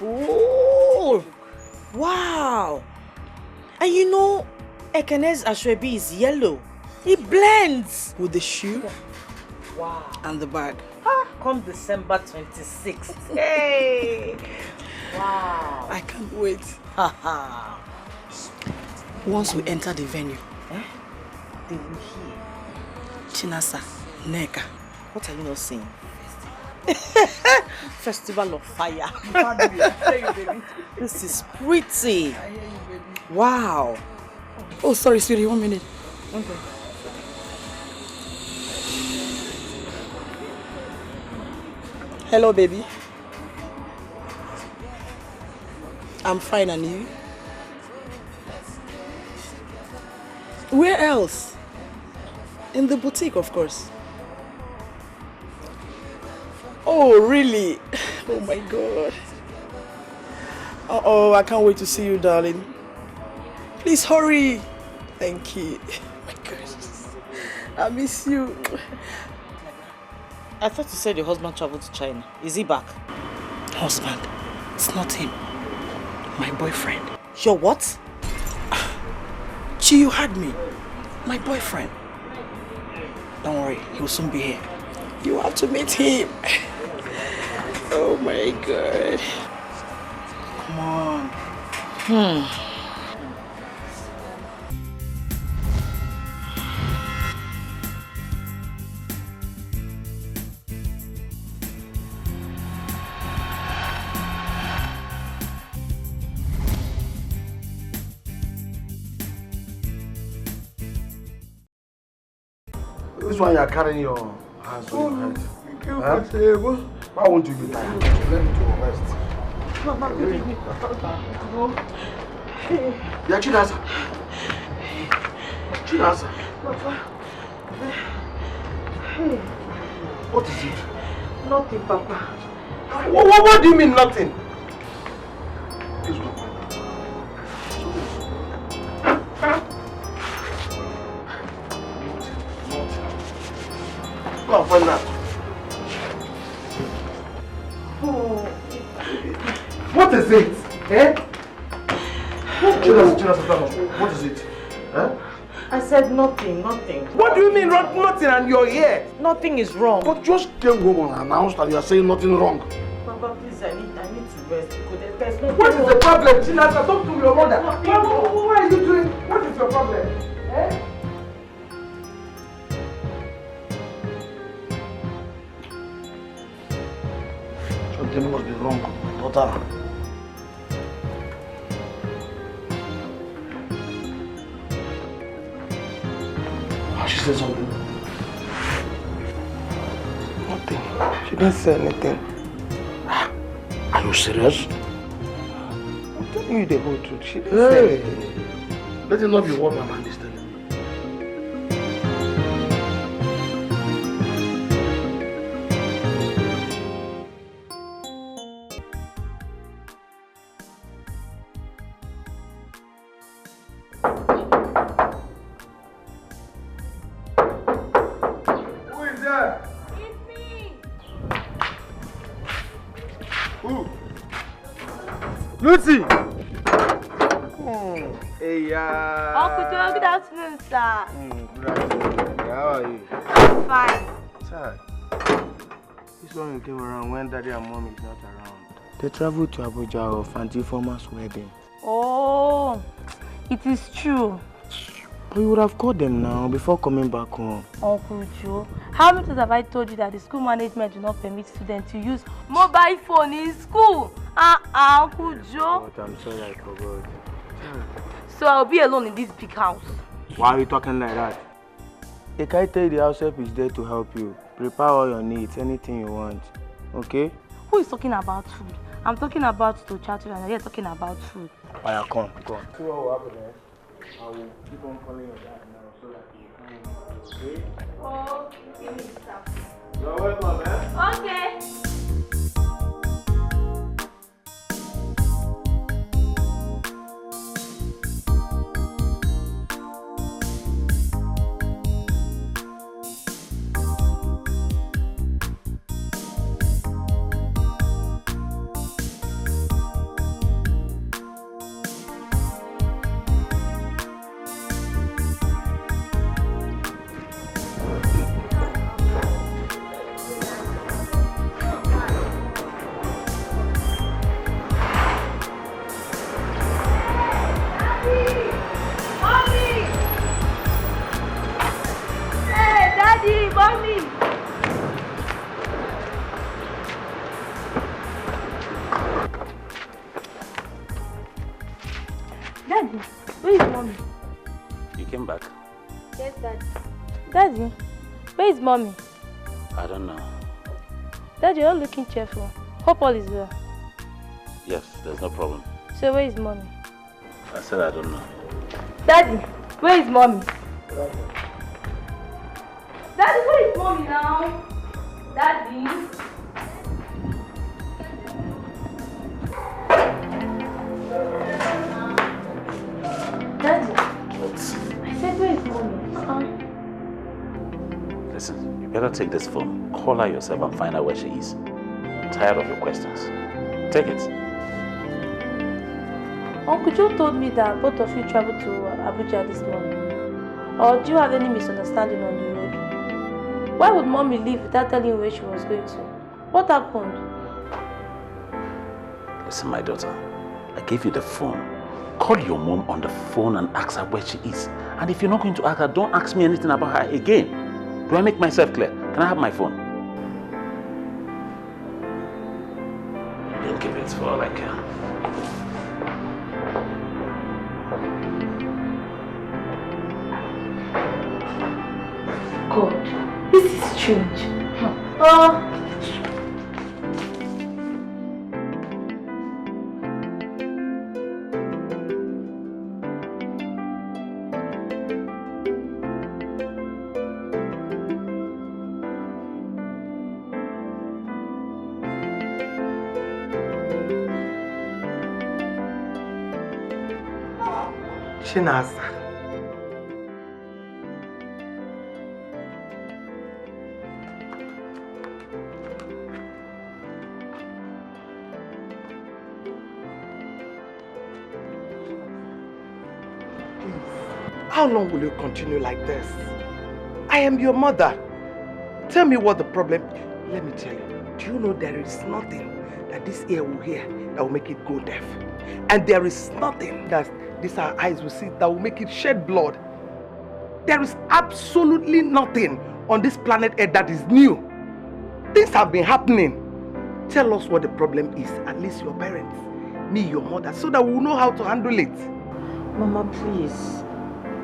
Oh, wow. And you know, Ekene's ashwebi is yellow. It blends with the shoe. Wow. And the bag. Come December 26th. Hey! Wow. I can't wait. Once we enter the venue, They will hear. Chinasa, Neka. What are you not saying? Festival of fire. This is pretty. Wow. Oh, sorry, sweetie, 1 minute. Okay. Hello, baby. I'm fine, and you? Where else? In the boutique, of course. Oh, really? Oh my God. Uh-oh, I can't wait to see you, darling. Please hurry. Thank you. My goodness. I miss you. I thought you said your husband traveled to China. Is he back? Husband? It's not him. My boyfriend. Your what? Chi, you heard me. My boyfriend. Don't worry, he'll soon be here. You have to meet him. Oh my God. Come on. This one you are carrying your hands on your head. Why won't you be tired? Let me to rest. Yeah, Chinasa. Chinasa. What is it? Nothing, Papa. What do you mean nothing? Please go. Go and find that. What is it? Eh? Chinasa, what is it? Eh? I said nothing. What do you mean nothing and you're here? Nothing is wrong. But just came home and announced that you are saying nothing wrong. Papa, please, I need to rest because there's no. What is the problem? Chinasa, talk to your mother. What are you doing? What is your problem? Eh? Something must be wrong, daughter. She said something. Nothing. She didn't say anything. Are you serious? I'm telling you the whole truth. She didn't say anything. Let it not be what my man is telling me. Lucy! Hey, Uncle Joe, good afternoon, sir. Good afternoon. How are you? I'm fine. Sir, this one you came around when Daddy and Mom is not around. They traveled to Abuja of Auntie Former's wedding. Oh, it is true. But you would have called them now before coming back home. Uncle Joe, how many times have I told you that the school management do not permit students to use mobile phone in school? Uncle Joe. But I'm sorry I forgot. So I'll be alone in this big house. Why are you talking like that? The guy tell you the house help is there to help you. Prepare all your needs, anything you want. Okay? Who is talking about food? I'm talking about to chat and you're talking about food. Aya, come. See what will happen there? I will keep on calling your dad now so that you can. Okay? Okay, sir. You're welcome, man. Okay. Daddy, where is mommy? You came back? Yes, Daddy. Daddy, where is mommy? I don't know. Daddy, you're not looking cheerful. Hope all is well. Yes, there's no problem. So where is mommy? I said I don't know. Daddy, where is mommy? Daddy, where is mommy now? Daddy? Daddy? What? I said, where is mommy? Listen, you better take this phone, call her yourself and find out where she is. I'm tired of your questions. Take it. Uncle Joe told me that both of you traveled to Abuja this morning. Or do you have any misunderstanding on the road? Why would mommy leave without telling you where she was going to? What happened? Listen, my daughter, I gave you the phone. Call your mom on the phone and ask her where she is. And if you're not going to ask her, don't ask me anything about her again. Do I make myself clear? Can I have my phone? Don't give it for all I can. God, this is strange. Chinasa. How long will you continue like this? I am your mother. Tell me what the problem is. Let me tell you. Do you know there is nothing that this ear will hear that will make it go deaf? And there is nothing that these our eyes will see that will make it shed blood. There is absolutely nothing on this planet Earth that is new. Things have been happening. Tell us what the problem is, at least your parents, me, your mother, so that we will know how to handle it. Mama, please.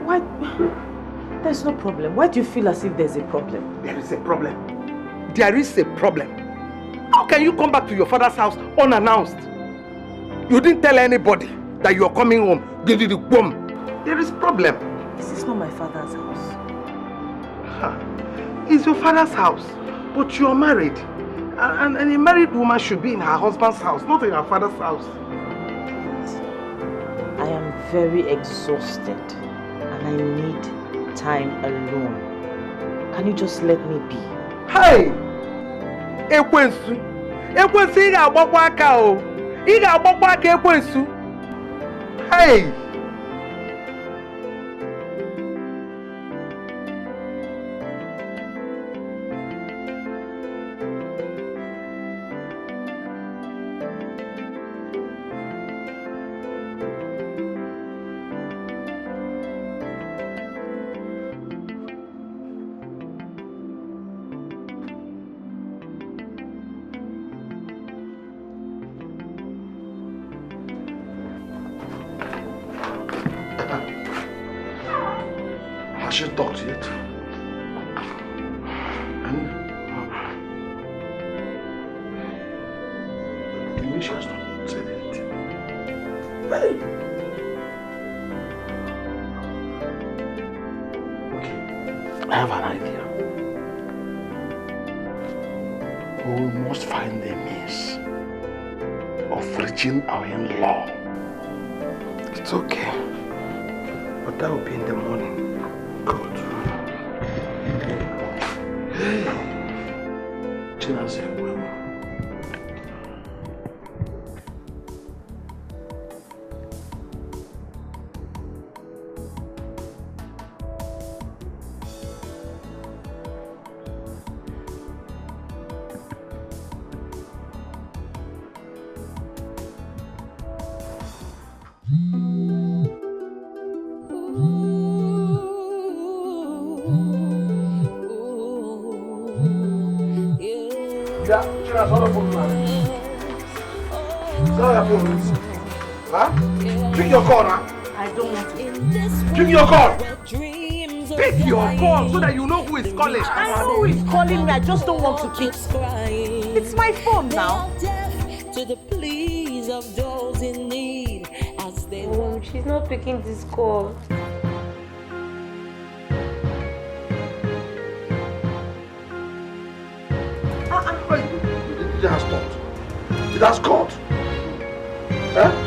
Why? There's no problem. Why do you feel as if there's a problem? There is a problem. There is a problem. How can you come back to your father's house unannounced? You didn't tell anybody that you are coming home. There is a problem. This is not my father's house. It's your father's house, but you are married. And a married woman should be in her husband's house, not in her father's house. I am very exhausted and I need time alone. Can you just let me be? Hey! Ekwensu! Ekwensu, ị ga-agbakwa aka o! Ị ga-agbakwa aka Ekwensu! Hey! Has she talked yet? And you mean she has not said anything? Hey! Okay, I have an idea. We must find a means of reaching our in-law. It's okay, but that will be in the morning. Good. Hey, Chinaze, well. Pick your call now. I don't want to. Give me your call! Pick your call so that you know who is calling. I know who is calling me, I just don't want to pick. It's my phone now. To the pleas of those in need as they she's not picking this call. It has caught. It has caught. Huh?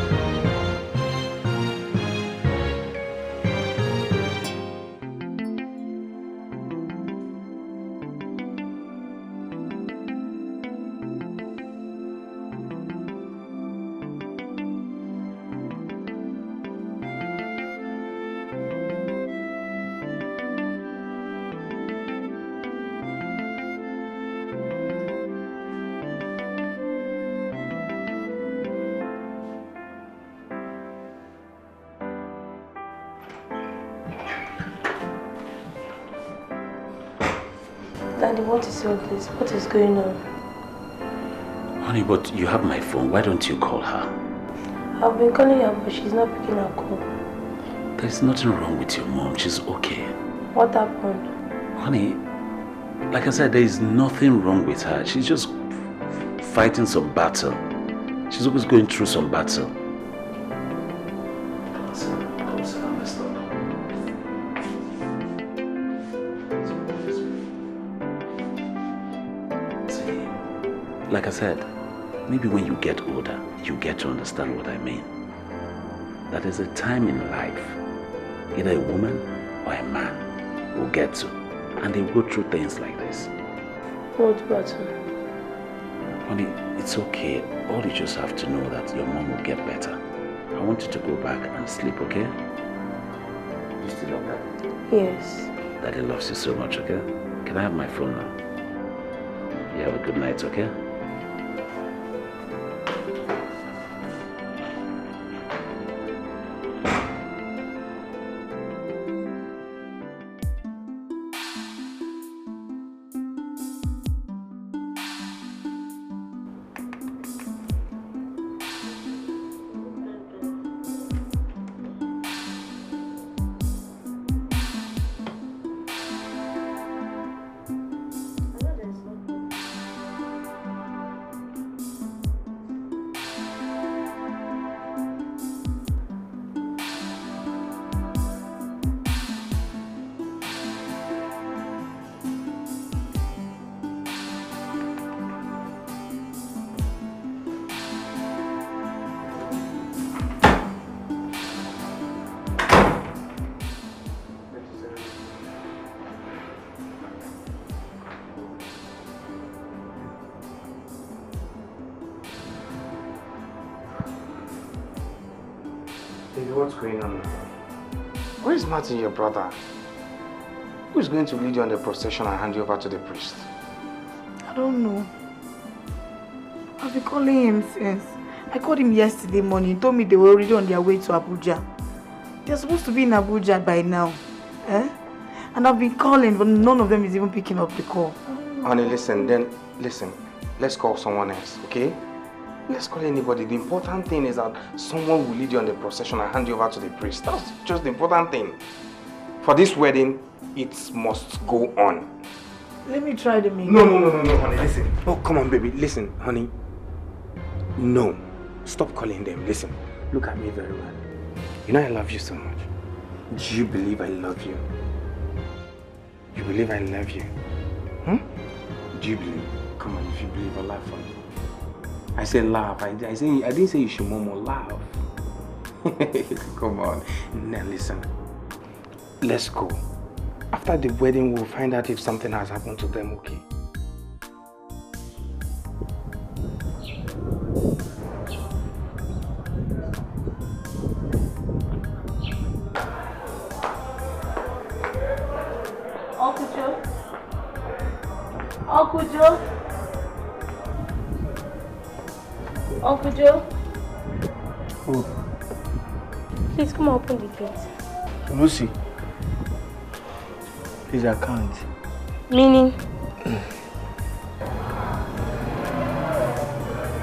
Daddy, what is all this? What is going on? Honey, but you have my phone. Why don't you call her? I've been calling her, but she's not picking her call. There's nothing wrong with your mom. She's okay. What happened? Honey, like I said, there is nothing wrong with her. She's just fighting some battle. She's always going through some battle. Like I said, maybe when you get older, you get to understand what I mean. That there's a time in life, either a woman or a man will get to, and they will go through things like this. What battle? Honey, it's okay. All you just have to know that your mom will get better. I want you to go back and sleep, okay? You still love Daddy? Yes. Daddy loves you so much, okay? Can I have my phone now? You have a good night, okay? What's going on? Where is Martin, your brother? Who is going to lead you on the procession and hand you over to the priest? I don't know. I've been calling him since. I called him yesterday morning. He told me they were already on their way to Abuja. They're supposed to be in Abuja by now. Eh? And I've been calling, but none of them is even picking up the call. Honey, listen. Let's call someone else, okay? Let's call anybody. The important thing is that someone will lead you on the procession and hand you over to the priest. That's just the important thing. For this wedding, it must go on. Let me try them again. No, honey, listen. Oh, come on, baby. Listen, honey. No. Stop calling them. Listen. Look at me very well. You know I love you so much. Do you believe I love you? You believe I love you? Do you believe? Come on, if you believe, I'll laugh for you. I said laugh. I didn't say you should murmur, laugh. Come on. Now listen. Let's go. After the wedding, we'll find out if something has happened to them, okay? Uncle Joe? Uncle Joe? Uncle Joe? Who? Please come and open the gate. Lucy. Please, I can't. Meaning?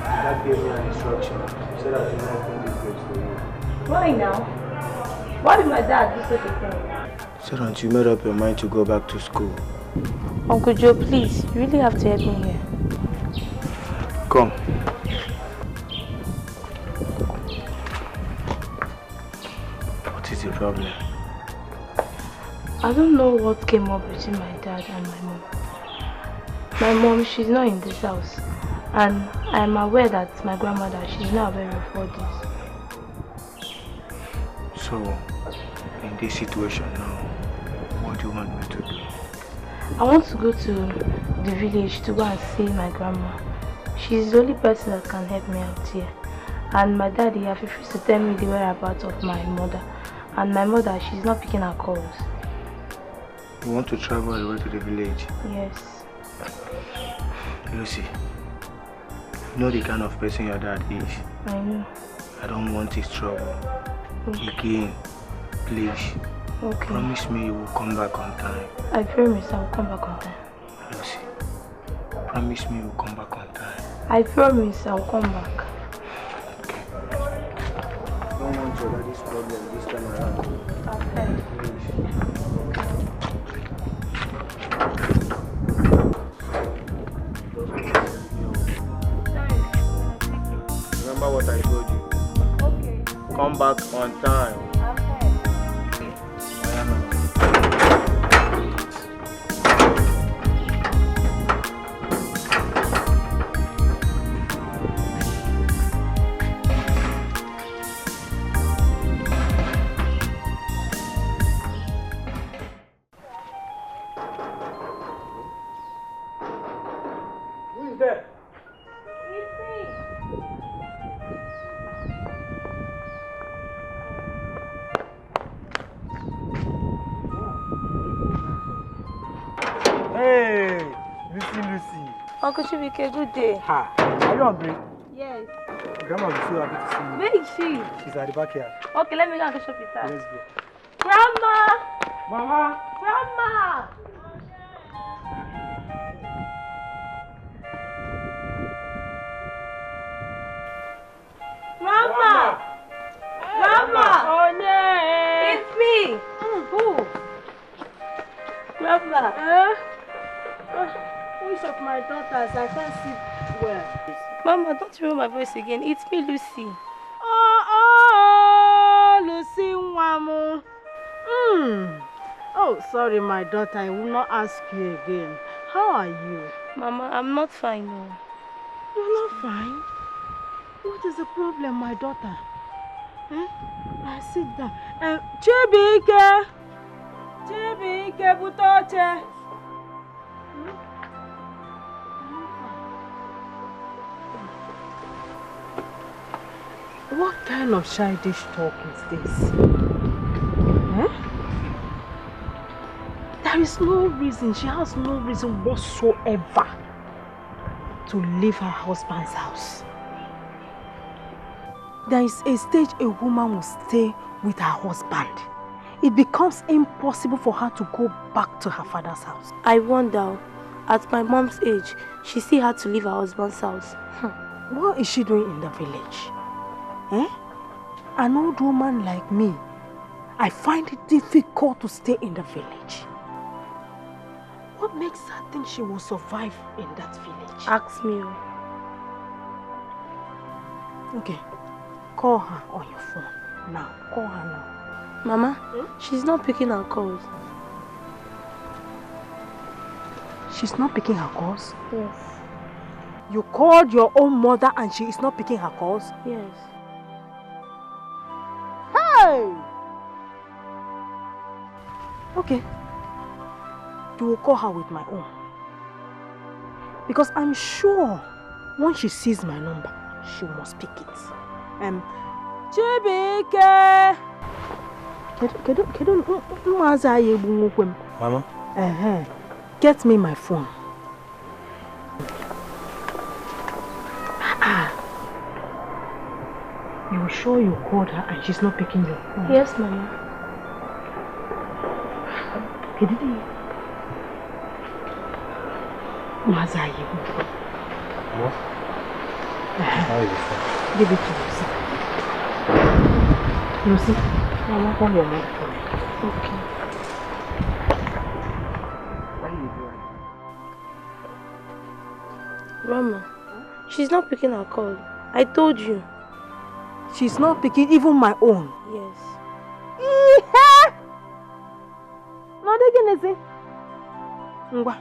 Dad gave me an instruction. He said I should not open this gate for you. Why now? Why did my dad do such a thing? So don't you made up your mind to go back to school? Uncle Joe, please, you really have to help me here. Come. What is the problem? I don't know what came up between my dad and my mom. My mom, she's not in this house. And I'm aware that my grandmother, she's not aware of all this. So, in this situation now, what do you want me to do? I want to go to the village to go and see my grandma. She's the only person that can help me out here. And my daddy has refused to tell me the whereabouts of my mother. And my mother, she's not picking her calls. You want to travel all the way to the village? Yes. Lucy, you know the kind of person your dad is. I know. I don't want his trouble. Okay. Again, please. Okay. Promise me you will come back on time. I promise I will come back on time. Lucy, promise me you will come back on time. I promise I will come back. Okay. I don't want your daddy's problem this time around. Okay. Remember what I told you? Okay. Come back on time. Uncle Chibike, good day. Ha, are you hungry? Yes. Grandma will be so happy to see you. Where is she? She's at the backyard. Okay, let me go and catch up with her. Let's go. Grandma! Mama! Grandma! Grandma! Grandma! Oh no! It's me! Who? Grandma! Which of my daughters? I can't see well. Mama, don't hear my voice again. It's me, Lucy. Oh, Lucy Wamu. Oh, sorry, my daughter. I will not ask you again. How are you? Mama, I'm not fine now. You're not fine? What is the problem, my daughter? Now sit down. Chibike! Chibike, Butoche! What kind of childish talk is this? There is no reason, she has no reason whatsoever to leave her husband's house. There is a stage a woman will stay with her husband. It becomes impossible for her to go back to her father's house. I wonder, at my mom's age, she still had to leave her husband's house. What is she doing in the village? An old woman like me, I find it difficult to stay in the village. What makes her think she will survive in that village? Ask me. Okay, call her on your phone. Now, call her now. Mama, she's not picking her calls. She's not picking her calls? Yes. You called your own mother and she is not picking her calls? Yes. Hey! Okay. You will call her with my own. Because I'm sure once she sees my number, she must pick it. Chibike! Mama? Get me my phone. You sure you called her and she's not picking your phone? Yes, Mama. What? How is it? Give it to Lucy. Lucy, Mama, call your mom for me. Okay. What are you doing? Grandma, she's not picking her call. I told you. She's not picking even my own. Yes. No, they can say. Ngwa,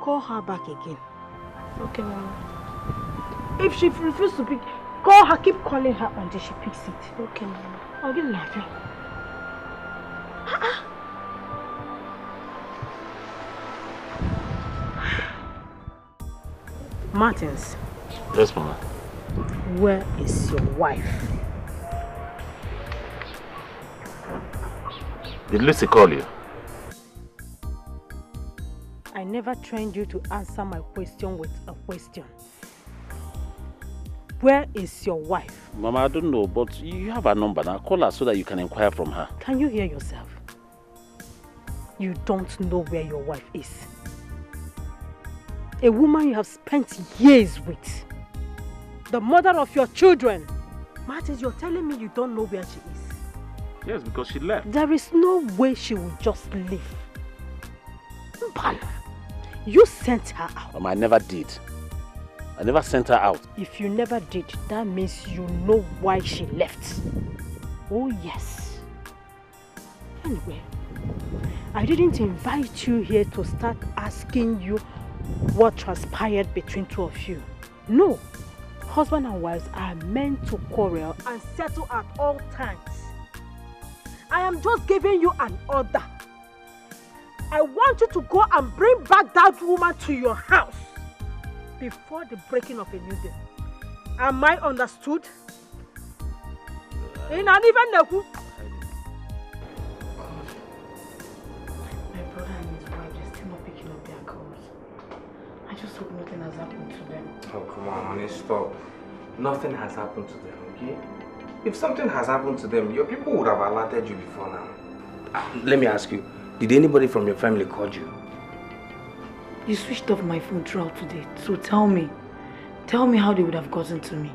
call her back again. Okay, Mama. If she refuses to pick, call her, keep calling her until she picks it. Okay, Mama. I'll get laughing. Martins, Yes, Mama. where is your wife? Did Lucy call you? I never trained you to answer my question with a question. Where is your wife? Mama, I don't know, but you have her number now. Call her so that you can inquire from her. Can you hear yourself? You don't know where your wife is. A woman you have spent years with. The mother of your children. Martins, you're telling me you don't know where she is. Yes, because she left. There is no way she will just leave. Mbana, you sent her out. Mama, I never did. I never sent her out. If you never did, that means you know why she left. Oh yes. Anyway, I didn't invite you here to start asking you what transpired between two of you. No. Husband and wives are meant to quarrel and settle at all times. I am just giving you an order. I want you to go and bring back that woman to your house before the breaking of a new day. Am I understood? In an even level. My brother and his wife, they're still not picking up their calls. I just hope nothing has happened to them. Oh, come on, honey, stop. Nothing has happened to them, okay? If something has happened to them, your people would have alerted you before now. Let me ask you, did anybody from your family call you? You switched off my phone throughout today, so tell me how they would have gotten to me.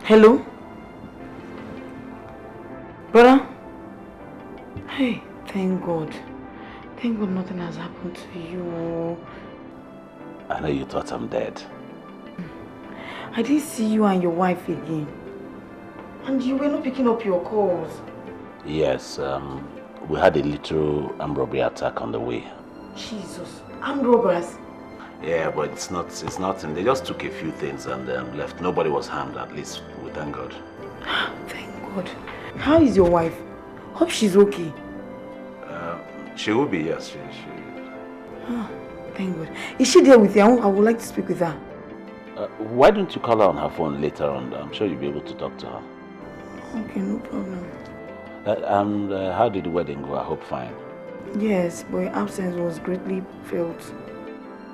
Hello? Brother? Hey, thank God. Thank God nothing has happened to you. I know you thought I'm dead. I didn't see you and your wife again. And you were not picking up your calls. Yes, we had a little armed robbery attack on the way. Jesus. Armed robbers? Yeah, but it's nothing. They just took a few things and left. Nobody was harmed, at least. We thank God. Thank God. How is your wife? Hope she's okay. She will be, yes. Thank God. Is she there with you? I would like to speak with her. Why don't you call her on her phone later on? I'm sure you'll be able to talk to her. Okay, no problem. How did the wedding go? I hope fine. Yes, but your absence was greatly felt.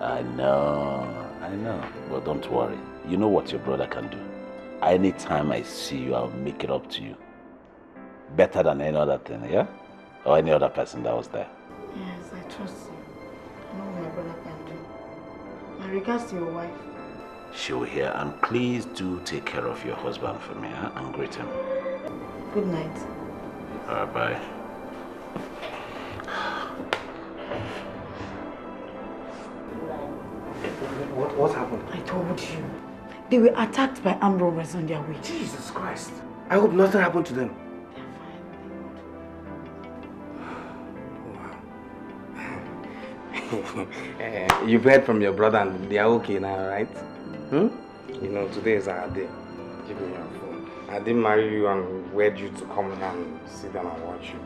I know. But don't worry. You know what your brother can do. Anytime I see you, I'll make it up to you. Better than any other thing, yeah? Or any other person that was there. Yes, I trust you. I know what my brother can do. My regards to your wife. She'll hear, and please do take care of your husband for me, huh? And greet him. Good night. Alright, bye. What happened? I told you. They were attacked by armed robbers on their way. Jesus Christ. I hope nothing happened to them. You've heard from your brother and they are okay now, right? You know, today is our day. Give me your phone. I didn't marry you and wed you to come here and sit down and watch you.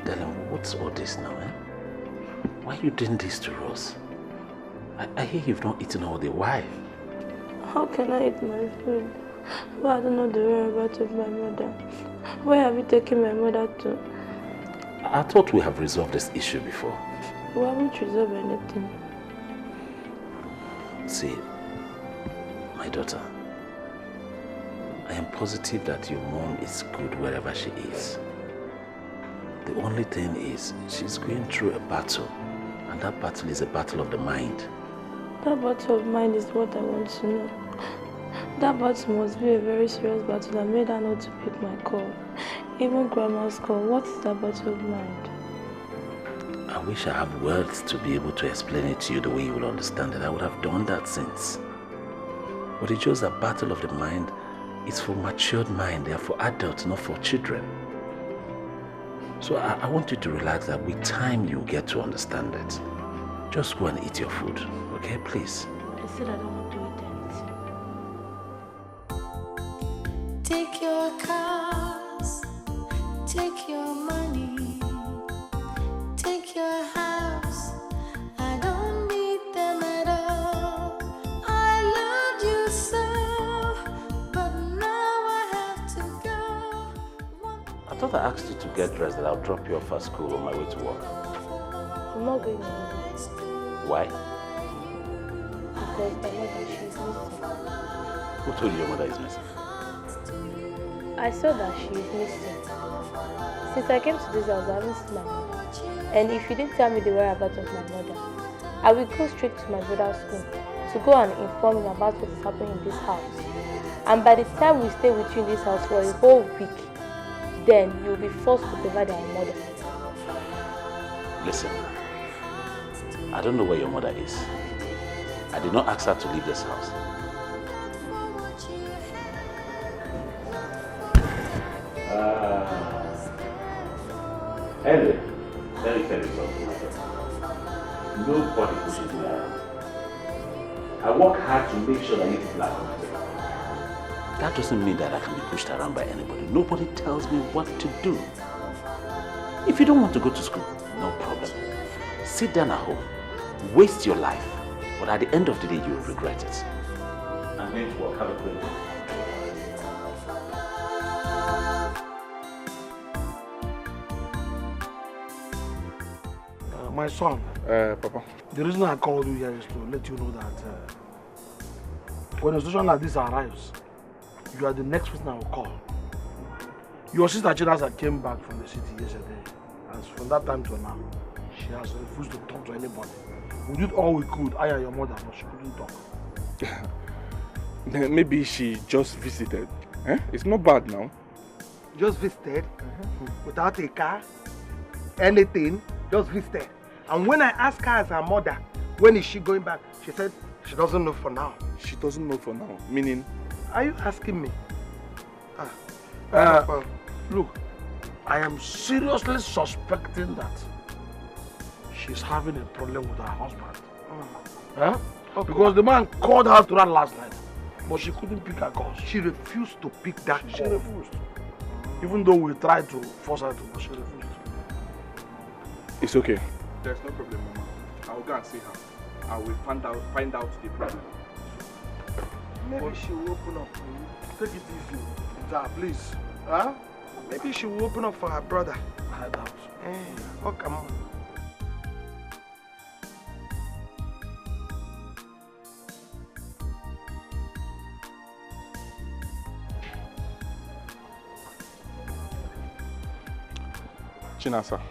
Darling, what's all this now, eh? Why are you doing this to us? I hear you've not eaten all day. Why? How can I eat my food? Well, I don't know the whereabouts of my mother. Where have you taken my mother to? I thought we have resolved this issue before. We haven't resolved anything. See, my daughter, I am positive that your mom is good wherever she is. The only thing is, she's going through a battle, and that battle is a battle of the mind. That battle of mind is what I want to know. That battle must be a very serious battle that made her not to pick my call. Even Grandma's call. What is that battle of mind? I wish I had words to be able to explain it to you the way you will understand it. I would have done that since. But it's just a battle of the mind. It's for matured mind. They are for adults, not for children. So I want you to relax that with time you'll get to understand it. Just go and eat your food, okay? Please. I said I don't want to eat anything. Take your cars, take your money, take your house. I don't need them at all. I loved you so, but now I have to go. I thought I asked you to get dressed and I'll drop you off at school on my way to work. I'm not going anywhere. Why? Because my mother, she's missing. Who told you your mother is missing? I saw that she is missing. Since I came to this house, I haven't seen my mother. And if you didn't tell me the whereabouts of my mother, I will go straight to my brother's school to go and inform him about what is happening in this house. And by the time we stay with you in this house for a whole week, then you'll be forced to provide our mother. Listen, I don't know where your mother is. I did not ask her to leave this house. Anyway, let me tell you something. Nobody pushes me around. I work hard to make sure that you people are comfortable. That doesn't mean that I can be pushed around by anybody. Nobody tells me what to do. If you don't want to go to school, no problem. Sit down at home, waste your life, but at the end of the day, you'll regret it. I'm going to work. Have a great day. My son, Papa. the reason I called you here is to let you know that when a situation like this arrives, you are the next person I will call. Your sister Chinasa came back from the city yesterday, and from that time to now, she has refused to talk to anybody. We did all we could, I and your mother, but she couldn't talk. Maybe she just visited. Eh? It's not bad now. Just visited, without a car, anything, just visited. And when I asked her as her mother, when is she going back, she said she doesn't know for now. She doesn't know for now, meaning? Are you asking me? Look, I am seriously suspecting that she's having a problem with her husband. Huh? Because the man called her to that last night, but she couldn't pick her calls. She refused to pick that call. She refused. Even though we tried to force her to, but she refused. It's okay. There's no problem, Mama. I will go and see her. I will find out the problem. Maybe she will open up for you. Take it easy. Please. Huh? Maybe she will open up for her brother. I doubt. Oh, come on. Chinasa,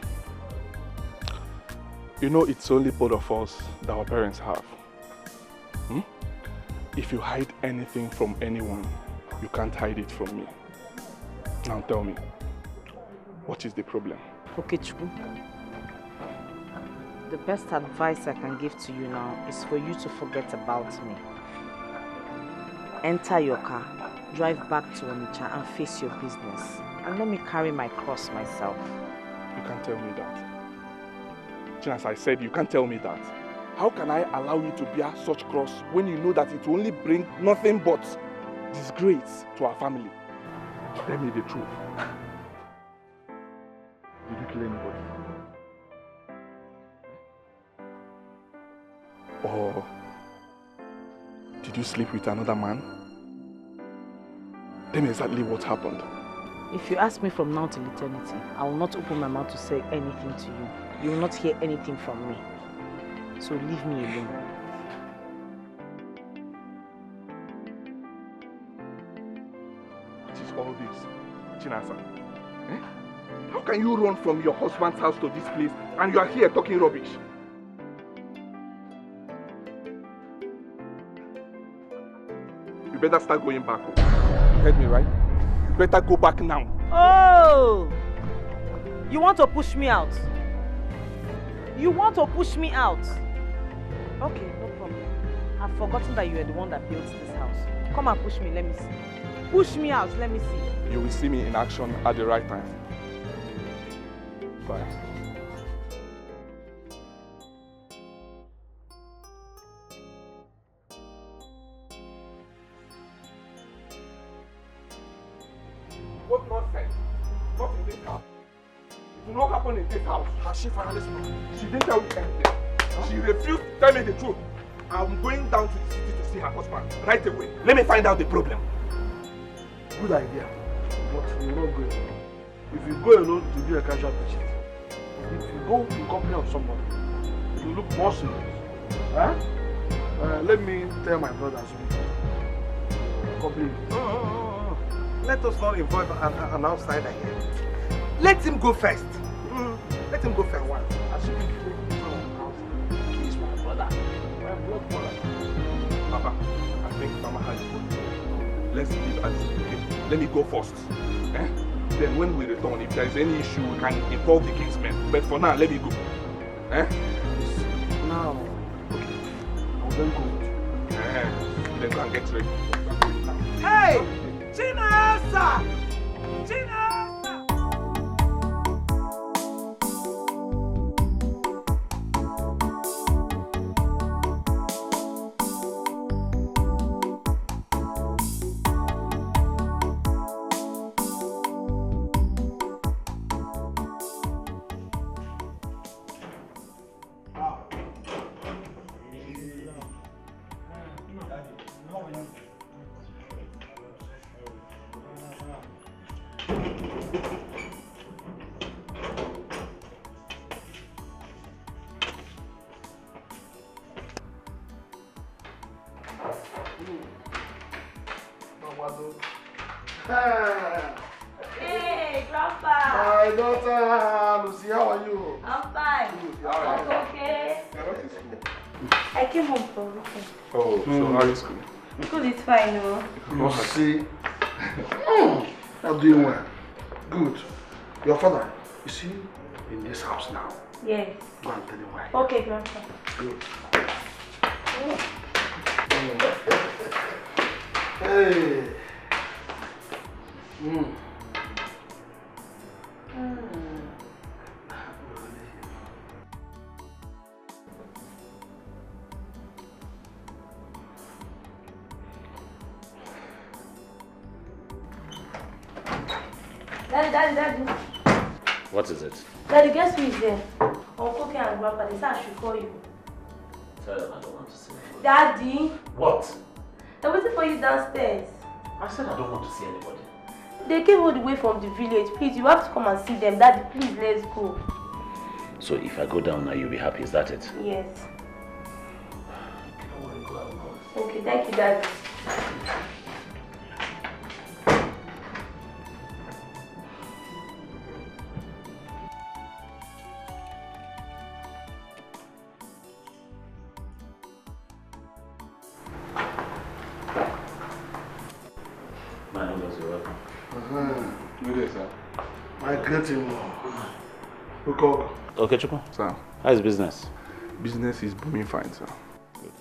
you know it's only both of us that our parents have. If you hide anything from anyone, you can't hide it from me. Now tell me, what is the problem? Okay, Chuku. The best advice I can give to you now is for you to forget about me. Enter your car, drive back to Onitsha and face your business. And let me carry my cross myself. You can't tell me that. As I said, you can't tell me that. How can I allow you to bear such cross when you know that it will only bring nothing but disgrace to our family? Tell me the truth. Did you kill anybody? Or did you sleep with another man? Tell me exactly what happened. If you ask me from now till eternity, I will not open my mouth to say anything to you. You will not hear anything from me. So leave me alone. What is all this, Chinasa? Eh? How can you run from your husband's house to this place and you are here talking rubbish? You better start going back home. You heard me, right? You better go back now. Oh! You want to push me out? You want to push me out? Okay, no problem. I've forgotten that you are the one that built this house. Come and push me, let me see. Push me out, let me see. You will see me in action at the right time. Bye. What nonsense? Not in this house. It will not happen in this house. Has she finally spoken? She didn't tell me anything. Huh? She refused to tell me the truth. I'm going down to the city to see her husband right away. Let me find out the problem. Good idea, but you're not going. If you go alone, it will be a casual visit. If you go in company of somebody, it will look more serious. Huh? Let me tell my brothers. Company. Let us not involve an outsider here. Let him go first. Let him go first. As if he's my brother, my blood brother. Papa, I think Mama has it. Let's leave as okay. Let me go first. Eh? Then when we return, if there is any issue, we can involve the kingsmen. But for now, let me go. Eh? Now, okay. I will then go with you. Then go and get ready. Hey! Chinasa! Chinasa! Hey, Grandpa! My daughter, Lucy, how are you? I'm fine. I'm okay. I came home from weekend. Oh, so how is school? School is fine, no? Lucy, I'm doing well. Good. Your father, is he in this house now? Yes. Go and tell him why. Okay, Grandpa. Good. Hey. Daddy. What is it? Daddy, guess who is there? Uncle K and Grandpa, they said I should call you. Tell them I don't want to see anybody. Daddy! What? They're waiting for you downstairs. I said I don't want to see anybody. They came all the way from the village. Please, you have to come and see them. Daddy, please, let's go. So if I go down now, you'll be happy, is that it? Yes. Okay, thank you, Daddy. Good day, sir. My great-in-law. Ukok. Okay, Chuko. Sir. How's business? Business is booming fine, sir. Good.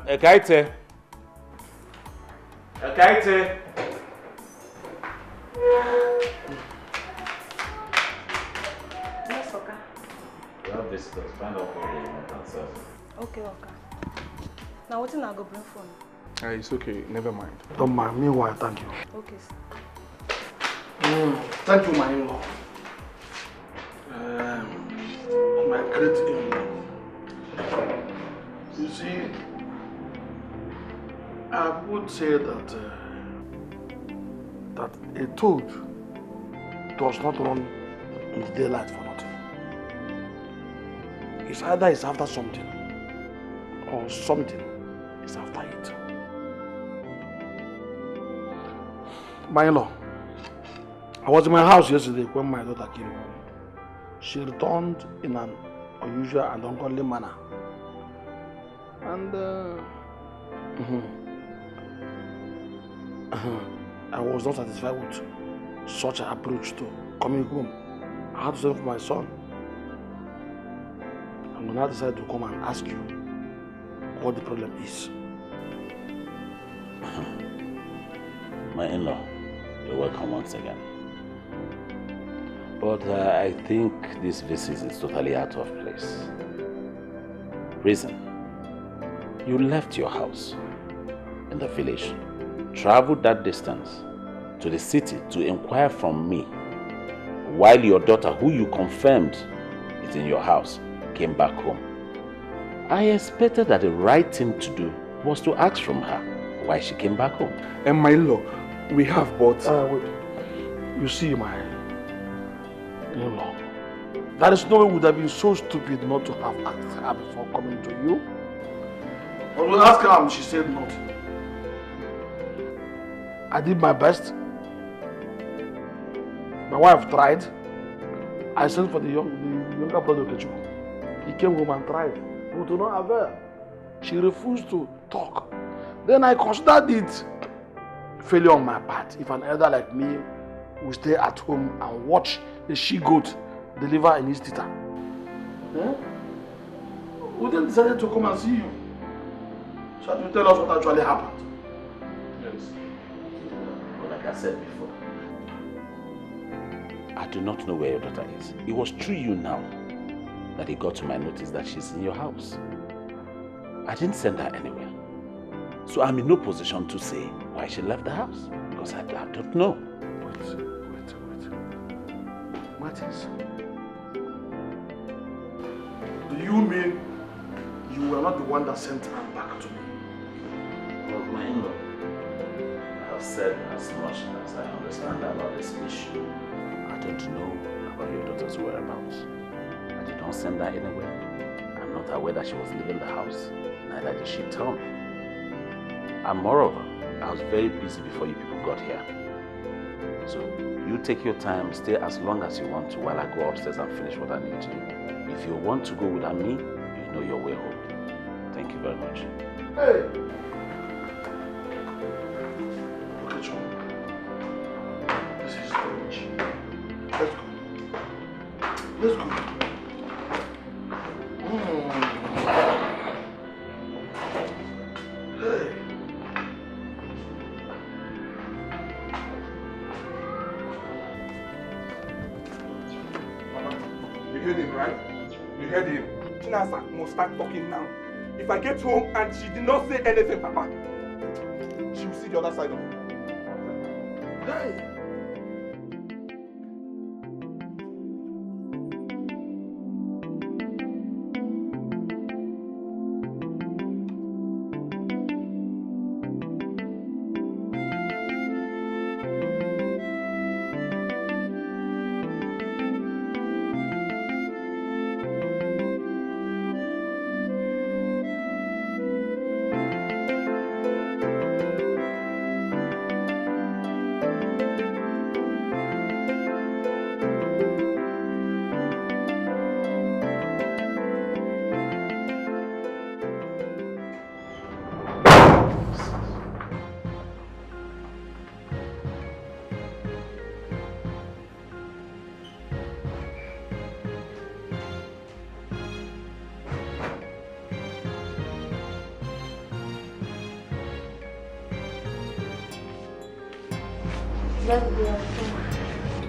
Ekaite. Yes, Oka. We have visitors. Find out what they want and serve. Okay, Oka. Now, what's in our go bring phone? It's okay, never mind. Don't mind me, thank you. Okay, sir. Thank you, my in-law. see, I would say that that a toad does not run in the daylight for nothing. It's either it's after something or something is after it. My in-law, I was in my house yesterday when my daughter came home. She returned in an unusual and ungodly manner. And I was not satisfied with such an approach to coming home. I had to send for my son. And when I decided to come and ask you what the problem is. My in-law, you're welcome once again. But I think this visit is totally out of place. Reason, you left your house in the village, traveled that distance to the city to inquire from me, while your daughter, who you confirmed is in your house, came back home. I expected that the right thing to do was to ask from her why she came back home. And my in-law, we have but wait. You see, my in-law, there is no way would have been so stupid not to have asked her before coming to you. But we asked her and she said nothing. I did my best. My wife tried. I sent for the younger brother Kechuku. He came home and tried, but to no avail. She refused to talk. Then I considered it failure on my part if an elder like me will stay at home and watch the she-goat deliver in his tita. We then decided to come and see you, so that you tell us what actually happened. Yes. But like I said before, I do not know where your daughter is. It was through you now that it got to my notice that she's in your house. I didn't send her anywhere. So I'm in no position to say why she left the house, because I don't know. Wait. Martins, do you mean you were not the one that sent her back to me? Well, my in-law, I have said as much as I understand about this issue. I don't know about your daughter's whereabouts. I did not send her anywhere. I'm not aware that she was leaving the house. Neither did she tell me. And moreover, I was very busy before you people got here. So you take your time, stay as long as you want to while I go upstairs and finish what I need to do. If you want to go without me, you know your way home. Thank you very much. Hey! Okay, John. This is strange. Let's go. Hey! You heard him, right? You heard him. Chinasa must start talking now. If I get home and she did not say anything, Papa, she will see the other side of it. Hey!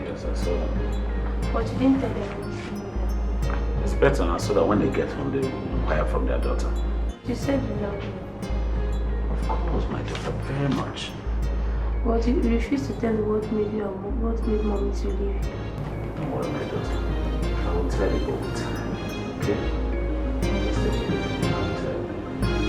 Yes, I saw them. but you didn't tell them anything. It's better now so that when they get home, they will inquire from their daughter. You said you love me. Of course, my daughter, very much. But you refused to tell me what made mommy to leave you. Don't worry, my daughter. I will tell you all the time, okay? Just take it easy, I will tell you.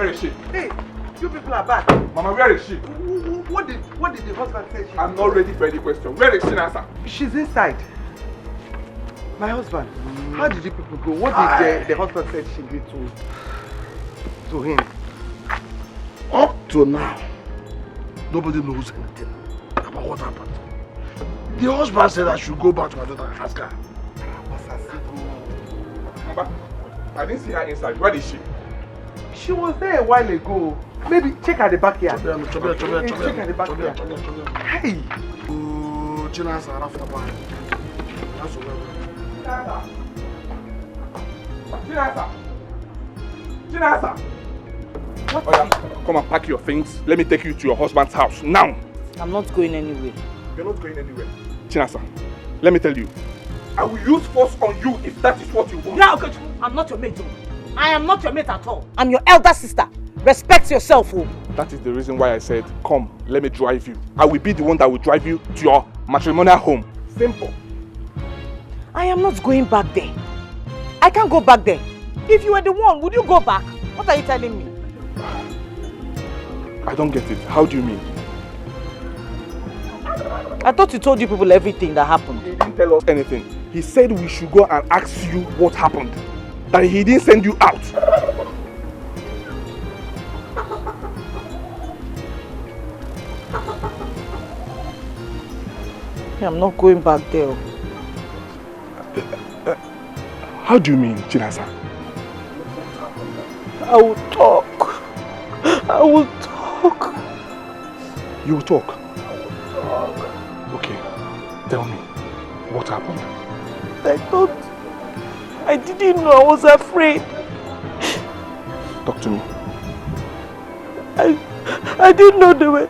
Where is she? Hey, you people are back. Mama, where is she? What did the husband say? I'm not ready for any question. Where is she, Nasa? She's inside. My husband. How did you people go? What did the husband say she did to him? Up to now, nobody knows anything about what happened. The husband said I should go back to my daughter and ask her. Mama, I didn't see her inside. Where is she? She was there a while ago. Maybe check at the backyard. Check at the backyard. Hey! Oh, Chinasa, Rafa, that's all. Chinasa! What? Oh, yeah. Come and pack your things. Let me take you to your husband's house now. I'm not going anywhere. You're not going anywhere. Chinasa, let me tell you. I will use force on you if that is what you want. Now, I'm not your mate. I am not your mate at all. I'm your elder sister. Respect yourself, oh. That is the reason why I said, come, let me drive you. I will be the one that will drive you to your matrimonial home. Simple. I am not going back there. I can't go back there. If you were the one, would you go back? What are you telling me? I don't get it. How do you mean? I thought he told you people everything that happened. He didn't tell us anything. He said we should go and ask you what happened. That he didn't send you out. I'm not going back there. How do you mean, Chinasa? I will talk. I will talk. You will talk? Okay. Tell me, what happened? I didn't know. I was afraid. Talk to me. I didn't know they were...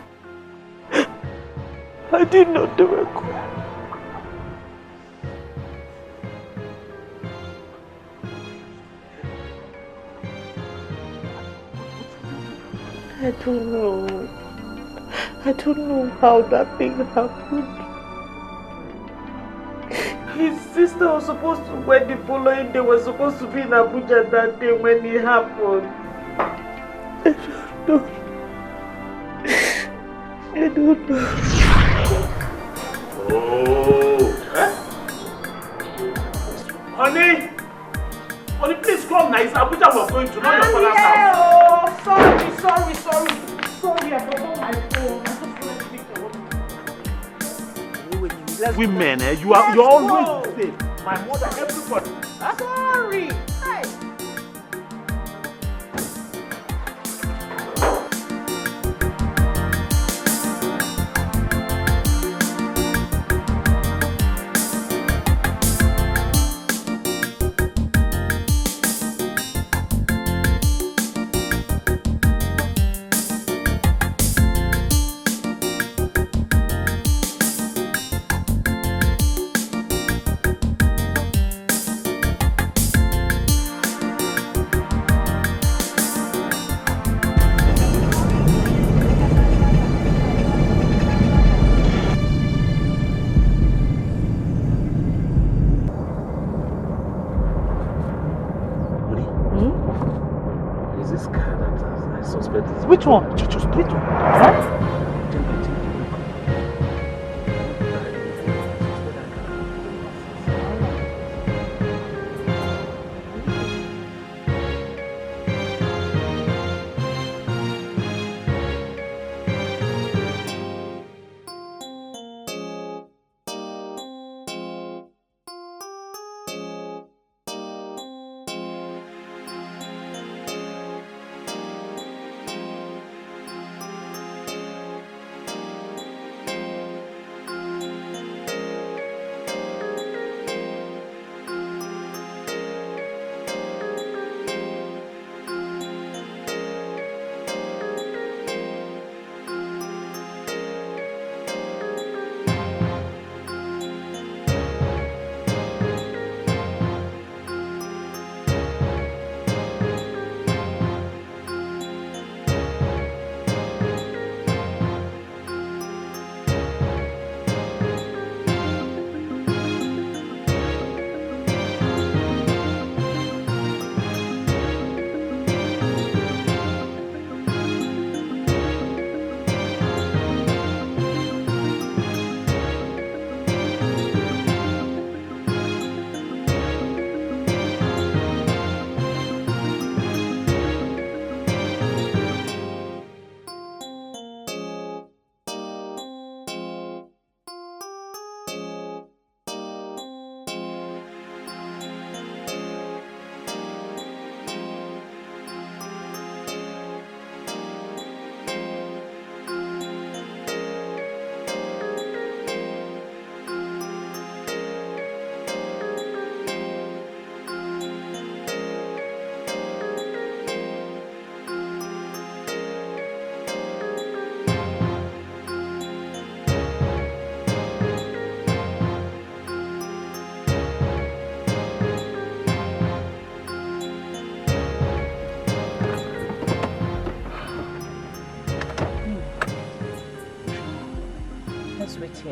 I didn't know they were good. I don't know. I don't know how that thing happened. His sister was supposed to wed the following day, was supposed to be in Abuja that day when it happened. I don't know. I don't know. Oh. Honey! Honey, please come now. It's Abuja we're going to, not your father's house. Oh, sorry. Sorry, I forgot my phone. Women, you're always the same. My mother, everybody. Huh? Sorry. Hey. Which one? Just which one? Huh?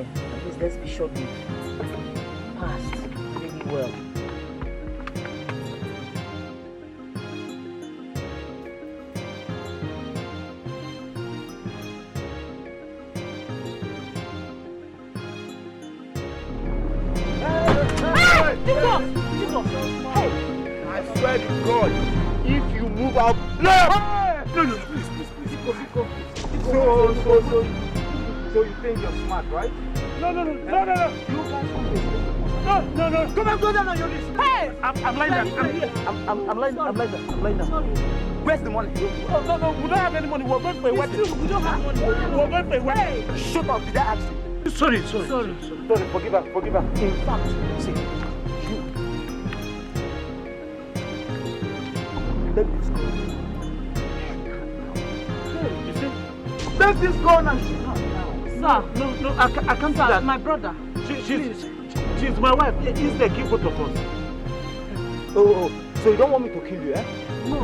here. At least let's be sure we passed really well. I swear to God, if you move out, no, please. So you think you're smart, right? No. You guys no. Come on, go down on your list. Hey, I'm lying down. I'm lying down. Where's the money? No, we don't have any money. We're going for a wedding. We don't have money. We're going for a wedding. Shut up, did I ask you? Sorry. Forgive her. In fact, see, let this go. You see? Let this go and shoot her now. Sir, No, I can't do that. My brother. She's my wife. He's the king both of us. Oh, so you don't want me to kill you, eh? No,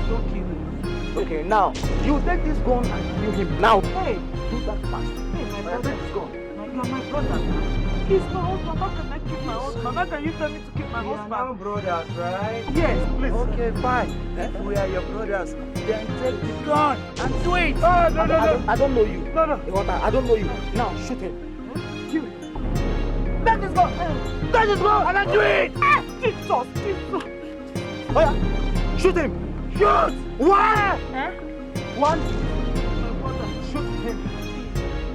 don't kill him. Okay, now, you take this gun and kill him now. Hey, Do that fast. hey, my Take brother. this gun. You're my brother. He's my husband. How can I keep my husband? How can you tell me to keep my husband? We are now brothers, right? Yes, please. Okay, fine. If we are your brothers, then take the gun and do it. No. I don't know you. No. I don't know you. Now, shoot him. Kill him. Let this go. And I do it. Jesus. Oh yeah. Shoot him. Shoot. One. One. Shoot him.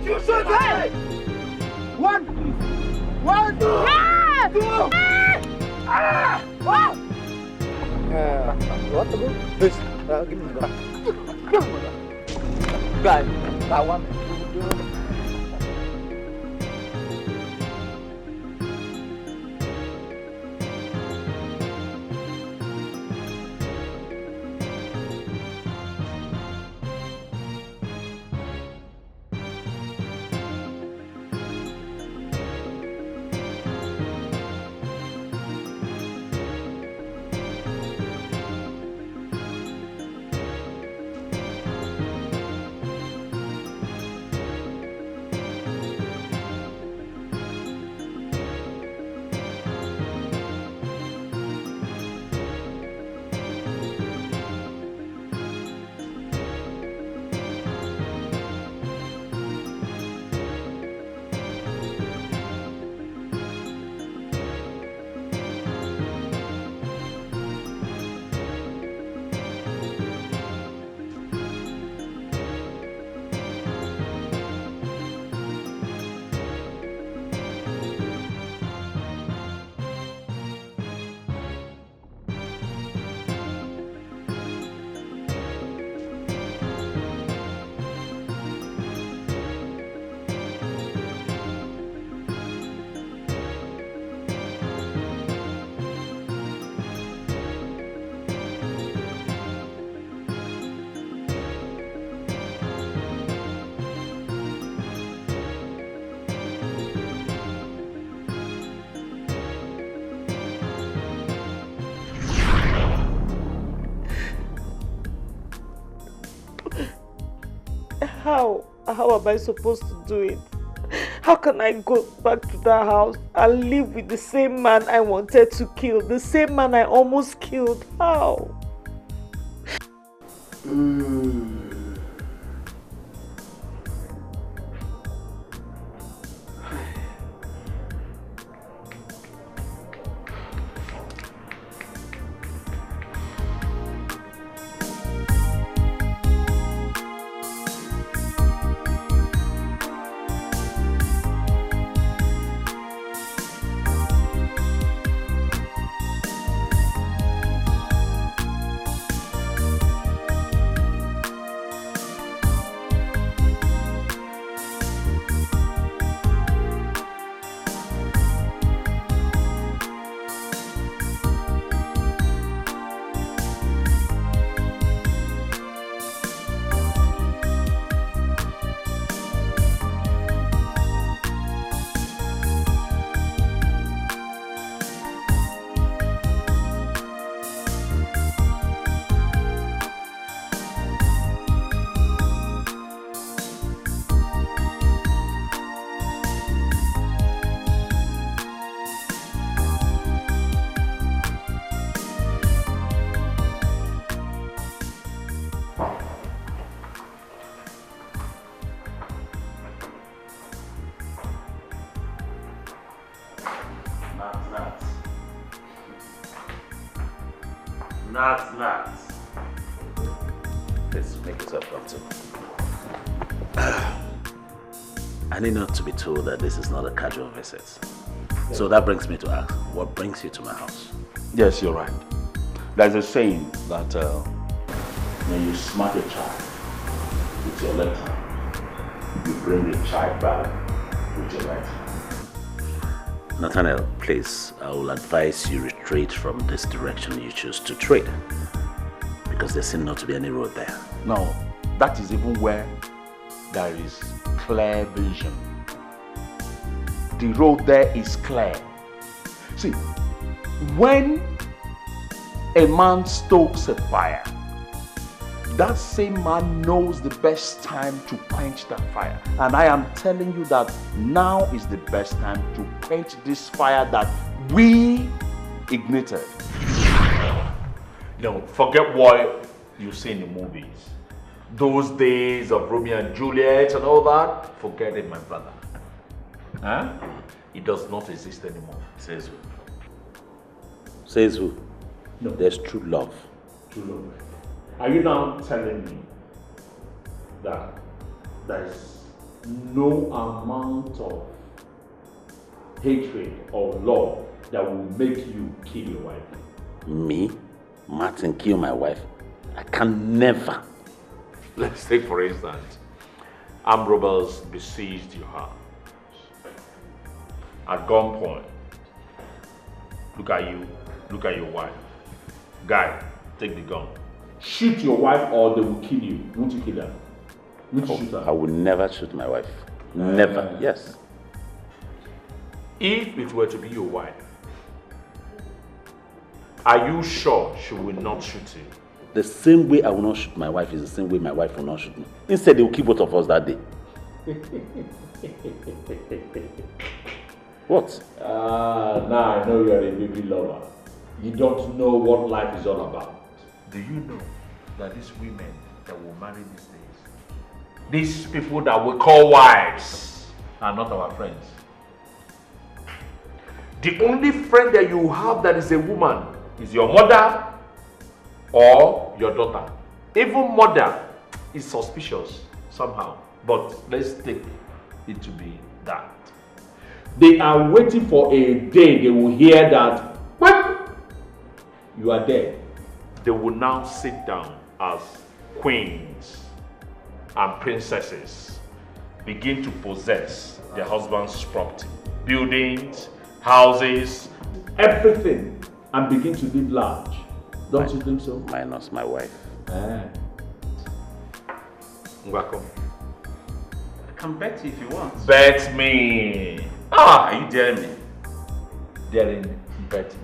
You shoot him. One. Two. What to do? Please, give me the gun. Guy, one. How am I supposed to do it? How can I go back to that house and live with the same man I wanted to kill, the same man I almost killed? How? Not. Let's make yourself comfortable. I need not to be told that this is not a casual visit. So that brings me to ask, what brings you to my house? Yes, you're right. There's a saying that when you smack a child with your left hand, you bring the child back with your right hand. Nathaniel, please, I will advise you retreat from this direction you choose to trade. Because there seems not to be any road there. No, that is even where there is clear vision. The road there is clear. See, when a man stokes a fire, that same man knows the best time to quench that fire. And I am telling you that now is the best time to quench this fire that we ignited. No, forget what you see in the movies. Those days of Romeo and Juliet and all that, forget it, my brother. Huh? It does not exist anymore. Says who? Says who? No. There's true love. True love. Are you now telling me that there's no amount of hatred or love that will make you kill your wife? Me? Martin, kill my wife? I can never. Let's take for instance, armed robbers besieged your house. At gunpoint, look at you, look at your wife. Guy, take the gun. Shoot your wife or they will kill you. Won't you kill her? Won't you shoot her? I will never shoot my wife. Never, yes. If it were to be your wife, are you sure she will not shoot you? The same way I will not shoot my wife is the same way my wife will not shoot me. Instead, they will kill both of us that day. What? Now I know you are a baby lover. You don't know what life is all about. Do you know that these women that will marry these days, these people that we call wives, are not our friends? The only friend that you have that is a woman is your mother or your daughter. Even mother is suspicious somehow, but let's take it to be that. They are waiting for a day they will hear that you are dead. They will now sit down as queens and princesses, begin to possess their husband's property, buildings, houses, everything, and begin to live large. Don't you think so? Minus my wife. Welcome. I can bet you if you want. Bet me. Are you daring me? Daring, bet me.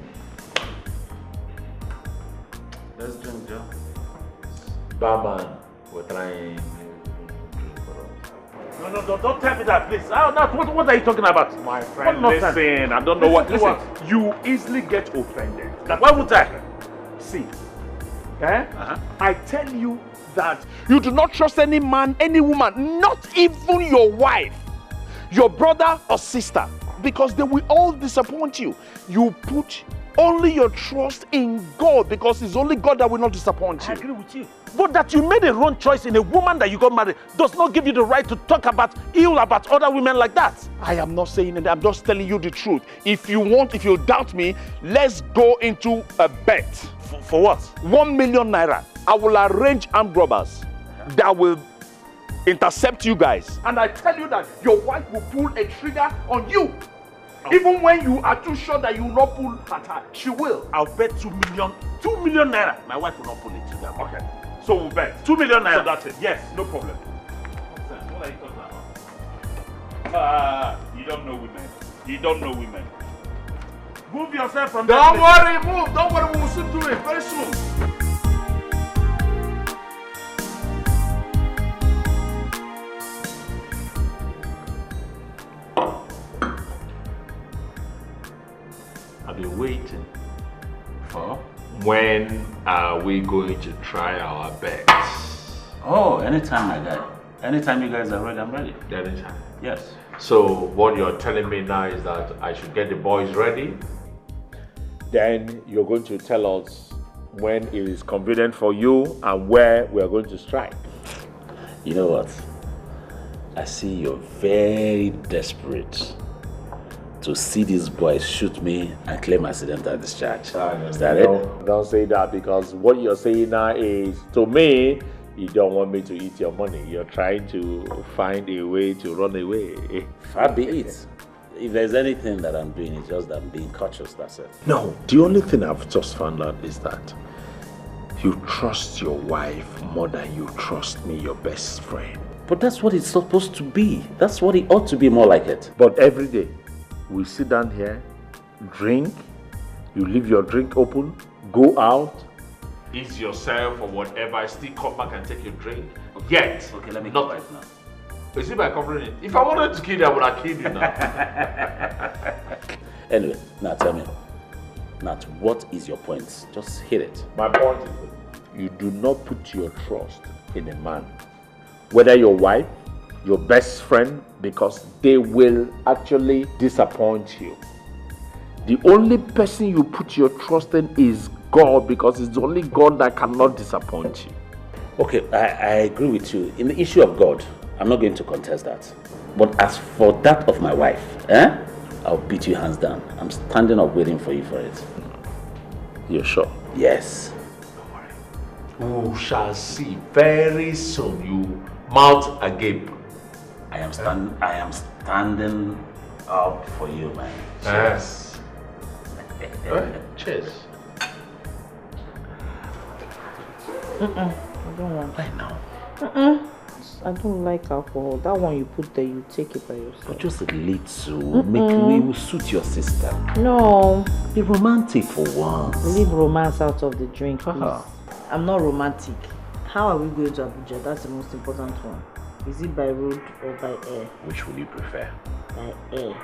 Let's drink, Joe. Barman, we're trying. No, don't tell me that, please. What are you talking about? My friend, listen, I don't know what. Listen, you easily get offended. Why would I? See, I tell you that you do not trust any man, any woman, not even your wife, your brother or sister, because they will all disappoint you. You put only your trust in God, because it's only God that will not disappoint you. I agree with you. But that you made a wrong choice in a woman that you got married does not give you the right to talk ill about other women like that. I am not saying it, I'm just telling you the truth. If you doubt me, let's go into a bet. For what? 1 million naira. I will arrange armed robbers that will intercept you guys. And I tell you that your wife will pull a trigger on you. Even when you are too sure that you will not pull at her, she will. I'll bet 2 million naira. My wife will not pull it trigger. Okay. So we'll bet 2 million naira. So that's it. Yes, no problem. What are you talking about? You don't know women. You don't know women. Move yourself from there. Don't worry, move. Don't worry, we will soon do it very soon. I've been waiting for when are we going to try our bets? Oh, anytime, my guy. Anytime you guys are ready, I'm ready. Anytime? Yes. So what you're telling me now is that I should get the boys ready? Then you're going to tell us when it is convenient for you and where we are going to strike. You know what? I see you're very desperate to see these boys shoot me and claim accidental discharge. Is that it? Don't say that, because what you're saying now is, to me, you don't want me to eat your money. You're trying to find a way to run away. Far be it. If there's anything that I'm doing, it's just that I'm being cautious, that's it. No, the only thing I've just found out is that you trust your wife more than you trust me, your best friend. But that's what it's supposed to be. That's what it ought to be, more like it. But every day, we sit down here, drink, you leave your drink open, go out, ease yourself or whatever, still come back and take your drink. Yet, okay, let me go right now. Is it by covering it? If I wanted to kill you, I would have killed you now. Anyway, now tell me, Nat, what is your point? Just hit it. My point is, you do not put your trust in a man, whether your wife, your best friend, because they will actually disappoint you. The only person you put your trust in is God, because it's the only God that cannot disappoint you. Okay, I agree with you. In the issue of God, I'm not going to contest that. But as for that of my wife, I'll beat you hands down. I'm standing up waiting for you for it. You're sure? Yes. Don't worry. We shall see very soon. You mouth agape. I am standing up for you, man. Cheers. Cheers. I don't want. Right now. I don't like alcohol. That one you put there, you take it by yourself. But just a little. Make me suit your sister. No. Be romantic for once. Leave romance out of the drink, please. I'm not romantic. How are we going to Abuja? That's the most important one. Is it by road or by air? Which would you prefer? By air.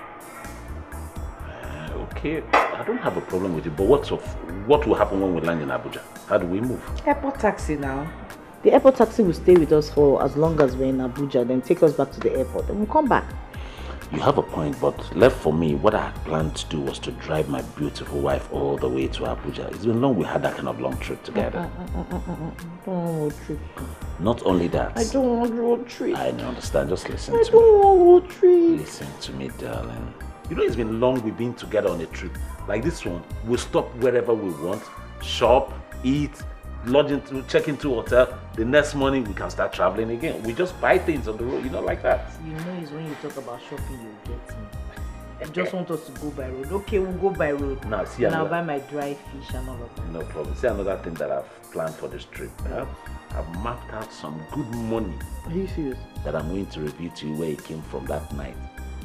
Okay, I don't have a problem with it, but what will happen when we land in Abuja? How do we move? Airport taxi now. The airport taxi will stay with us for as long as we're in Abuja, then take us back to the airport, and we'll come back. You have a point, but left for me, what I had planned to do was to drive my beautiful wife all the way to Abuja. It's been long we had that kind of long trip together. I don't want road trip. Not only that. I don't want road trip. I understand, just listen to me. I don't want road trip. Listen to me, darling. You know, it's been long we've been together on a trip. Like this one, we'll stop wherever we want, shop, eat, lodge into, check into hotel. The next morning we can start traveling again. We just buy things on the road, you know, like that. You know, it's when you talk about shopping, you get me. I just want us to go by road. Okay, we'll go by road. Now, see, and I'll buy my dry fish and all of that. No problem. See, another thing that I've planned for this trip. I've mapped out some good money. Are you serious? That I'm going to review to you where it came from that night.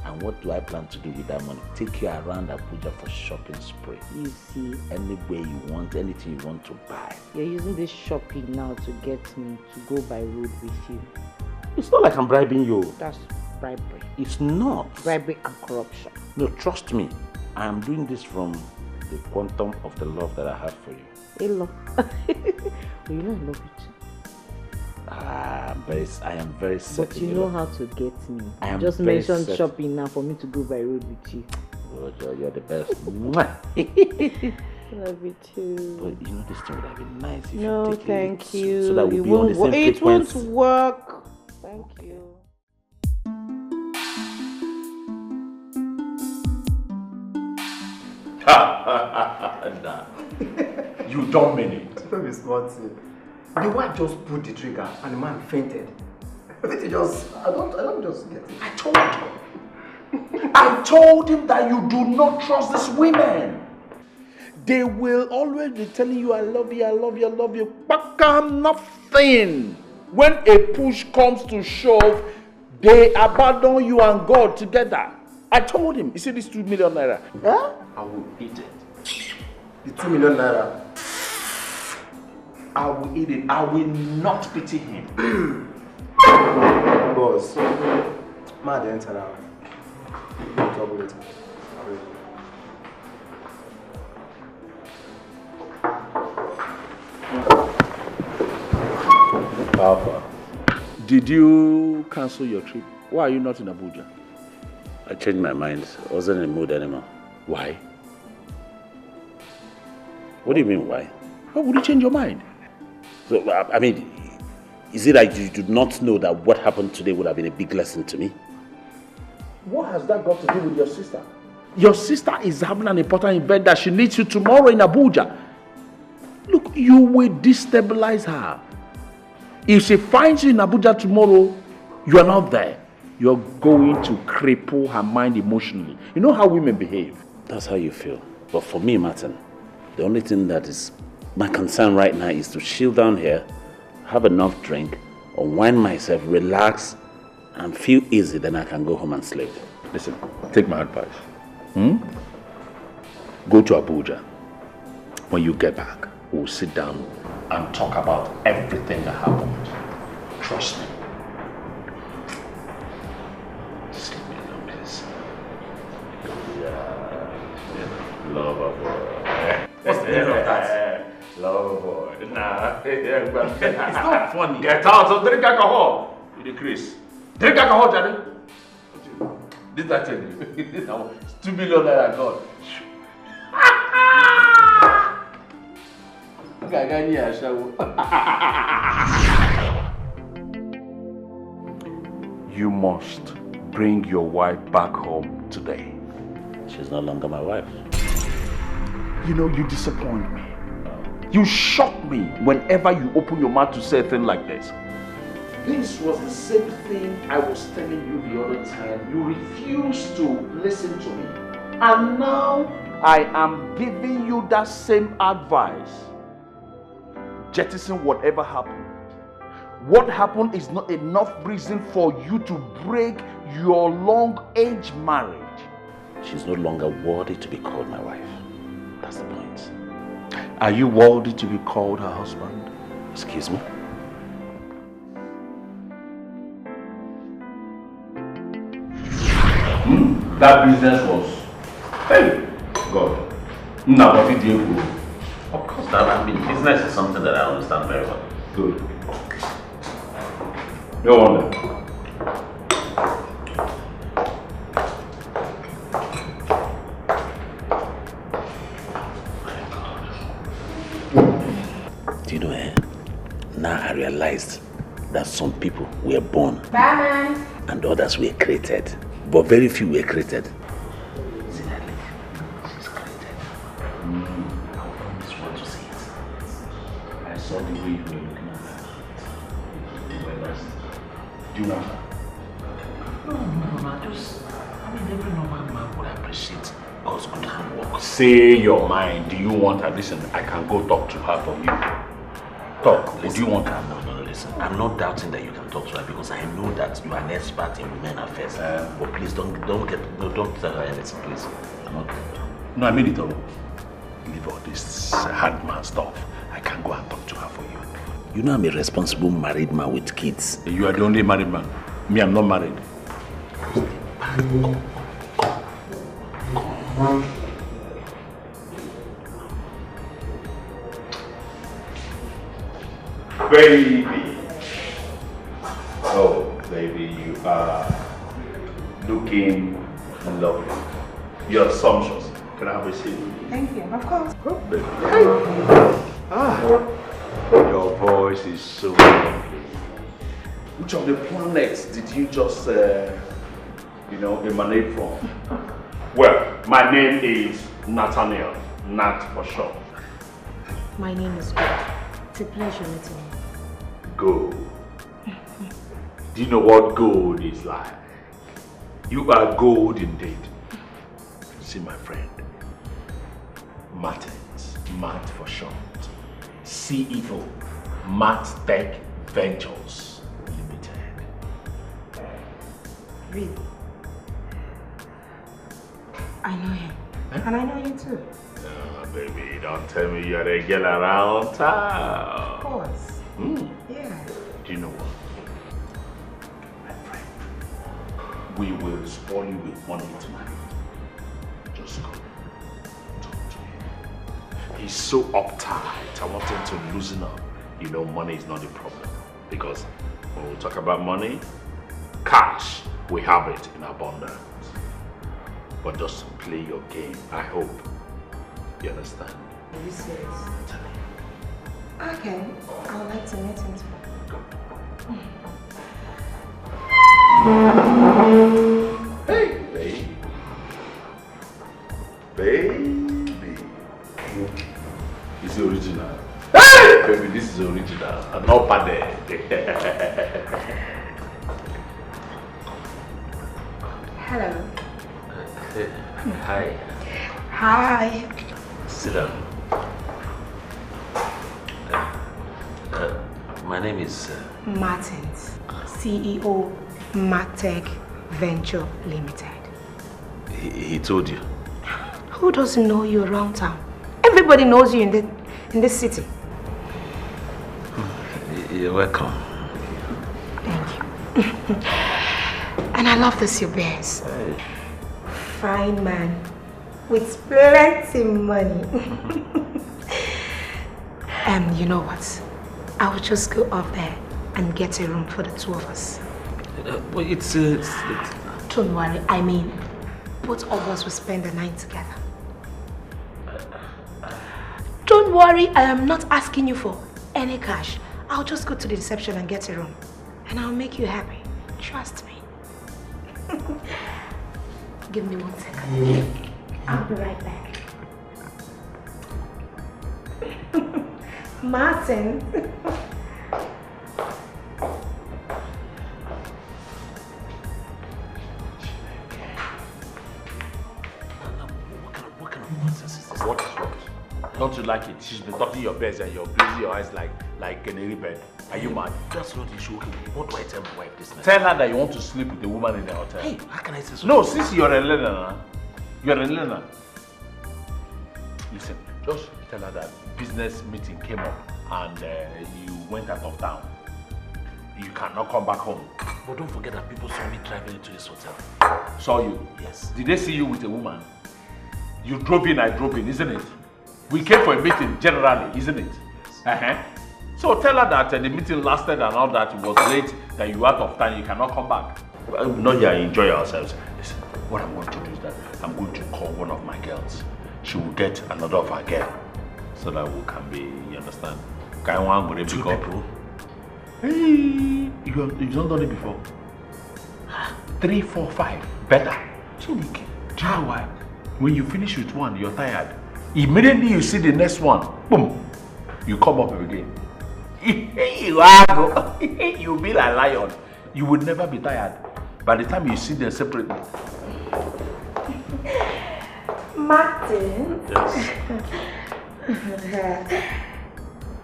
And what do I plan to do with that money? Take you around Abuja for shopping spree. You see? Anywhere you want, anything you want to buy. You're using this shopping now to get me to go by road with you. It's not like I'm bribing you. That's bribery. It's not. Bribery and corruption. No, trust me. I am doing this from the quantum of the love that I have for you. Hey, love. Well, you know I love you too. I am very certain. But you know how to get me. I am just very mentioned certain. shopping now for me to go by road with you. Oh, you're the best. Love you too. But you know this thing would have been nice if no, you take thank it you. so that we'll be on the same It frequency. won't work. Thank you. Nah. You don't mean it. Don't be smart. The wife just pulled the trigger and the man fainted. I don't just get it. I told him. I told him that you do not trust these women. They will always be telling you, I love you, I love you, I love you. But nothing. When a push comes to shove, they abandon you and God together. I told him, you see this 2 million naira? Huh? I will eat it. The 2 million naira. I will eat it. I will not pity him. Boss, man, the enter now. We'll talk later. Alpha, did you cancel your trip? Why are you not in Abuja? I changed my mind. I wasn't in the mood anymore. Why? What do you mean, why? Why would you change your mind? So, I mean, is it that you do not know that what happened today would have been a big lesson to me? What has that got to do with your sister? Your sister is having an important event that she needs you tomorrow in Abuja. Look, you will destabilize her. If she finds you in Abuja tomorrow, you are not there. You're going to cripple her mind emotionally. You know how women behave. That's how you feel. But for me, Martin, the only thing that is my concern right now is to chill down here, have enough drink, unwind myself, relax, and feel easy. Then I can go home and sleep. Listen, take my advice. Go to Abuja. When you get back, we'll sit down and talk about everything that happened. Trust me. Just leave me alone, please. Lover boy. What's the meaning of that? Lover boy. Nah. It's not funny. Get out, so drink alcohol. You decrease. Drink alcohol, Johnny. Did I tell you? It's 2 million naira gone. You must bring your wife back home today. She's no longer my wife. You know, you disappoint me. You shock me whenever you open your mouth to say a thing like this. This was the same thing I was telling you the other time. You refused to listen to me. And now I am giving you that same advice. Jettison whatever happened. What happened is not enough reason for you to break your long-age marriage. She's no longer worthy to be called my wife. That's the point. Are you worthy to be called her husband? Excuse me? That business was... Hey, God. Of course, that business is something that I understand very well. Good. No wonder. Do you know, now I realized that some people were born and others were created, but very few were created. See that lady? She's created. I always want to see it. I saw the way you were looking at her. You were lost. Do you know her? No, every normal man would appreciate God's good handwork. Say your mind. Do you want her? Listen, I can go talk to her for you. Talk. Listen, do you want her? No, listen. I'm not doubting that you can talk to her because I know that you are an expert in women affairs. But please don't tell her anything, please. I'm not. No, I mean it all. Leave all this hard man stuff. I can go and talk to her for you. You know I'm a responsible married man with kids. You are the only married man. Me, I'm not married. Baby. Oh, baby, you are looking lovely. You're sumptuous. Can I have a seat? Thank you, of course. Oh, baby. Your voice is so lovely. Which of the planets did you just, emanate from? Well, my name is Nathaniel, Nat for short. My name is Gold. It's a pleasure meeting you. Gold. Do you know what gold is like? You are gold indeed. See my friend, Martins, Matt for short, CEO, Matt Tech Ventures Limited. Really? I know him. Huh? And I know you too. No, baby, don't tell me you're a girl around town. Of course. Yeah. Do you know what? My friend, we will spoil you with money tonight. Just go. Talk to him. He's so uptight. I want him to loosen up. You know, money is not the problem. Because when we talk about money, cash, we have it in abundance. But just play your game, I hope. You understand? Are you serious? Tell me. Okay, I would like to meet him too. Hey, baby. Baby. It's the original. Hey! Baby, this is original. I'm not padded. Hello. Hi. Hi. Sit down. My name is... Martins, CEO, Martech Venture Limited. He told you? Who doesn't know you around town? Everybody knows you in this city. You're welcome. Thank you. And I love this your bears. Fine man with plenty money. And you know what? I will just go up there and get a room for the two of us. Well, it's... Don't worry, I mean, both of us will spend the night together. Don't worry, I am not asking you for any cash. I'll just go to the reception and get a room. And I'll make you happy. Trust me. Give me 1 second. I'll be right back. Martin. What is what? Don't you like it? She's been talking your best and you're blazing your eyes like canary bird. Are you mad? That's not the issue. Okay, what do I tell my wife this night? Tell her that you want to sleep with a woman in the hotel. Hey, how can I say so? No, since you're a learner, listen, just tell her that business meeting came up and you went out of town. You cannot come back home. But don't forget that people saw me driving into this hotel. Saw you? Yes. Did they see you with a woman? You drove in, I drove in, isn't it? We came for a meeting generally, isn't it? Yes. So tell her that the meeting lasted and all that, it was late, that you were out of time, you cannot come back. Not here, enjoy ourselves. Listen, what I'm going to do is that I'm going to call one of my girls. She will get another of her girl. So that we can be, you understand? Two people? Hey, you've not done it before. 3, 4, 5, better. Chineke. Do you know why? When you finish with one, you're tired. Immediately you see the next one, boom, you come up again. You'll be like a lion. You will never be tired. By the time you see them separately. Martin. Yes.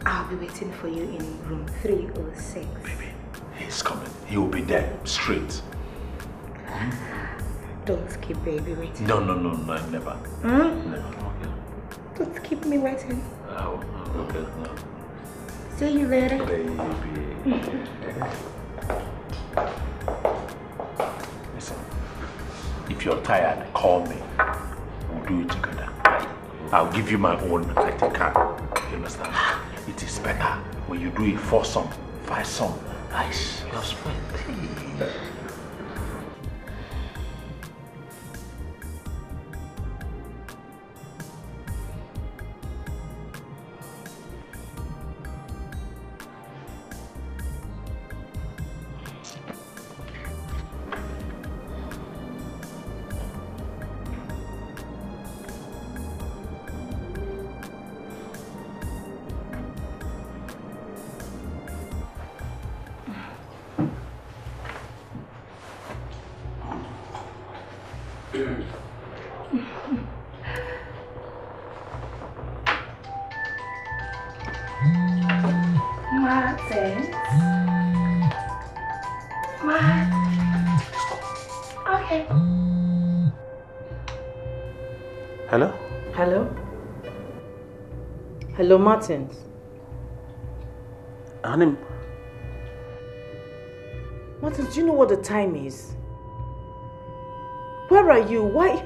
I'll be waiting for you in room 306. Baby, he's coming. He will be there, straight. Don't keep baby waiting. No, never. Never. Okay. Don't keep me waiting. Oh, okay. No. See you later. Baby. Listen, if you're tired, call me. We'll do it together. I'll give you my own. I take care. You understand? It is better when you do it for some, 5 some. Nice. You're sweet. Okay. Hello? Hello? Hello, Martins. Honey. Martins, do you know what the time is? Where are you? Why?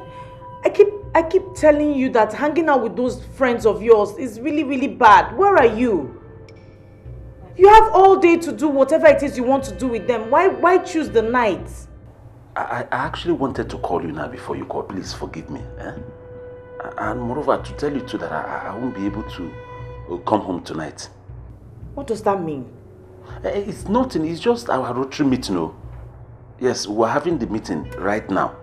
I keep telling you that hanging out with those friends of yours is really, really bad. Where are you? You have all day to do whatever it is you want to do with them. Why choose the night? I actually wanted to call you now before you called. Please forgive me. And moreover, to tell you too that I won't be able to come home tonight. What does that mean? It's nothing, it's just our rotary meeting. Oh. Yes, we're having the meeting right now.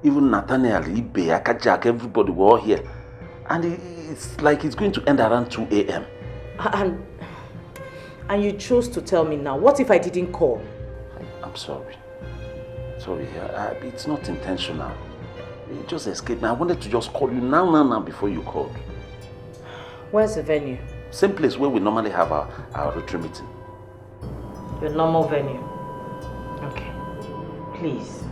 Even Nathaniel, Ibe, Akajak, everybody were all here. And it's like it's going to end around 2 a.m. And you chose to tell me now. What if I didn't call? I'm sorry. Sorry, it's not intentional. It just escaped me. I wanted to just call you now before you called. Where's the venue? Same place where we normally have our rotary meeting. Your normal venue? Okay. Please,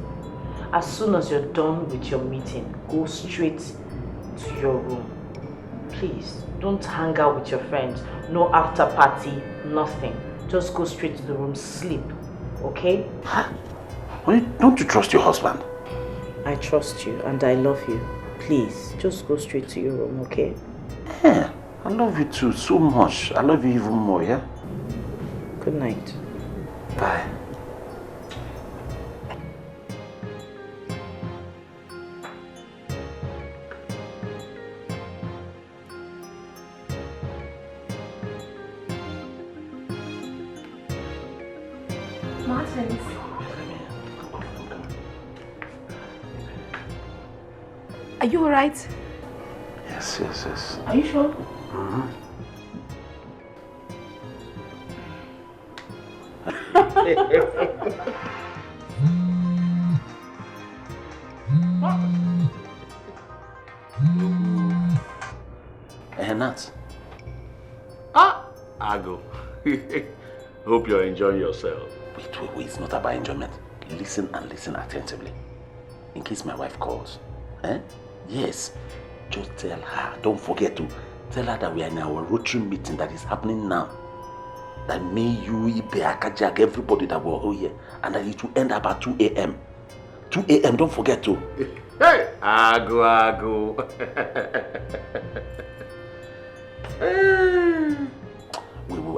as soon as you're done with your meeting, go straight to your room. Please, don't hang out with your friends. No after party, nothing. Just go straight to the room, sleep. Okay? Don't you trust your husband? I trust you and I love you. Please, just go straight to your room, okay? Yeah, I love you too so much. I love you even more, yeah? Good night. Bye. Martins. Are you alright? Yes. Are you sure? Mm-hmm. Nat. Ago. Hope you're enjoying yourself. Wait, it's not about enjoyment. Listen and listen attentively. In case my wife calls. Yes. Just tell her, don't forget to tell her that we are in our rotary meeting that is happening now. That me, you, Ibe, Akajak, everybody that were all here. And that it will end up at 2 a.m. 2 a.m., don't forget to. Hey! Ago.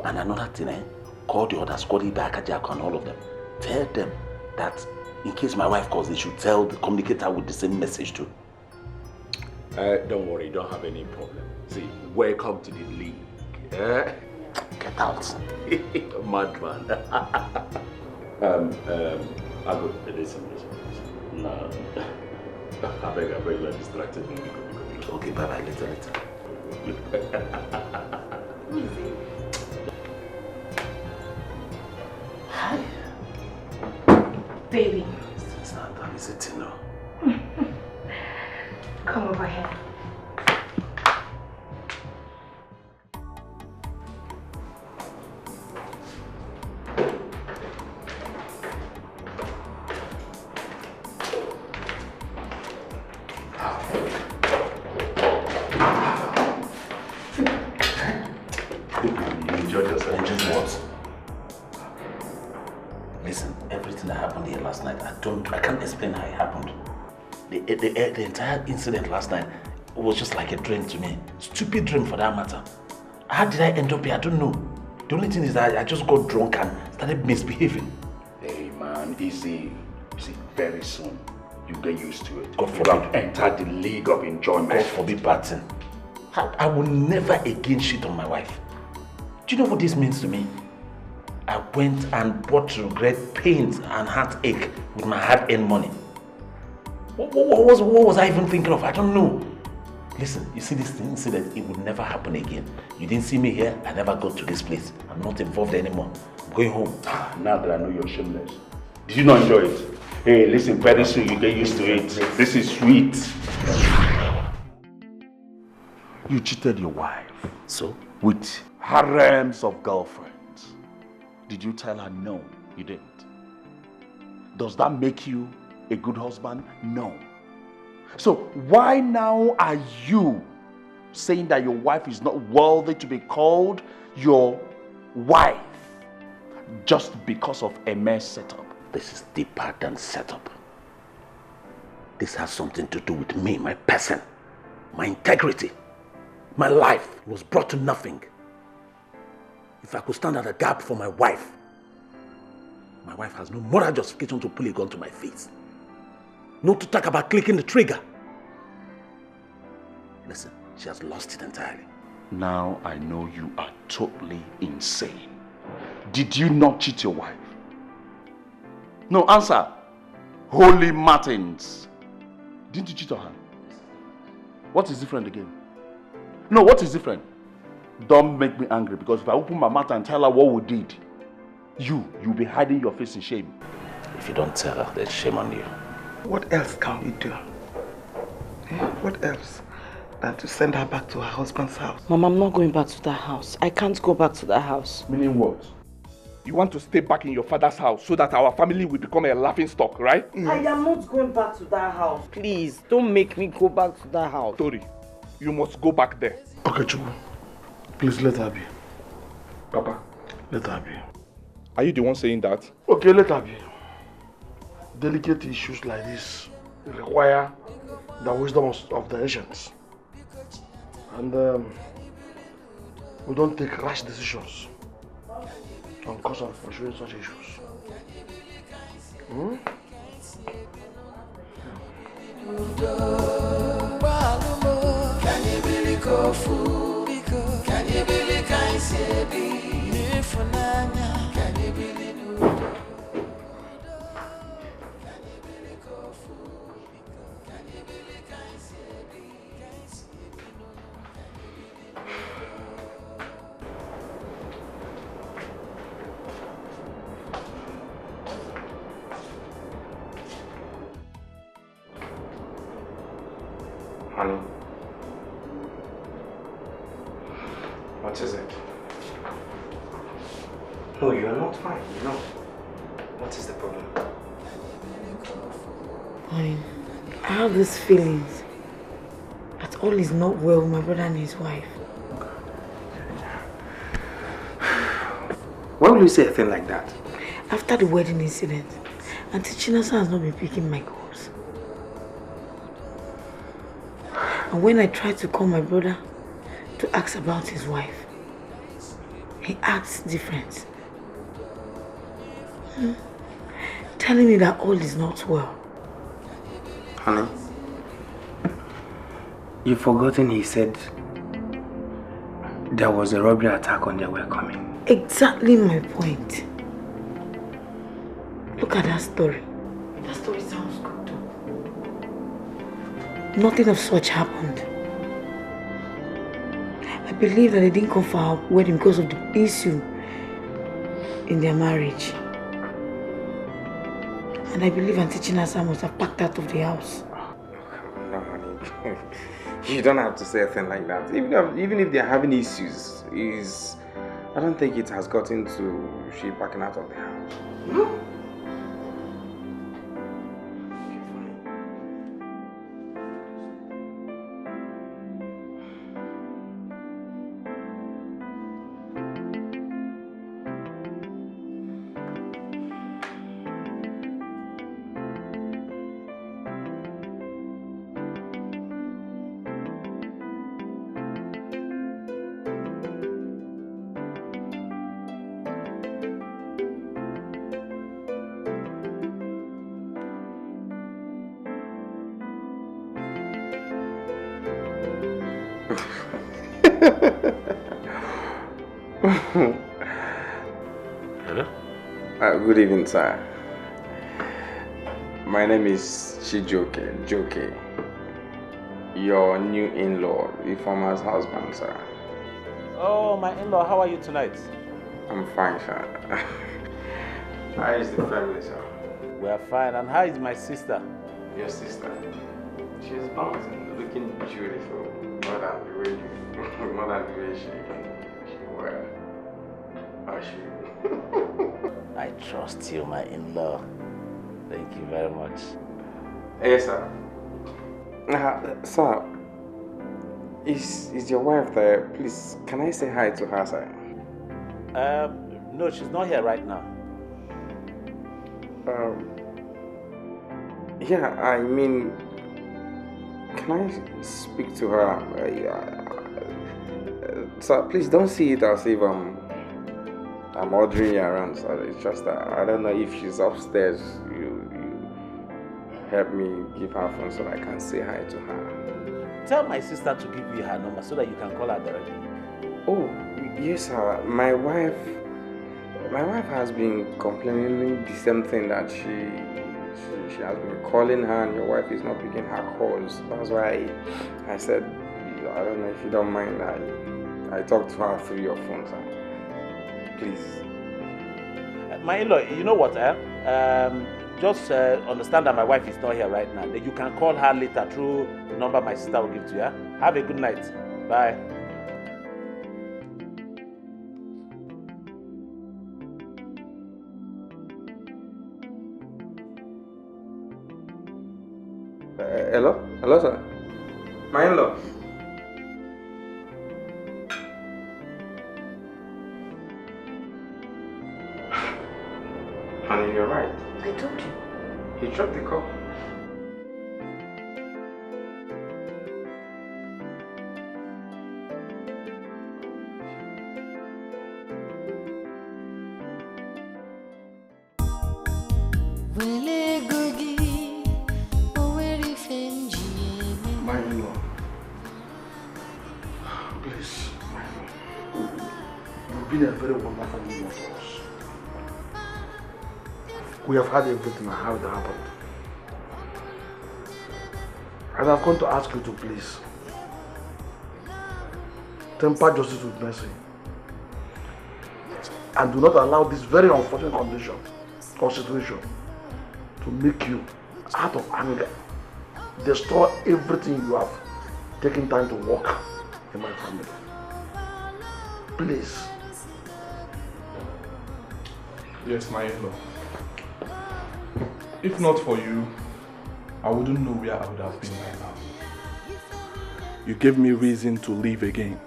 And another thing, call the others, call Ibe, Akajak and all of them. Tell them that in case my wife calls, they should communicate her with the same message too. Don't worry, don't have any problem. See, welcome to the league. Get out. Madman. Ago, listen. No. I beg, you are distracted me. Okay, bye-bye, later. Who is it? Hi. Baby. It's not that easy to know. Come over here. You enjoyed yourself? Enjoyed what? Listen, everything that happened here last night, I can't explain how it happened. The entire incident last night was just like a dream to me. Stupid dream for that matter. How did I end up here? I don't know. The only thing is that I just got drunk and started misbehaving. Hey man, easy. See, very soon you get used to it. God forbid. You have entered the league of enjoyment. God forbid, Barton. I will never again cheat on my wife. Do you know what this means to me? I went and bought regret, pain and heartache with my hard-earned money. What was I even thinking of? I don't know. Listen, you see this incident, it would never happen again. You didn't see me here, I never got to this place. I'm not involved anymore. I'm going home. Now that I know you're shameless. Did you not enjoy it? Hey, listen, very soon you get used to it. This is sweet. You cheated your wife. So? With harems of girlfriends. Did you tell her no? You didn't. Does that make you a good husband? No. So why now are you saying that your wife is not worthy to be called your wife just because of a mere setup? This is deeper than setup. This has something to do with me, my person, my integrity. My life was brought to nothing. If I could stand at a gap for my wife has no moral justification to pull a gun to my face. Not to talk about clicking the trigger. Listen, she has lost it entirely. Now I know you are totally insane. Did you not cheat your wife? No, answer. Holy Martins. Didn't you cheat on her? What is different again? No, what is different? Don't make me angry, because if I open my mouth and tell her what we did, you'll be hiding your face in shame. If you don't tell her, there's shame on you. What else can we do? What else than to send her back to her husband's house? Mom, I'm not going back to that house. I can't go back to that house. Meaning what? You want to stay back in your father's house so that our family will become a laughing stock, right? Yes. I am not going back to that house. Please, don't make me go back to that house. Tori, you must go back there. Okay, Chubu. Please let her be. Papa, let her be. Are you the one saying that? Okay, let her be. Delicate issues like this require the wisdom of the ancients. And we don't take rash decisions on cause of pursuing such issues. Can you really go fool? Can you really can say be? Can you really do? Honey, what is it? No, you are not fine, no. What is the problem? I have these feelings that all is not well with my brother and his wife. Why will you say a thing like that? After the wedding incident, Auntie Chinasa has not been picking my calls. And when I tried to call my brother to ask about his wife, he acts different. Telling me that all is not well. Honey, you've forgotten he said there was a robbery attack on their way coming. Exactly my point. Look at that story. That story sounds good though. Nothing of such happened. I believe that they didn't come for our wedding because of the issue in their marriage. And I believe Auntie Chinasa must have packed out of the house. No, honey. You don't have to say a thing like that. Even if they're having issues, I don't think it has gotten to she packing out of the house. No. Hello? Good evening, sir. My name is Joke. Your new in-law, the former's husband, sir. Oh, my in-law, how are you tonight? I'm fine, sir. How is the family, sir? We are fine. And how is my sister? Your sister? She's bouncing, looking beautiful. More than the way she wear. How she? I trust you, my in-law. Thank you very much. Yes, sir. Sir, is your wife there? Please, can I say hi to her, sir? No, she's not here right now. Yeah, I mean, can I speak to her? Sir, please don't see it as if I'm ordering around, sir. It's just that I don't know if she's upstairs. You help me give her phone so I can say hi to her. Tell my sister to give you her number so that you can call her directly. Oh, yes, sir. My wife My wife has been complaining the same thing, that she has been calling her and your wife is not picking her calls. That's why I said, I don't know if you don't mind, I talked to her through your phone, sir. Please. My in-law, you know what, just understand that my wife is not here right now. You can call her later through the number my sister will give to you. Yeah? Have a good night. Bye. Hello? Hello, sir. My in-law. Honey, you're right. I told you. He dropped the call. My in-law. Please, my in-law. You've been a very wonderful woman to us. We have had everything and how it happened. And I've come to ask you to please temper justice with mercy and do not allow this very unfortunate condition or situation to make you, out of anger, destroy everything you have taken time to work in my family. Please. Yes, my in-law. If not for you, I wouldn't know where I would have been right now. You gave me reason to live again.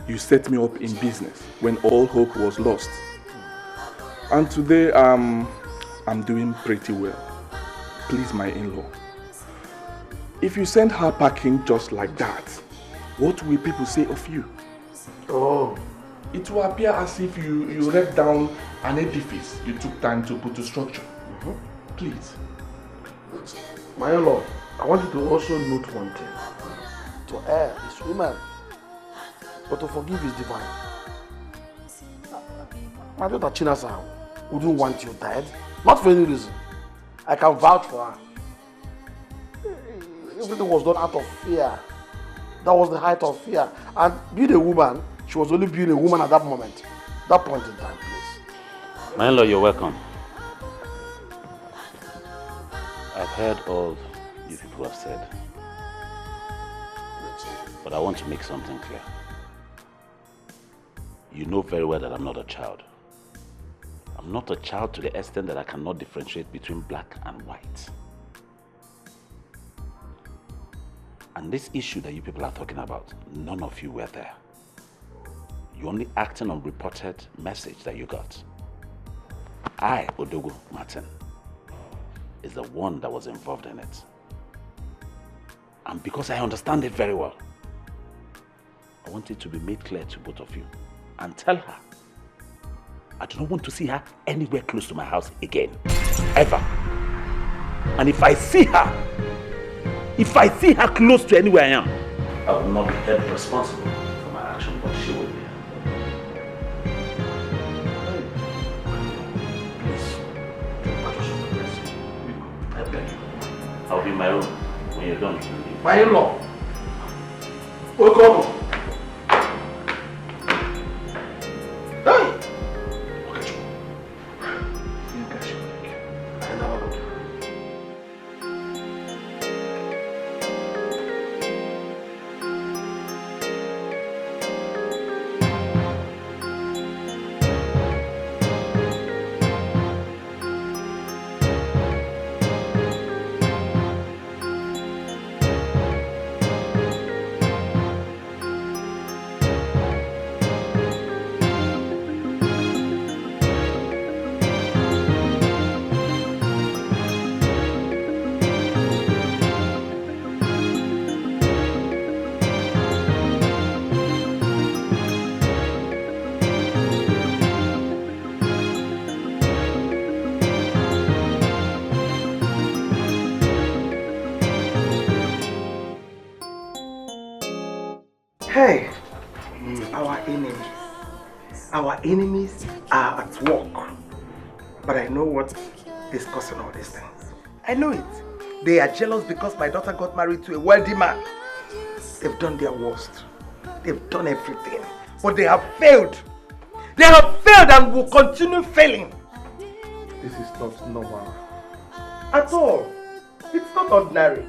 You set me up in business when all hope was lost. And today, I'm doing pretty well. Please, my in-law. If you send her packing just like that, what will people say of you? Oh. It will appear as if you ripped down an edifice you took time to put to structure. Please. My Lord, I want you to also note one thing. To err is human, but to forgive is divine. My daughter Chinasa wouldn't want you dead, not for any reason. I can vouch for her. Everything was done out of fear. That was the height of fear. And being a woman, she was only being a woman at that moment. That point in time, please. My in-law, you're welcome. I've heard all you people have said. But I want to make something clear. You know very well that I'm not a child. I'm not a child to the extent that I cannot differentiate between black and white. And this issue that you people are talking about, none of you were there. You're only acting on reported message that you got. I, Odogo Martin, is the one that was involved in it. And because I understand it very well, I want it to be made clear to both of you. And tell her, I do not want to see her anywhere close to my house again. Ever. And if I see her close to anywhere I am, I will not be held responsible for my action, but she will be. I'll be in my room when you're done. My in-law. Welcome. Hey! Hey, our enemy. Our enemies are at work. But I know what is causing all these things. I know it. They are jealous because my daughter got married to a wealthy man. They've done their worst. They've done everything. But they have failed. They have failed and will continue failing. This is not normal. At all. It's not ordinary.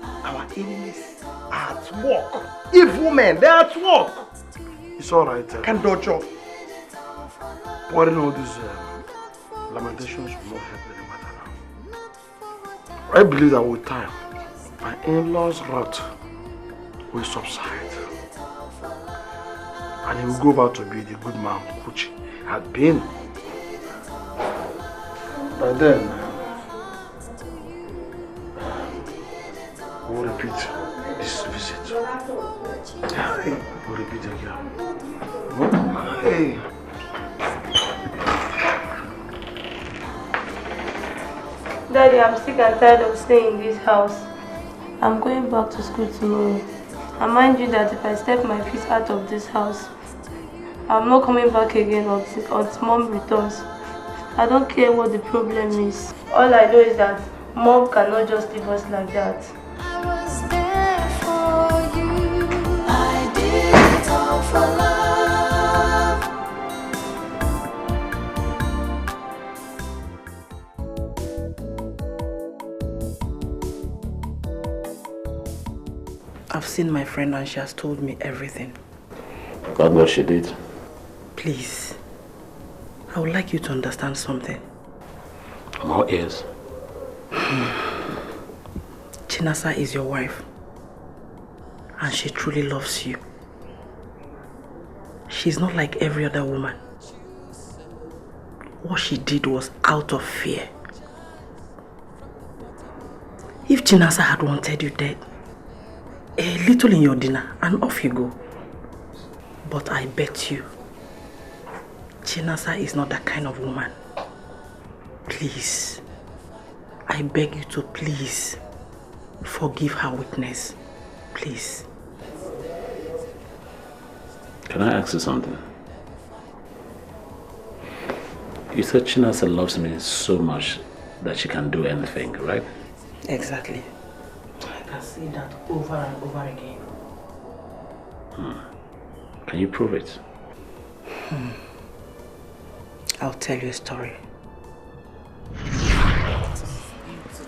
Our enemies are at work. Evil men, they are at work. It's alright. Kandocho. Pouring all these lamentations will not help any matter now. I believe that with time, my in-laws' wrath will subside. And he will go back to be the good man which he had been. By then, we'll repeat this visit. We'll repeat again. Hey. Daddy, I'm sick and tired of staying in this house. I'm going back to school tomorrow. And mind you that if I step my feet out of this house, I'm not coming back again until Mom returns. I don't care what the problem is. All I know is that Mom cannot just leave us like that. I was there for you. I did it all for love. I've seen my friend and she has told me everything. About what she did? Please, I would like you to understand something. I'm all ears. Chinasa is your wife. And she truly loves you. She's not like every other woman. What she did was out of fear. If Chinasa had wanted you dead, a little in your dinner and off you go. But I bet you, Chinasa is not that kind of woman. Please, I beg you to please forgive her weakness. Please. Can I ask you something? You said Chinasa loves me so much that she can do anything, right? Exactly. I can see that over and over again. Can you prove it? I'll tell you a story.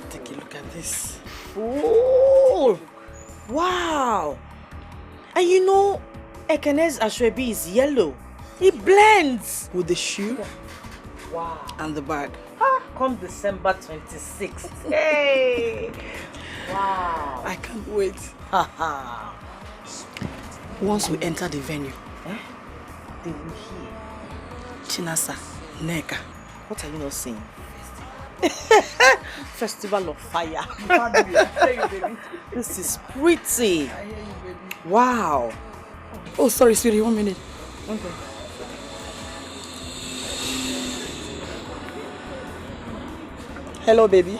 Take a look at this. Oh, wow. And you know, Ekene's ashwebi is yellow. It blends with the shoe. Wow. And the bag. Come December 26th. Hey! Wow. I can't wait. Once we enter the venue, They will hear. Chinasa, Neka. What are you not saying? Festival of fire. This is pretty. Wow. Oh, sorry, sweetie, 1 minute. Okay. Hello, baby.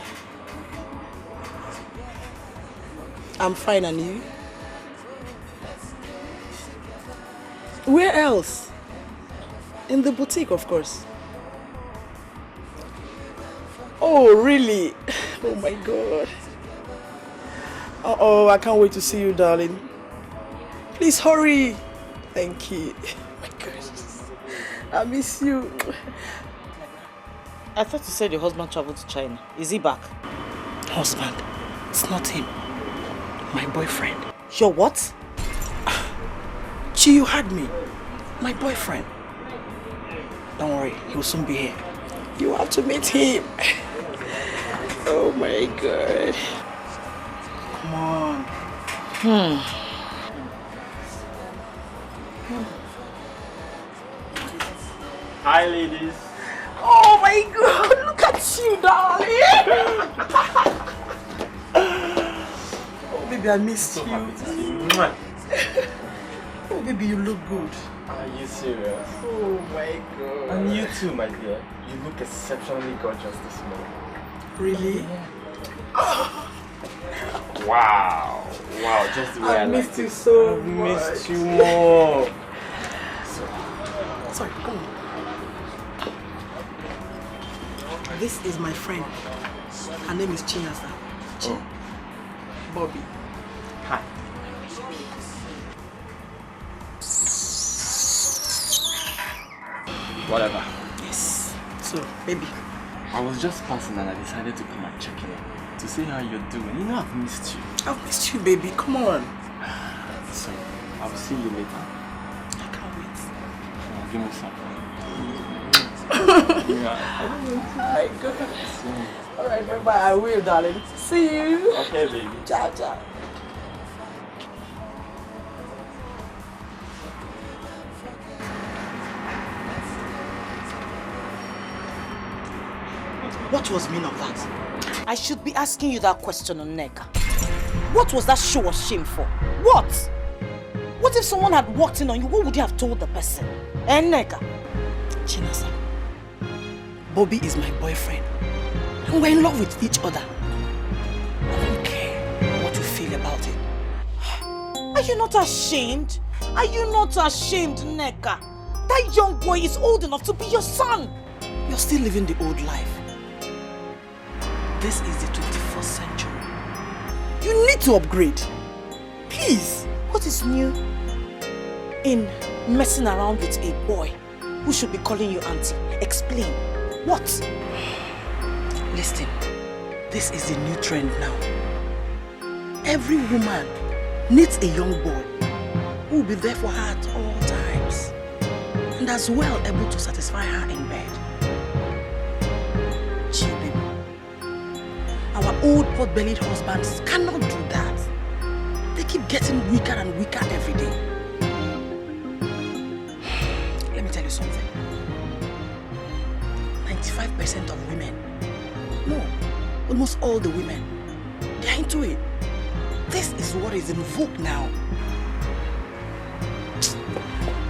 I'm fine, and you? Where else? In the boutique, of course. Oh, really? Oh my God. Uh-oh, I can't wait to see you, darling. Please hurry. Thank you. My goodness. I miss you. I thought you said your husband traveled to China. Is he back? Husband? It's not him. My boyfriend. Your what? Chi, you heard me. My boyfriend. Don't worry, he will soon be here. You have to meet him. Oh my God. Come on. Hi, ladies. Oh my God, look at you, darling. Oh, baby, I missed you. Mwah. Oh, baby, you look good. Are you serious? Oh my God. And you too, my dear. You look exceptionally gorgeous this morning. Really? Wow. Wow, just the way I missed liked you it. so I've much. missed you more. So, Sorry, come on. This is my friend. Her name is Chinasa. Oh. Bobby. Hi. Whatever. Yes. So, baby. I was just passing and I decided to come and check in to see how you're doing. You know I've missed you. I've missed you, baby. Come on. So, I'll see you later. I can't wait. Give me something. My goodness. Alright, bye-bye. I will, darling. See you. Okay, baby. Ciao, ciao. What was the meaning of that? I should be asking you that question, Nneka. What was that show of shame for? What? What if someone had walked in on you? What would you have told the person? Nneka? Chinasa, Bobby is my boyfriend. And we're in love with each other. I don't care what you feel about it. Are you not ashamed? Are you not ashamed, Nneka? That young boy is old enough to be your son. You're still living the old life. This is the 21st century. You need to upgrade. Please. What is new in messing around with a boy who should be calling you auntie? Explain. What? Listen, this is the new trend now. Every woman needs a young boy who will be there for her at all times and as well able to satisfy her in bed. Gee, baby. Our old pot-bellied husbands cannot do that. They keep getting weaker and weaker every day. Let me tell you something. 95% of women, no, almost all the women, they're into it. This is what is in vogue now.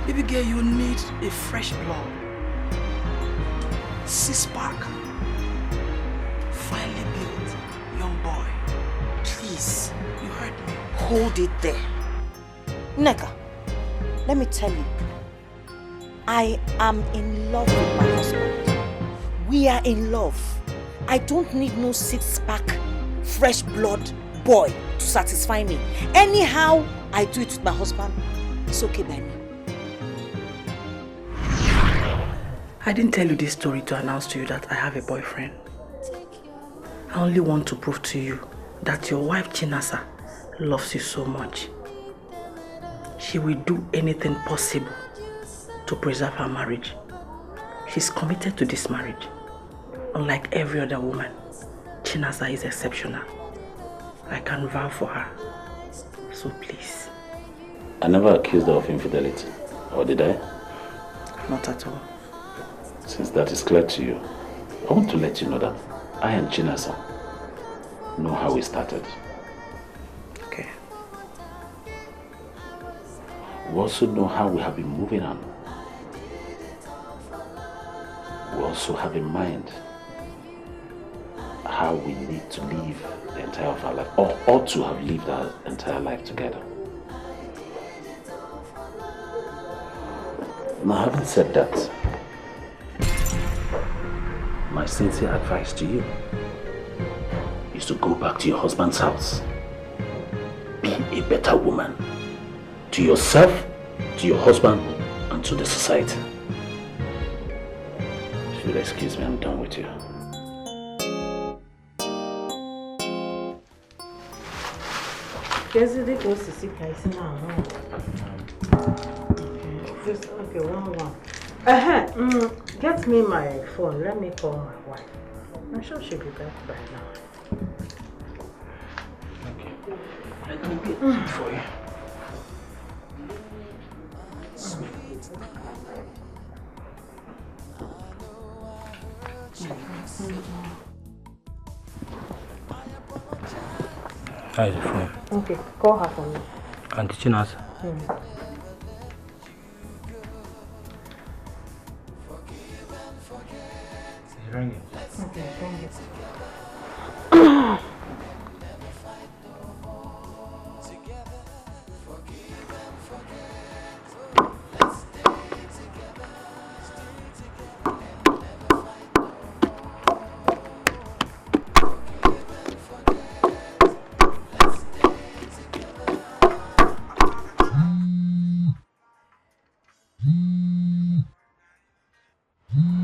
Baby girl, you need a fresh blood. Six-pack. Finely built young boy. Please, you heard me. Hold it there. Nneka, let me tell you. I am in love with my husband. We are in love. I don't need no six-pack, fresh blood boy to satisfy me. Anyhow I do it with my husband, it's okay by me. I didn't tell you this story to announce to you that I have a boyfriend. I only want to prove to you that your wife Chinasa loves you so much. She will do anything possible to preserve her marriage. She's committed to this marriage. Unlike every other woman, Chinasa is exceptional. I can vow for her. So please. I never accused her of infidelity. Or did I? Not at all. Since that is clear to you, I want to let you know that I and Chinasa know how we started. Okay. We also know how we have been moving on. We also have in mind how we need to live the entire of our life, or ought to have lived our entire life together. Now, having said that, my sincere advice to you is to go back to your husband's house. Be a better woman to yourself, to your husband, and to the society. If you'll excuse me, I'm done with you. Yesterday was to see Kaisi now. Okay, one. Get me my phone. Let me call my wife. I'm sure she'll be back by now. Okay. Let me get it for you. How is the phone? Okay, call her for me. Auntie Chinasa. It's ringing. Okay, thank you.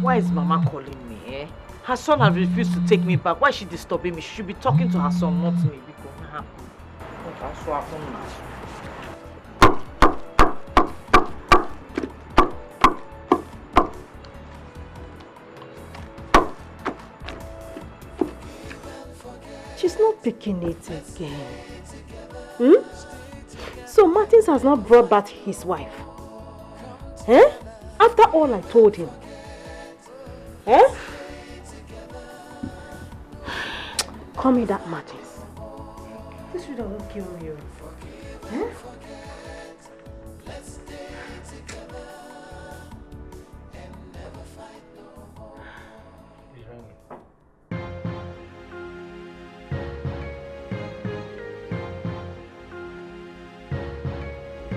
Why is Mama calling me, eh? Her son has refused to take me back. Why is she disturbing me? She should be talking to her son, not me. She's not picking it again. So Martins has not brought back his wife. Eh? After all I told him. Eh? Call me that Martins. This should have killed you. Eh?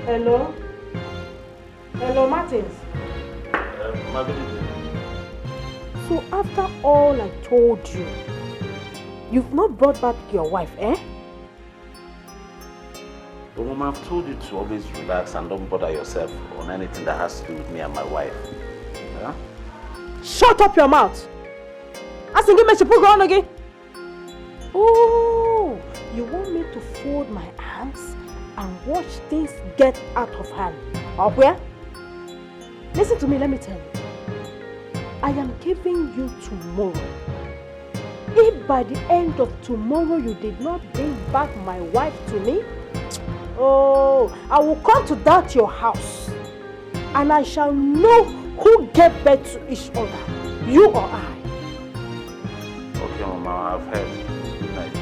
Hello? Hello, Martins? So after all I told you, you've not brought back your wife, eh? But Mama, I've told you to always relax and don't bother yourself on anything that has to do with me and my wife. Yeah? Shut up your mouth! I think you must put on again. Oh, you want me to fold my arms and watch things get out of hand? Or where? Listen to me, let me tell you. I am giving you tomorrow. If by the end of tomorrow you did not bring back my wife to me, oh, I will come to that your house and I shall know who gave birth to each other, you or I. Okay, Mama, I've heard. Good night.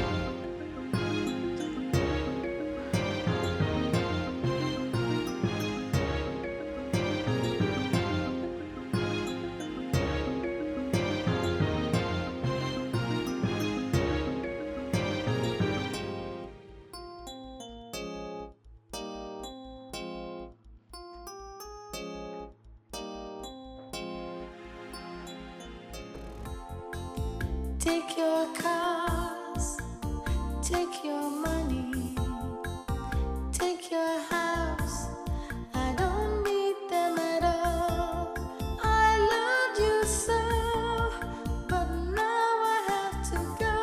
Take your cars, take your money, take your house. I don't need them at all. I loved you so, but now I have to go.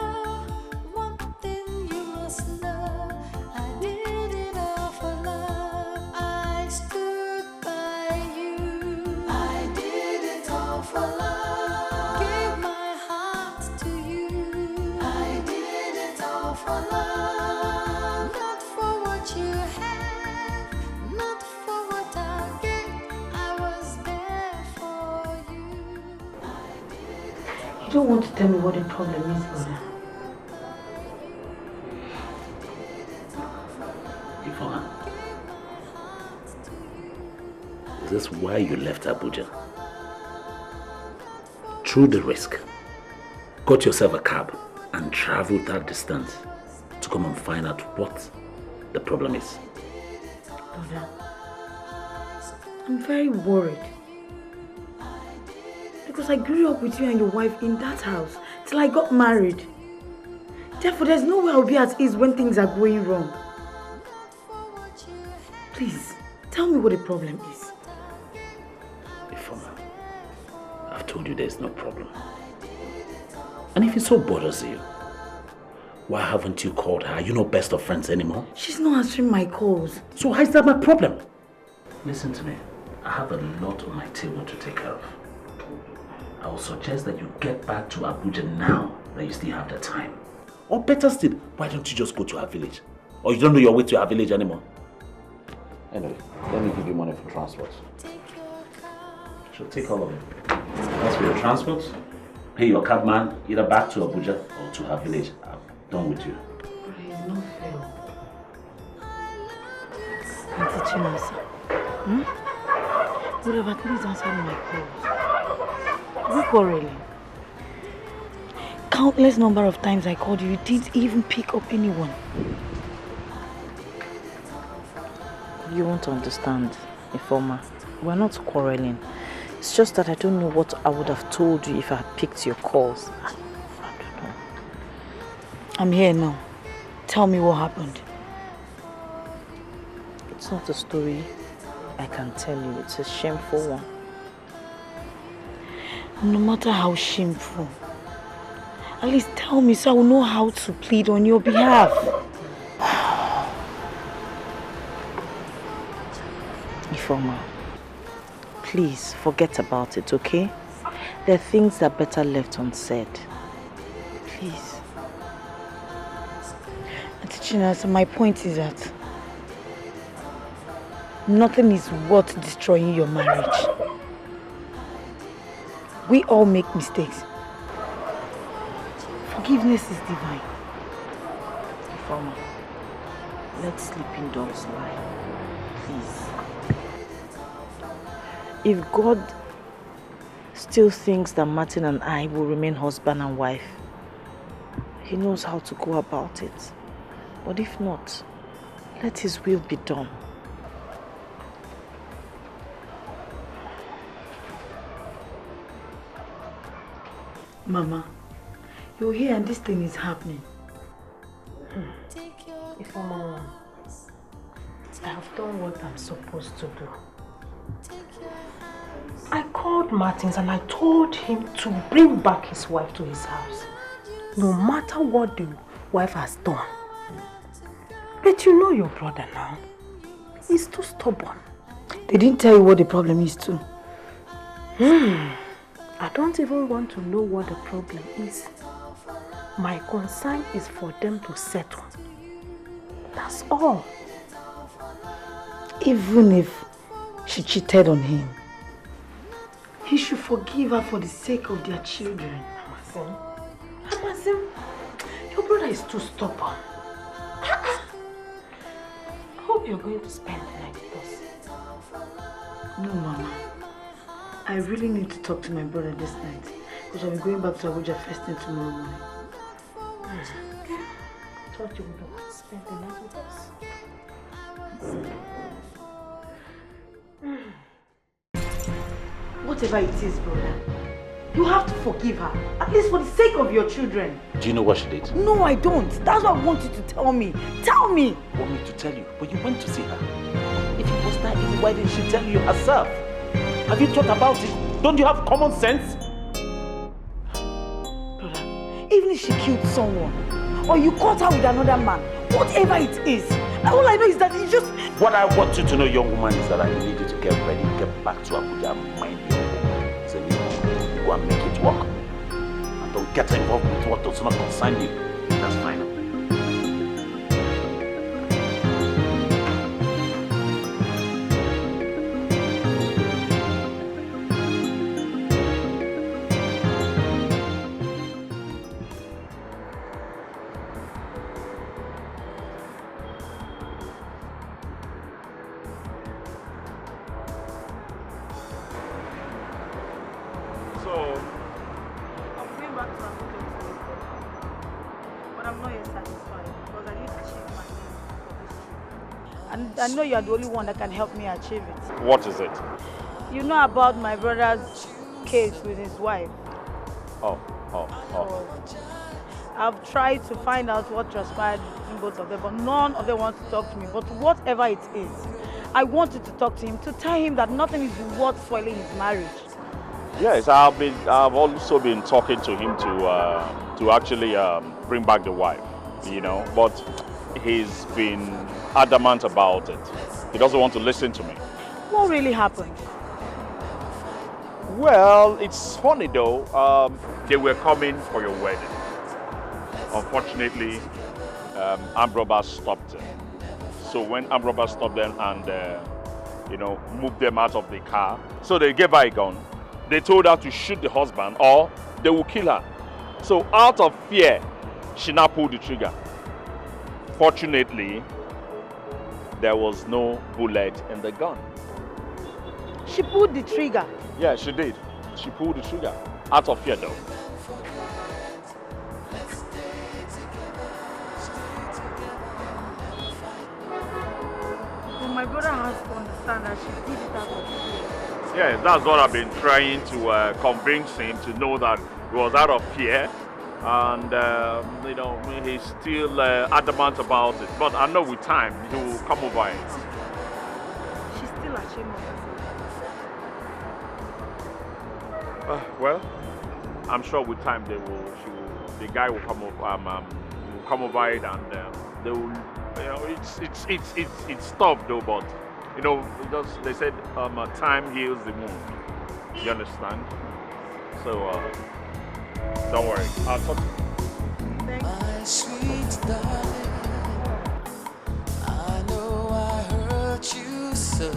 One thing you must know, I did it all for love. I stood by you. I did it all for love. Gave my heart to you. I did it all for love. Not for what you have, not for what I get. I was there for you. You don't want to tell me what the problem is, brother. Ifeoma, is this why you left Abuja? Through the risk, got yourself a cab and traveled that distance to come and find out what the problem is. Brother, I'm very worried. Because I grew up with you and your wife in that house till I got married. Therefore, there's no way I'll be at ease when things are going wrong. Please, tell me what the problem is. Ifeoma, I've told you there's no problem. And if it so bothers you, why haven't you called her? You're not best of friends anymore. She's not answering my calls. So how is that my problem? Listen to me. I have a lot on my table to take care of. I will suggest that you get back to Abuja now that you still have the time. Or better still, why don't you just go to our village? Or you don't know your way to our village anymore? Anyway, let me give you money for transport. She'll take all of it. That's for your transport. Pay your cabman either back to Abuja or to her village. I'm done with you. It's not fair. Auntie Chinasa, whatever, please answer my calls. We're quarreling. Countless number of times I called you, you didn't even pick up anyone. You won't understand, Ifeoma. We're not quarreling. It's just that I don't know what I would have told you if I had picked your calls. I don't know. I'm here now. Tell me what happened. It's not a story I can tell you it's a shameful one. No matter how shameful, at least tell me so I will know how to plead on your behalf. Ifeoma, please forget about it, okay? There are things that are better left unsaid. Please. Auntie Chinasa, my point is that nothing is worth destroying your marriage. We all make mistakes. Forgiveness is divine. Ifeoma, let sleeping dogs lie. Please. If God still thinks that Martin and I will remain husband and wife, he knows how to go about it. But if not, let his will be done. Mama, you're here and this thing is happening. Ifeoma, I have done what I'm supposed to do. I called Martins and I told him to bring back his wife to his house, no matter what the wife has done. But you know your brother now. He's too stubborn. They didn't tell you what the problem is too. I don't even want to know what the problem is. My concern is for them to settle. That's all. Even if she cheated on him, he should forgive her for the sake of their children. Amazim, your brother is too stubborn. I hope you're going to spend the night with us. No, Mama. I really need to talk to my brother this night because I'll be going back to Abuja first thing tomorrow morning. Okay. I thought you would spend the night with us. Whatever it is, brother, you have to forgive her, at least for the sake of your children. Do you know what she did? No, I don't. That's what I want you to tell me. Tell me! I want me to tell you, but you went to see her. If it was that easy, why didn't she tell you herself? Have you thought about it? Don't you have common sense? Brother, even if she killed someone, or you caught her with another man, whatever it is, all I know is that it's just... What I want you to know, young woman, is that I need you to get ready, get back to Abuja and mind your home. It's a new home. Go and make it work. And don't get involved with what does not concern you. That's fine. I know you are the only one that can help me achieve it. What is it? You know about my brother's case with his wife. Oh. So, I've tried to find out what transpired between both of them, but none of them wants to talk to me. But whatever it is, I wanted to talk to him, to tell him that nothing is worth spoiling his marriage. Yes, I've also been talking to him to actually bring back the wife, you know, but he's been adamant about it. He doesn't want to listen to me. What really happened? Well, it's funny though. They were coming for your wedding. Unfortunately, armed robbers stopped them. So when armed robbers stopped them and moved them out of the car, so they gave her a gun. They told her to shoot the husband or they will kill her. So out of fear, she now pulled the trigger. Fortunately, there was no bullet in the gun. She pulled the trigger? Yeah, she did. She pulled the trigger. Out of fear though. But my brother has to understand that she did it out of fear. Yeah, that's what I've been trying to convince him to know, that it was out of fear. And, he's still adamant about it. But I know with time, he will come over it. She's still ashamed Well, I'm sure with time the guy will come over it, and they will. It's tough though, but they said time heals the wound. You understand? So don't worry. I'll talk to you. My sweet darling, I know I hurt you so.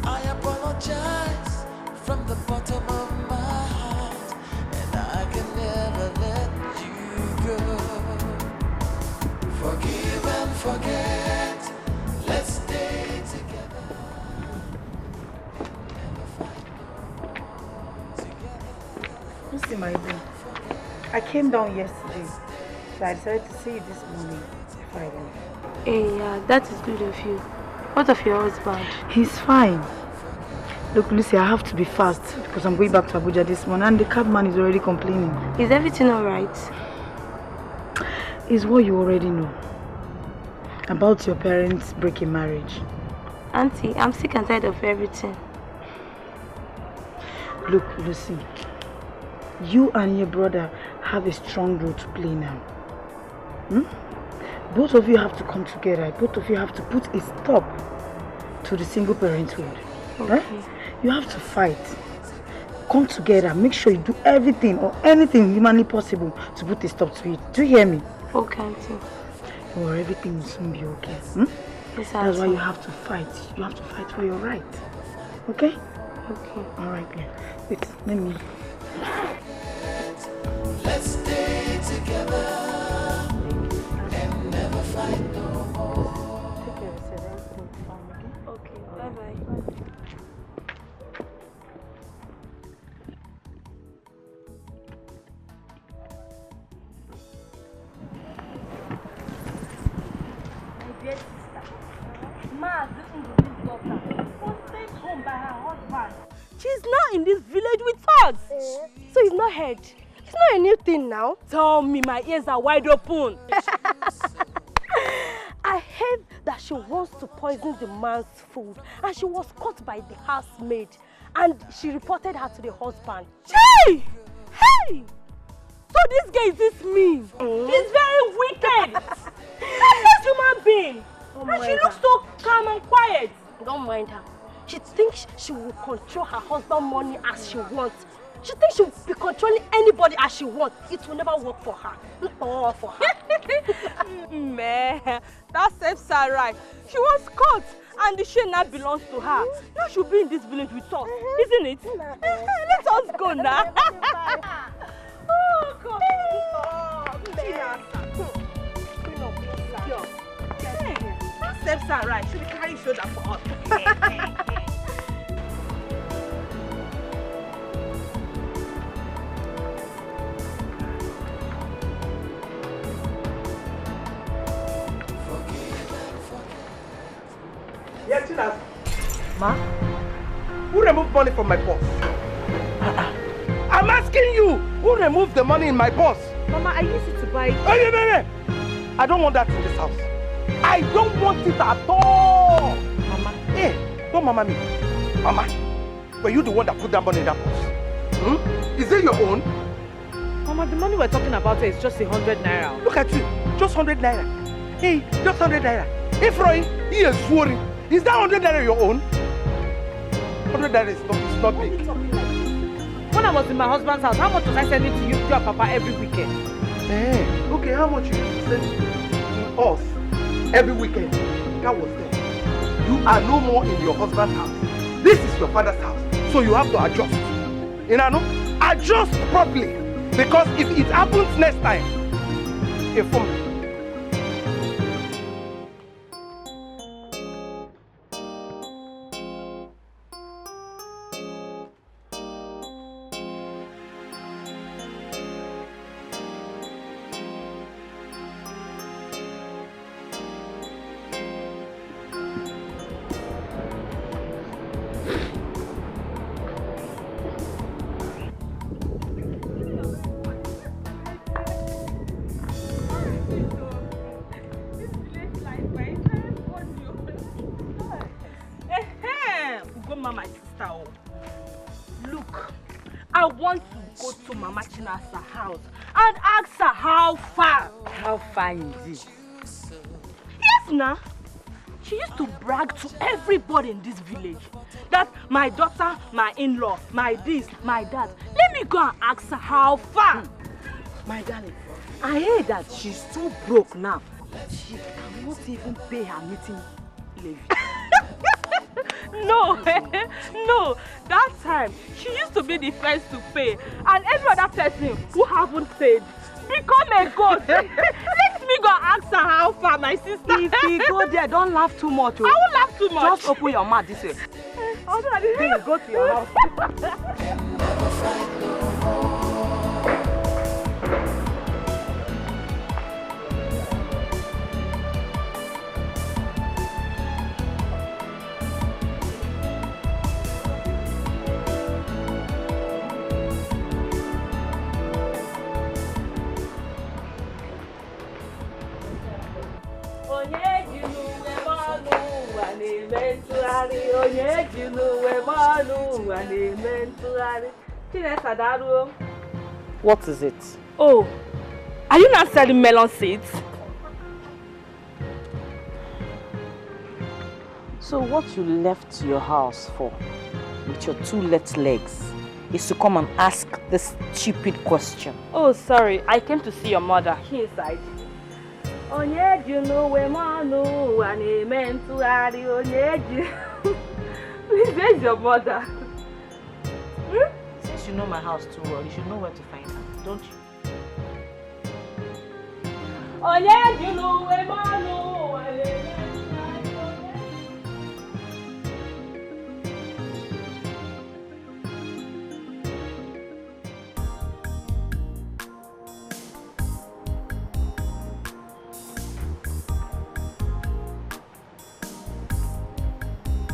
I apologize from the bottom of my heart, and I can never let you go. Forgive and forget, let's stay together. Listen, my dear, I came down yesterday, so I decided to see you this morning before I went. Hey, yeah, that is good of you. What of your husband? He's fine. Look, Lucy, I have to be fast because I'm going back to Abuja this morning and the cabman is already complaining. Is everything alright? It's what you already know. About your parents breaking marriage. Auntie, I'm sick and tired of everything. Look, Lucy, you and your brother have a strong role to play now. Both of you have to come together. Both of you have to put a stop to the single parenthood. Okay. You have to fight. Come together. Make sure you do everything or anything humanly possible to put a stop to it. Do you hear me? Okay, Auntie. Or everything will soon be okay. Yes, that's why you have to fight. You have to fight for your right. Okay? Okay. Alright, yeah. Wait, let me... Let's stay together and never fight no more. Okay, bye-bye. She's not in this village with us. So it's not heard. It's not a new thing now. Tell me, my ears are wide open. I heard that she wants to poison the man's food and she was caught by the housemaid and she reported her to the husband. Hey! Hey! So this guy is this mean. He's very wicked. This human being. And she looks so calm and quiet. Don't mind her. She thinks she will control her husband's money as she wants. She thinks she will be controlling anybody as she wants. It will never work for her. Not work for her. Man, that serves her right. She was caught and the shame now belongs to her. Now she'll be in this village with us, isn't it? Let us go now. Oh, God. That serves her right. She'll be carrying shoulder for us. Yes, Tina. Ma? Who removed money from my purse? I'm asking you, who removed the money in my purse? Mama, I used it to buy... Hey! I don't want that in this house. I don't want it at all. Mama. Hey, don't mama me. Mama, were you the one that put that money in that purse? Is it your own? Mama, the money we're talking about is just 100 naira. Look at you, just 100 naira. Hey, just 100 naira. Hey, Freud, he is swearing. Is that 100 naira your own? 100 naira is not big. When I was in my husband's house, how much was I sending to you, your papa, every weekend? Hey, okay, how much you used to send to us every weekend? That was there. You are no more in your husband's house. This is your father's house. So you have to adjust. You know? Adjust properly. Because if it happens next time, inform me. look, I want to go to Mama Chinasa's house and ask her how far. How far indeed? Yes, now. She used to brag to everybody in this village that my daughter, my in-law, my this, my that. Let me go and ask her how far. My darling, I heard that she's too broke now. She cannot even pay her meeting levy. No, no. That time, she used to be the first to pay. And every other person who haven't paid become a ghost. Let me go ask her how far, my sister. If you go there, don't laugh too much. I won't laugh too much. Just open your mouth this way. Then go to your house. What is it? Oh, are you not selling melon seeds? So what you left your house for with your two left legs is to come and ask this stupid question. Oh, sorry. I came to see your mother. She inside. Please, where's your mother? Since you know my house too well, you should know where to find her, don't you?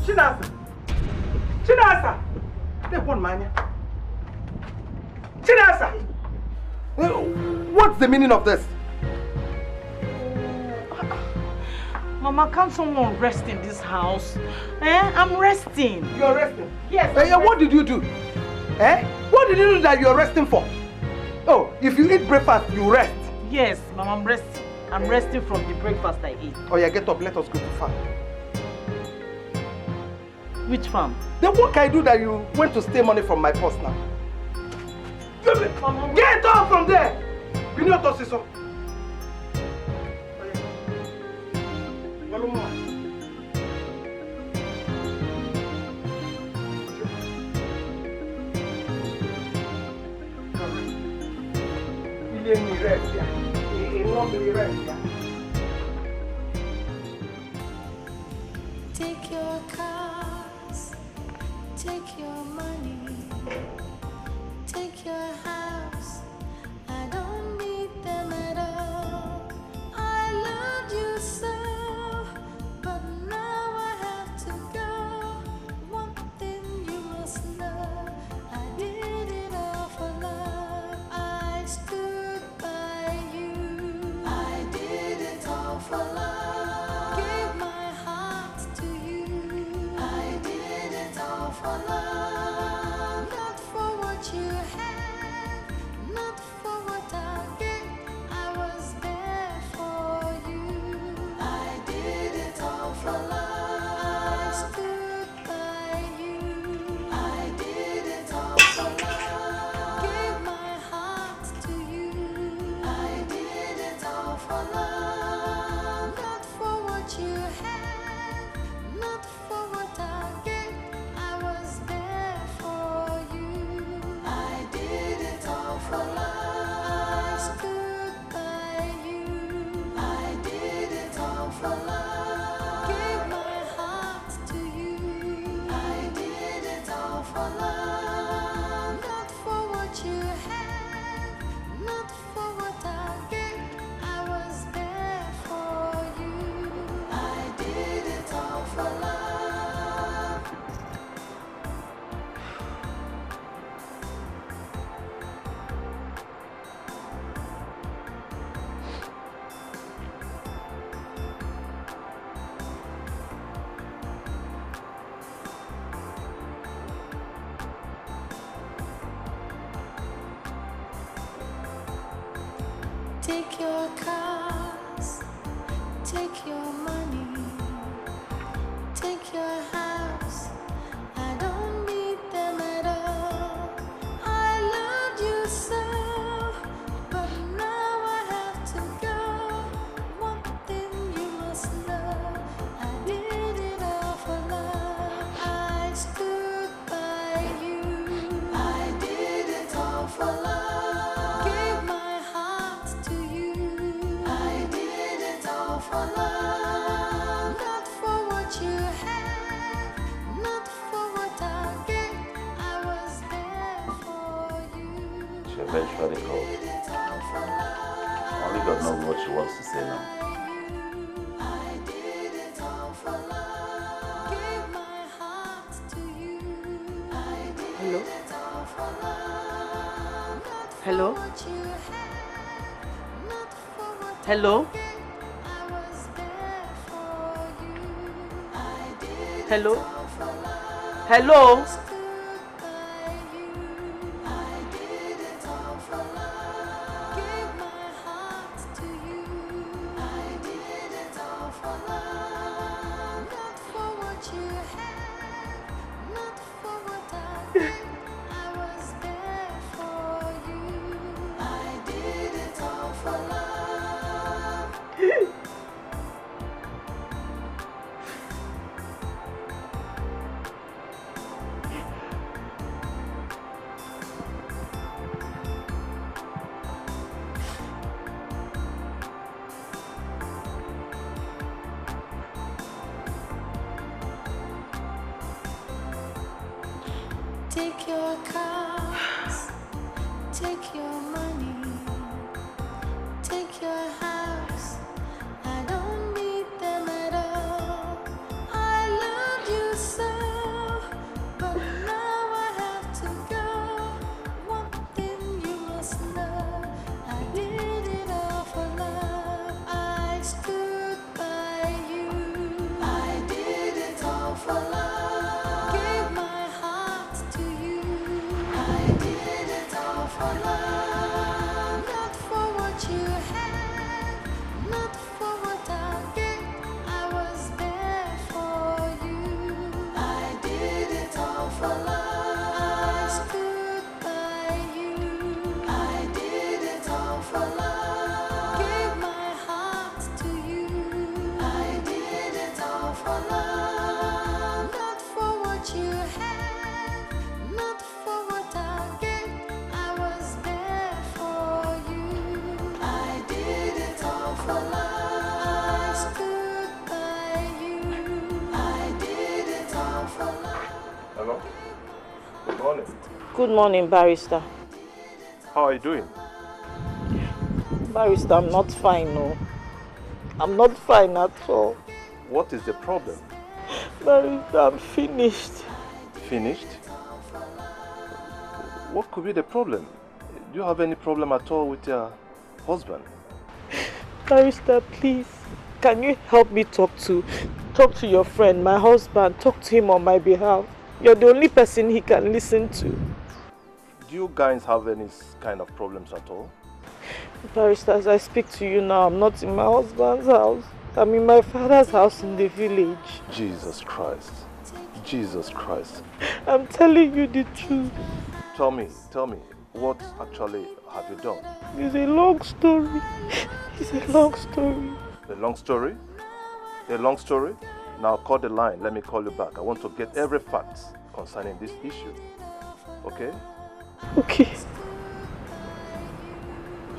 Chinasa! Chinasa! They want money. Chinasa! What's the meaning of this? Mama, can't someone rest in this house? I'm resting. You're resting? Yes. What did you do? What did you do that you're resting for? Oh, if you eat breakfast, you rest. Yes, Mama, I'm resting. I'm resting from the breakfast I ate. Oh yeah, get up. Let us go to farm. Which farm? The work I do that you went to steal money from my purse now. Mama, get up from there! You know what to say so? Take your cars, take your money, take your house. I don't need them at all. I loved you so, but now I have to go. One thing you must know, I did it all for love. I stood by you. I did it all for love. Gave my heart to you. I did it all for love. Not for what you have, not for what I get. I was there for you. I did it all for love. I stood by you. I did it all for love. Gave my heart to you. I did it all for love. Not for what you have, not for what I get. I was there. Take your cars, take your money, take your house. I don't need them at all. I loved you so, but now I have to go. One thing you must know, I did it all for love. I stood by you. I did it all for love. Gave my heart to you. I did it all for love. Not for what you had, not for what I get. I was there for you. She eventually called. Only God knows what she wants to say now. I did it all for love. Gave my heart to you. I did Hello? it all for love. Not for Hello? what you had, not for what Hello? I was there for you. I did Hello? it all for love. Hello? Stood by you. I did it all for love. Gave my heart to you. I did it all for love. Not for what you had, not for what I get. I was there for you. I did it all for love. Take your cars, take your money, take your house. I don't need them at all. I loved you so, but now I have to go. One thing you must know, I did it all for love. I stood by you. I did it all for love. Gave my heart to you. I did it all for love. Not for what you had, not for what I get. I was there for you. I did it all for love. I stood by you. I did it all for love. Gave my heart to you. I did it all for love. Not for what you had, not for what I get. I was there for you. I did it all for love. I stood by you. I did it all for love. Hello? Good morning. Good morning, barrister. How are you doing? Barrister, I'm not fine, no. I'm not fine at all. What is the problem? Barrister, I'm finished. Finished? What could be the problem? Do you have any problem at all with your husband? Barrister, please, can you help me talk to your friend, my husband, talk to him on my behalf? You're the only person he can listen to. Do you guys have any kind of problems at all? Barrister, as I speak to you now, I'm not in my husband's house. I'm in my father's house in the village. Jesus Christ. Jesus Christ. I'm telling you the truth. Tell me, what actually have you done? It's a long story. It's a long story. A long story? A long story? Now call the line, let me call you back. I want to get every fact concerning this issue. Okay? Okay.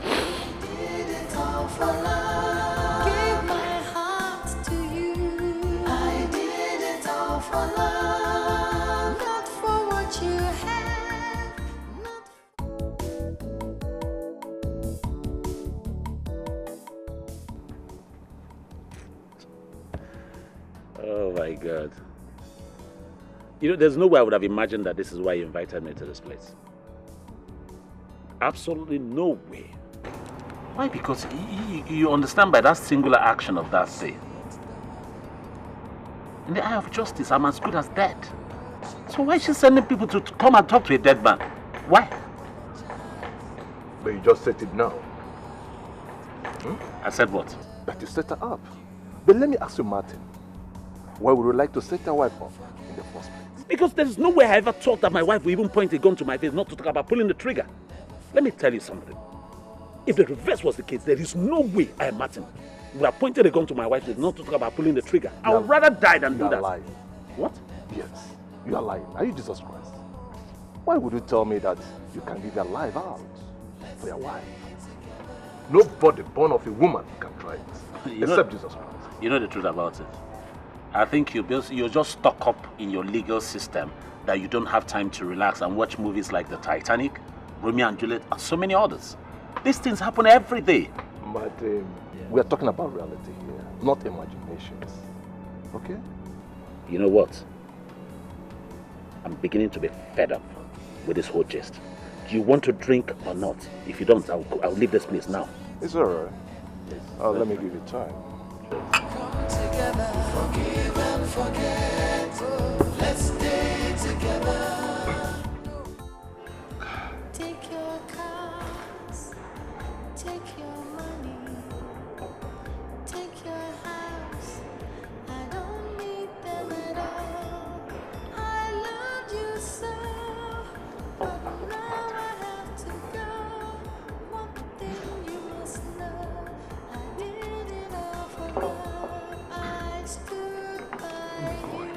Did it all for love. Gave my heart to you. I did it all for love. Not for what you had. Oh my God. You know, there's no way I would have imagined that this is why you invited me to this place. Absolutely no way. Why? Because you understand by that singular action of that day. In the eye of justice, I'm as good as dead. So why is she sending people to come and talk to a dead man? Why? But you just said it now. I said what? That you set her up. But let me ask you, Martin, why would you like to set your wife up in the first place? Because there's no way I ever thought that my wife would even point a gun to my face, not to talk about pulling the trigger. Let me tell you something. If the reverse was the case, there is no way I am Martin would have pointed a gun to my wife, not to talk about pulling the trigger. I would rather die than do that. You are lying. What? Yes, you are lying. Are you Jesus Christ? Why would you tell me that you can give your life out for your wife? Nobody born of a woman can try it, except Jesus Christ. You know the truth about it. I think you're just stuck up in your legal system that you don't have time to relax and watch movies like The Titanic, Romeo and Juliet, and so many others. These things happen every day. But we are talking about reality here, not imaginations. Okay? You know what? I'm beginning to be fed up with this whole gist. Do you want to drink or not? If you don't, I'll leave this place now. It's alright. Let me give you time. Together, forgive and forget. Let's stay together. Take your cars, take your money, take your house. I don't need them at all. I loved you so, but now I have to go. One thing you must know, I did it all for love. I stood by you.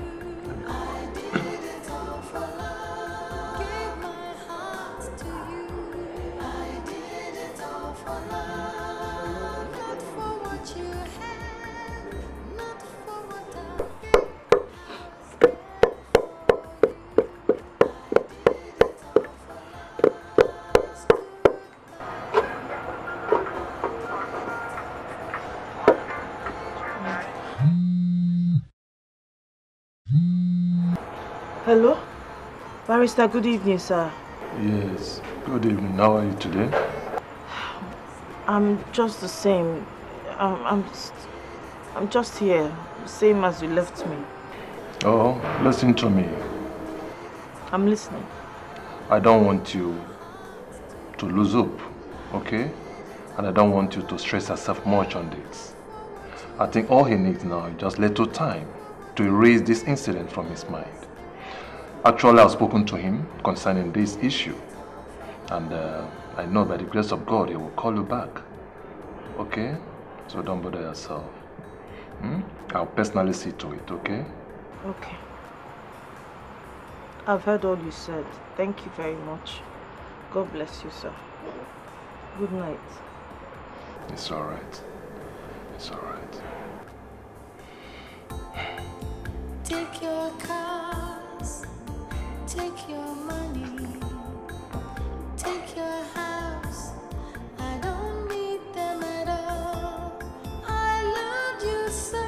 I did it all for love. Gave my heart to you. I did it all for love. Not for what you had, not for what I Hello? Barrister, good evening, sir. Yes, good evening. How are you today? I'm just the same. I'm just here, same as you left me. Oh, listen to me. I'm listening. I don't want you to lose hope, okay? And I don't want you to stress yourself much on this. I think all he needs now is just little time to erase this incident from his mind. Actually, I've spoken to him concerning this issue. And I know by the grace of God, he will call you back. Okay? So don't bother yourself. I'll personally see to it, okay? Okay. I've heard all you said. Thank you very much. God bless you, sir. Good night. It's alright. It's alright. take your cars, take your money, take your house. I don't need them at all. I loved you so,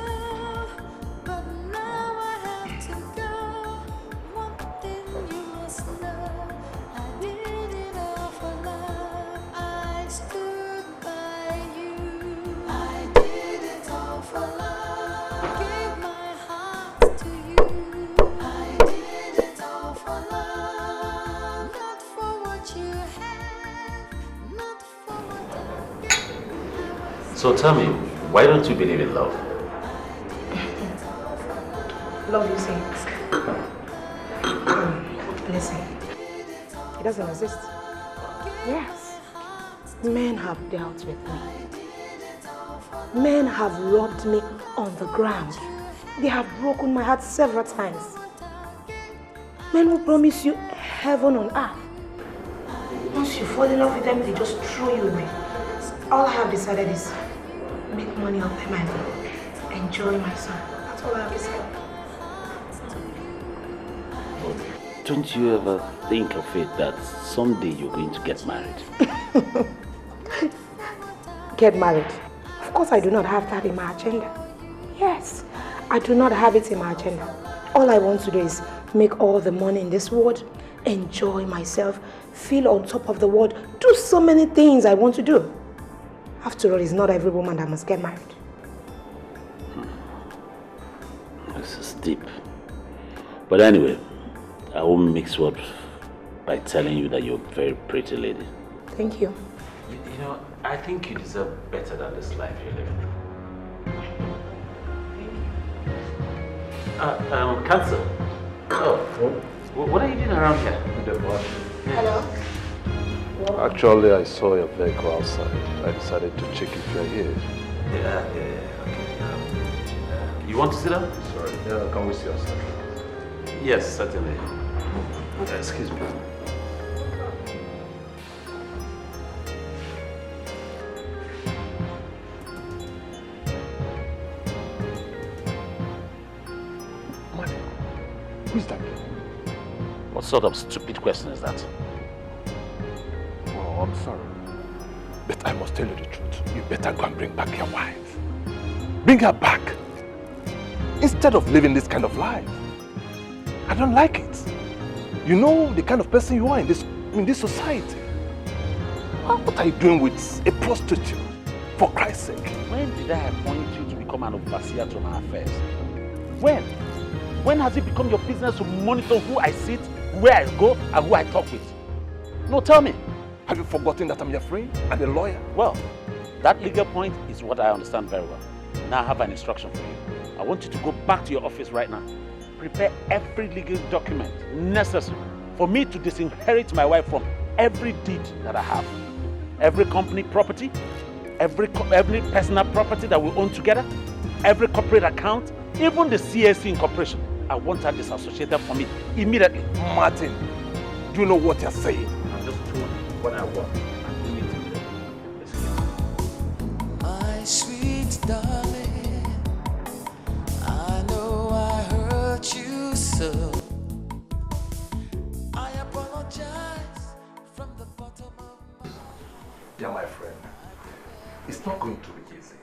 but now I have to go. One thing you must know, I did it all for love. I stood by you. I did it all for love. Gave my heart to you. I did it all for love. Not for what you have, not for what I get. So tell me, why don't you believe in love? Love you things. Listen, it doesn't exist. Yes, men have dealt with me. Men have robbed me on the ground. They have broken my heart several times. Men will promise you heaven on earth. Once you fall in love with them, they just throw you away. All I have decided is make money off them and enjoy myself. That's all I have decided. Don't you ever think of it that someday you're going to get married? Get married? Of course I do not have that in my agenda. Yes, I do not have it in my agenda. All I want to do is make all the money in this world, enjoy myself, feel on top of the world, do so many things I want to do. After all, it's not every woman that must get married. This is deep. But anyway, I won't mix words by telling you that you're a very pretty lady. Thank you. You know, I think you deserve better than this life you're living. Cancer. Oh, what are you doing around here? Hello? Actually, I saw your vehicle outside. I decided to check if you're here. Yeah, okay. You want to sit down? Sorry, can we see yourself? Yes, certainly. Excuse me. Who's that? What sort of stupid question is that? Oh, I'm sorry. But I must tell you the truth. You better go and bring back your wife. Bring her back. Instead of living this kind of life. I don't like it. You know the kind of person you are in this society. What are you doing with a prostitute? For Christ's sake. When did I appoint you to become an overseer to my affairs? When? When has it become your business to monitor who I sit, where I go, and who I talk with? No, tell me. Have you forgotten that I'm your friend and a lawyer? Well, that legal point is what I understand very well. Now I have an instruction for you. I want you to go back to your office right now. Prepare every legal document necessary for me to disinherit my wife from every deed that I have. Every company property, every personal property that we own together, every corporate account, even the CSC incorporation. I want her disassociated from it immediately. Martin, do you know what you're saying? I'm just doing what I want. I'm doing it immediately. My sweet darling, I know I hurt you so. I apologize from the bottom of my... Yeah, my friend. It's not going to be easy.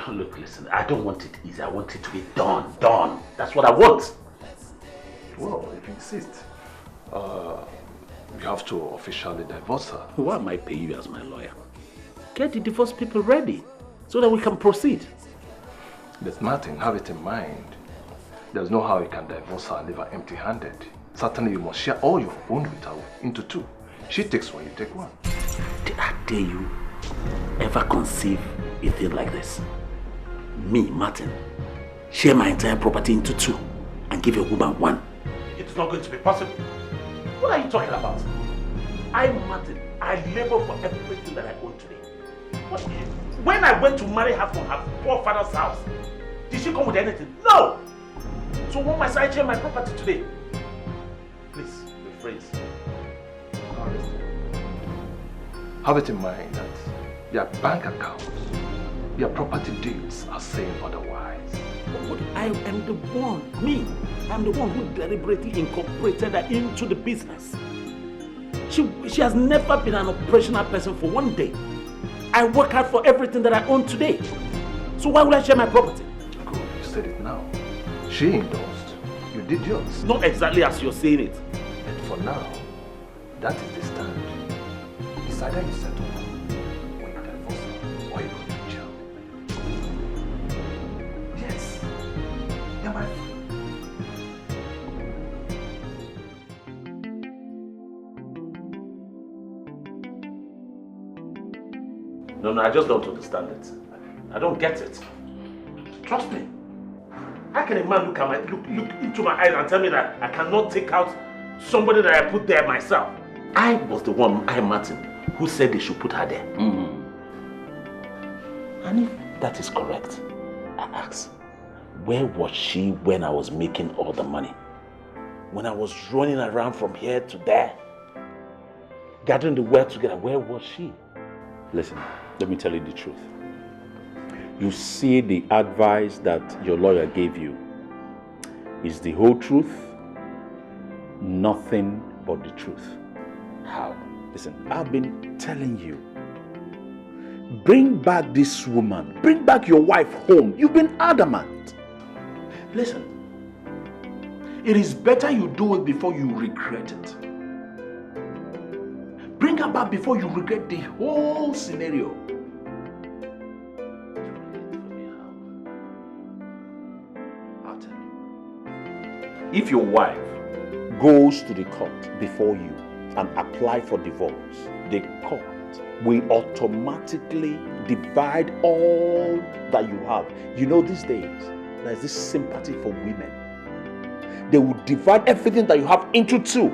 Look, listen, I don't want it easy. I want it to be done. That's what I want. Well, if you insist, you have to officially divorce her. Why am I paying you as my lawyer? Get the divorce people ready so that we can proceed. But Martin, have it in mind. There's no how you can divorce her and leave her empty-handed. Certainly you must share all you own with her into two. She takes one, you take one. Did I dare you ever conceive a thing like this? Me, Martin, share my entire property into two and give a woman one. It's not going to be possible. What are you talking about? I'm Martin. I labor for everything that I own today. When I went to marry her from her forefather's house, did she come with anything? No! So why must I share my property today? Please, rephrase. Have it in mind that your bank accounts, your property deeds are saying otherwise. But I am the one, I'm the one who deliberately incorporated her into the business. She has never been an operational person for one day. I work hard for everything that I own today. So why would I share my property? Good, you said it now. She endorsed. You did yours. Not exactly as you're saying it. And for now, that is the stand. It's either you settle her, or you divorce her, or you go to jail. Yes. You're my friend. No, I just don't understand it. I don't get it. Trust me. How can a man look into my eyes and tell me that I cannot take out somebody that I put there myself? I was the one, Martin, who said they should put her there. And if that is correct, I ask, where was she when I was making all the money? When I was running around from here to there, gathering the wealth together, where was she? Listen, let me tell you the truth. You see, the advice that your lawyer gave you is the whole truth, nothing but the truth. How? Listen, I've been telling you, bring back this woman, bring back your wife home. You've been adamant. Listen, it is better you do it before you regret it. Bring her back before you regret the whole scenario. I'll tell you. If your wife goes to the court before you and apply for divorce, the court will automatically divide all that you have. You know, these days, there's this sympathy for women. They will divide everything that you have into two.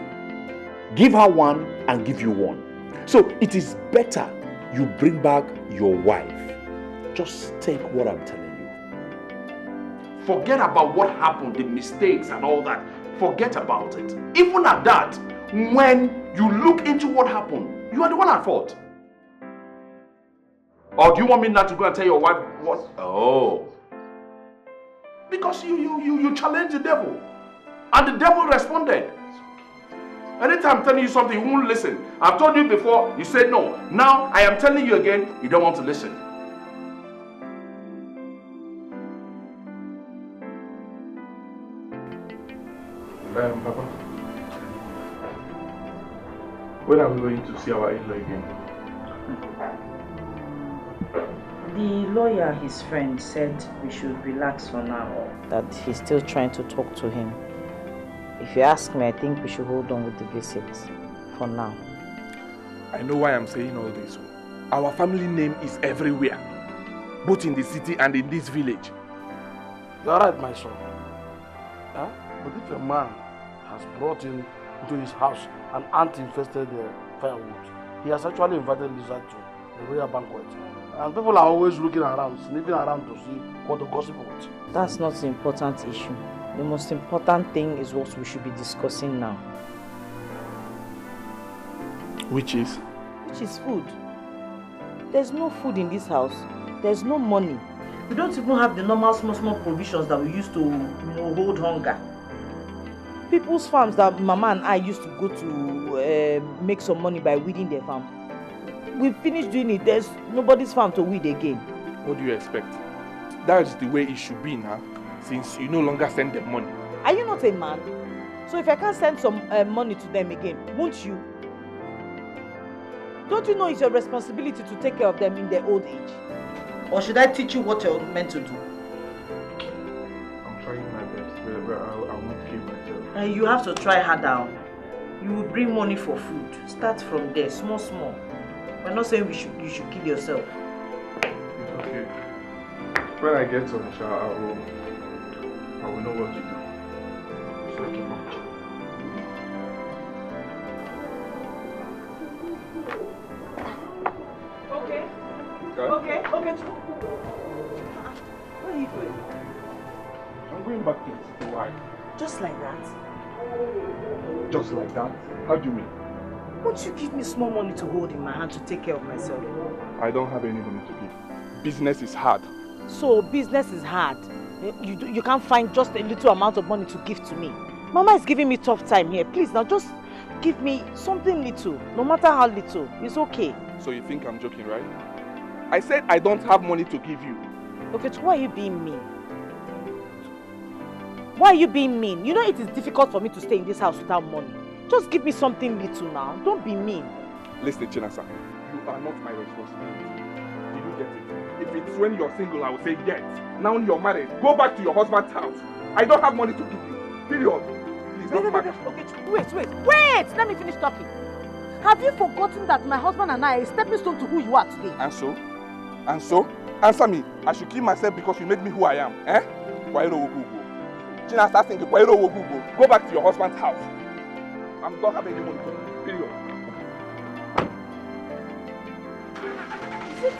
Give her one and give you one. So it is better you bring back your wife. Just take what I'm telling you. Forget about what happened, the mistakes and all that. Forget about it. Even at that, when you look into what happened, you are the one at fault. Or do you want me not to go and tell your wife what? Oh. Because you challenged the devil. And the devil responded. Anytime I'm telling you something, you won't listen. I've told you before, you said no. Now I am telling you again, you don't want to listen. Papa, when are we going to see our in-law again? The lawyer, his friend, said we should relax for now. That he's still trying to talk to him. If you ask me, I think we should hold on with the visit for now. I know why I'm saying all this. Our family name is everywhere, both in the city and in this village. You're right, my son. Huh? But if a man has brought in into his house an ant-infested firewood, he has actually invited lizard to the royal banquet. And people are always looking around, sniffing around to see what to gossip about. That's not the important issue. The most important thing is what we should be discussing now. Which is? Which is food. There's no food in this house. There's no money. We don't even have the normal small provisions that we used to, hold hunger. People's farms that Mama and I used to go to make some money by weeding their farm. We finished doing it. There's nobody's farm to weed again. What do you expect? That is the way it should be now, since you no longer send them money. Are you not a man? So if I can't send some money to them again, won't you? Don't you know it's your responsibility to take care of them in their old age? Or should I teach you what you're meant to do? I'm trying my best, but I won't kill myself. And you have to try harder. You will bring money for food. Start from there, small. We're not saying you should kill yourself. It's okay. When I get on the shower, I will know what to do. It's okay, Mom. Okay. Where are you going? I'm going back to the city. Why? Just like that? Just like that? How do you mean? Won't you give me small money to hold in my hand to take care of myself? I don't have any money to give. Business is hard. So business is hard? You can't find just a little amount of money to give to me? Mama is giving me tough time here. Please now just give me something little. No matter how little. It's okay. So you think I'm joking, right? I said I don't have money to give you. Okay, so why are you being mean? Why are you being mean? You know it is difficult for me to stay in this house without money. Just give me something little now. Don't be mean. Listen, Chinasa, you are not my responsibility. Did you get it? If it's when you're single, I will say yes. Now you're married, go back to your husband's house. I don't have money to give you. Period. Please, don't matter. Okay, wait! Let me finish talking. Have you forgotten that my husband and I are a stepping stone to who you are today? And so? Answer me. I should kill myself because you made me who I am. Eh? Chinasa thinking, go back to your husband's house. I don't have any money. Period. Is it?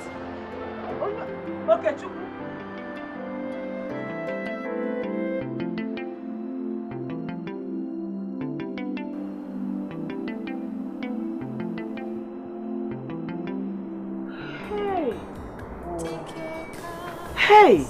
Okay, Chukwu. Hey!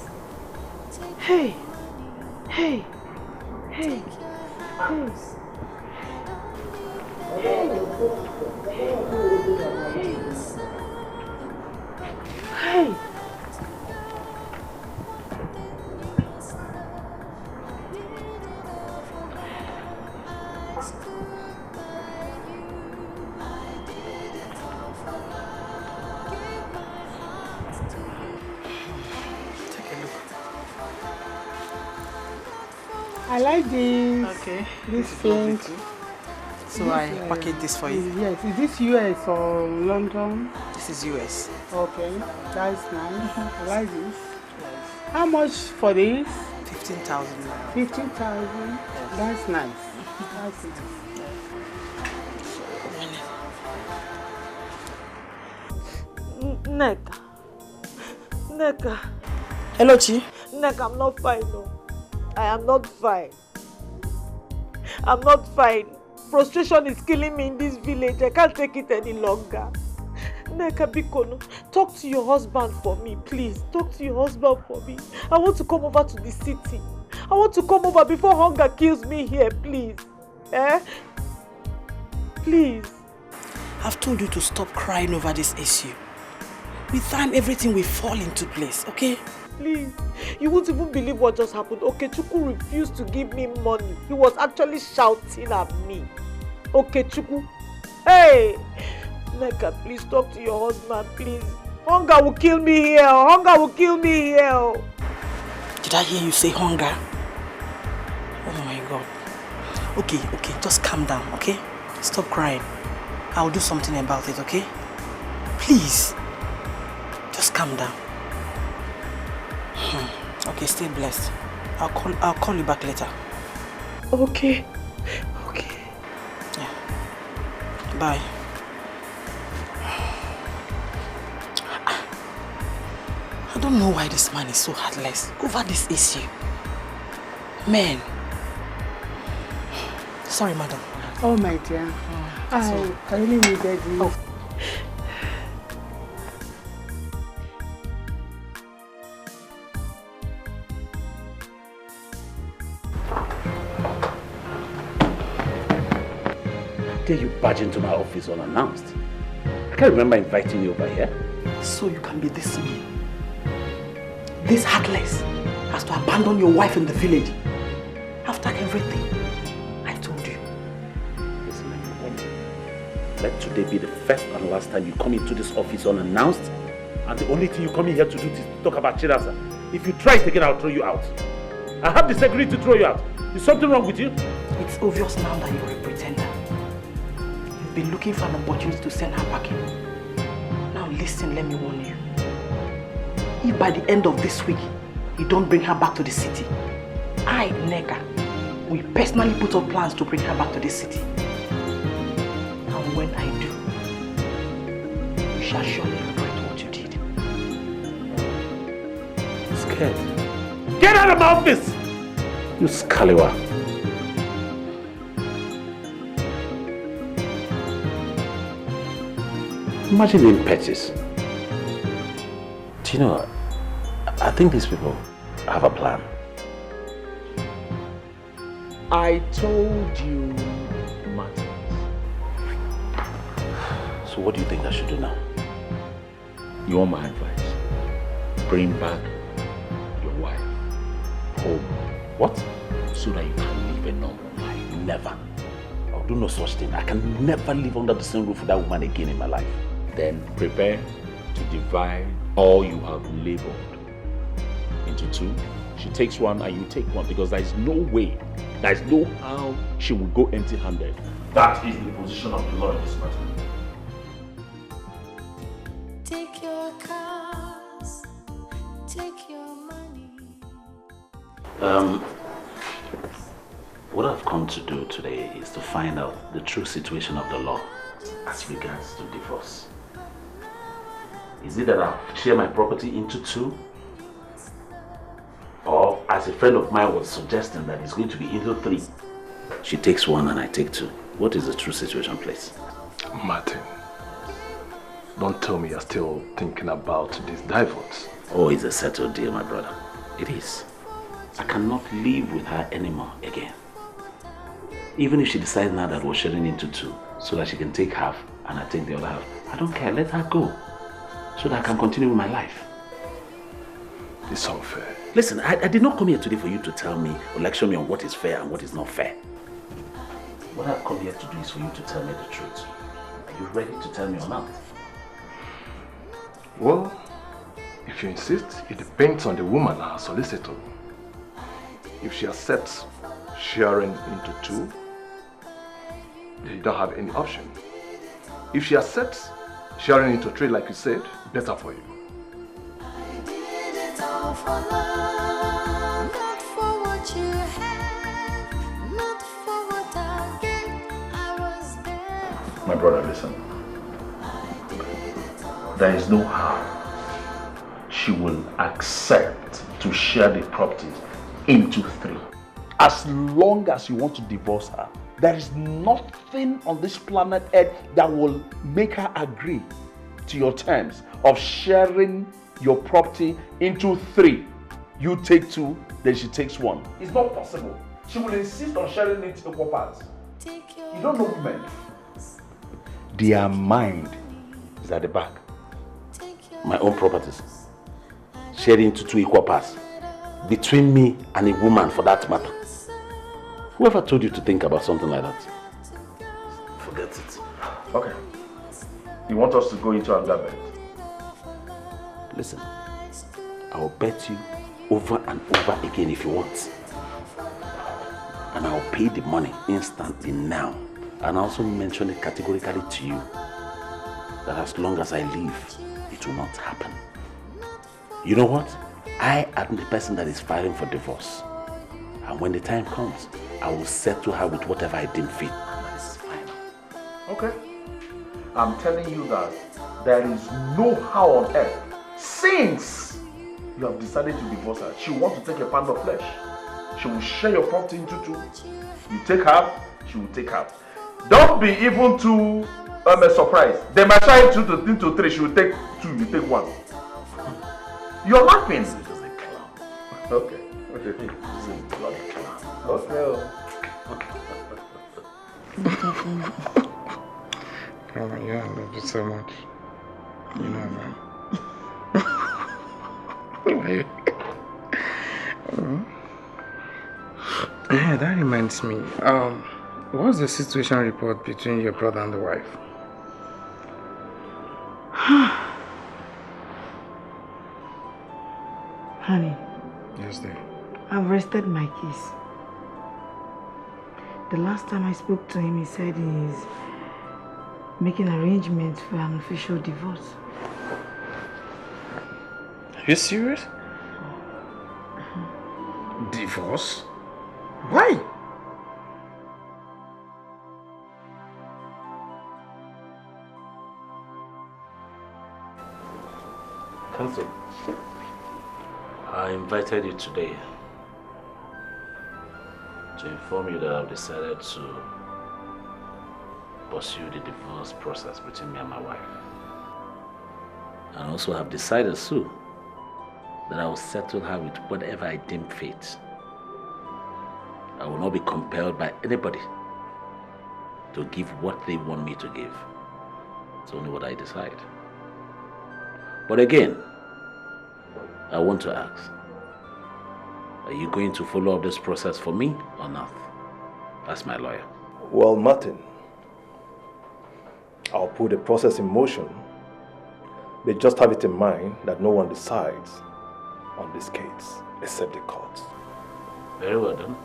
I like this. Okay. This pink. So I package this for you. Yes, is this US or London? This is US. Okay, that's nice. I like this. How much for this? 15,000. 15,000. That's nice. That's nice. Neka. Hello, Chi. Neka, I'm not fine, no. I am not fine. I'm not fine. Frustration is killing me in this village. I can't take it any longer. Neka Bikono, talk to your husband for me, please. Talk to your husband for me. I want to come over to the city. I want to come over before hunger kills me here, please. Eh? Please. I've told you to stop crying over this issue. With time, everything will fall into place, okay? Please. You won't even believe what just happened. Okechukwu refused to give me money. He was actually shouting at me. Okechukwu. Hey! Neka, please talk to your husband, please. Hunger will kill me here. Hunger will kill me here. Did I hear you say hunger? Oh my God. Okay, just calm down, okay? Stop crying. I'll do something about it, okay? Please. Just calm down. Okay, stay blessed. I'll call you back later. Okay. Yeah. Bye. I don't know why this man is so heartless over this issue. Man. Sorry, madam. Oh my dear. I really needed you. Dare you barge into my office unannounced? I can't remember inviting you over here. So you can be this mean, this heartless, as to abandon your wife in the village after everything I told you. Listen, let today be the first and last time you come into this office unannounced, and the only thing you come in here to do is to talk about Chirasa. If you try it again, I'll throw you out. I have the security to throw you out. Is something wrong with you? It's obvious now that you're a pretender. You've been looking for an opportunity to send her back in. Now listen, let me warn you. If by the end of this week, you don't bring her back to the city, I, Neka, will personally put up plans to bring her back to the city. And when I do, you shall surely regret what you did. Scared? Get out of my office! You scallywa. Imagine the impetus. Do you know, I think these people have a plan. I told you, Martin. So what do you think I should do now? You want my advice? Bring back your wife home. What? So that you can live a normal life. Never. I'll do no such thing. I can never live under the same roof with that woman again in my life. Then prepare to divide all you have labored into two. She takes one and you take one, because there is no way, there is no how she will go empty-handed. That is the position of the law in this matter. Take your cars, take your money. What I've come to do today is to find out the true situation of the law as regards to divorce. Is it that I share my property into two? Or, as a friend of mine was suggesting, that it's going to be into three? She takes one and I take two. What is the true situation, please? Martin, don't tell me you're still thinking about this divorce. Oh, it's a settled deal, my brother. It is. I cannot live with her anymore again. Even if she decides now that we're sharing into two, so that she can take half and I take the other half, I don't care. Let her go, so that I can continue with my life. It's unfair. Listen, I did not come here today for you to tell me or lecture me on what is fair and what is not fair. What I've come here to do is for you to tell me the truth. Are you ready to tell me or not? Well, if you insist, it depends on the woman, our solicitor. If she accepts sharing into two, you don't have any option. If she accepts sharing into trade like you said, better for you. All for love, not for what you have, not for what I get. I was there. My brother, listen. There is no how she will accept to share the property into 3. As long as you want to divorce her, there is nothing on this planet Earth that will make her agree to your terms of sharing your property into 3. You take 2, then she takes 1. It's not possible. She will insist on sharing it equal parts. You don't know women. Their mind is at the back. My own properties. Sharing into 2 equal parts. Between me and a woman, for that matter. Whoever told you to think about something like that? Forget it. Okay. You want us to go into another bed? Listen, I'll bet you over and over again if you want. And I'll pay the money instantly now. And I also mention it categorically to you that as long as I live, it will not happen. You know what? I am the person that is filing for divorce. And when the time comes, I will settle her with whatever I deem fit. That is fine. Okay. I'm telling you that there is no how on earth, since you have decided to divorce her, she wants to take a pound of flesh. She will share your property into 2. You take half, she will take half. Don't be even too surprised. They might share it into 3, she will take 2, you take 1. You're laughing. Okay. Okay. Okay. Oh, yeah, I love you so much. You know that. Yeah, that reminds me. What's the situation report between your brother and the wife? Honey. Yes, dear. I've rested my case. The last time I spoke to him, he said he's making arrangements for an official divorce. Are you serious? Divorce? Why? Counsel, I invited you today to inform you that I've decided to pursue the divorce process between me and my wife. And also have decided, Sue, that I will settle her with whatever I deem fit. I will not be compelled by anybody to give what they want me to give. It's only what I decide. But again, I want to ask, are you going to follow up this process for me or not? That's my lawyer. Well, Martin, I'll put the process in motion, but just have it in mind that no one decides on this case except the courts. Very well done.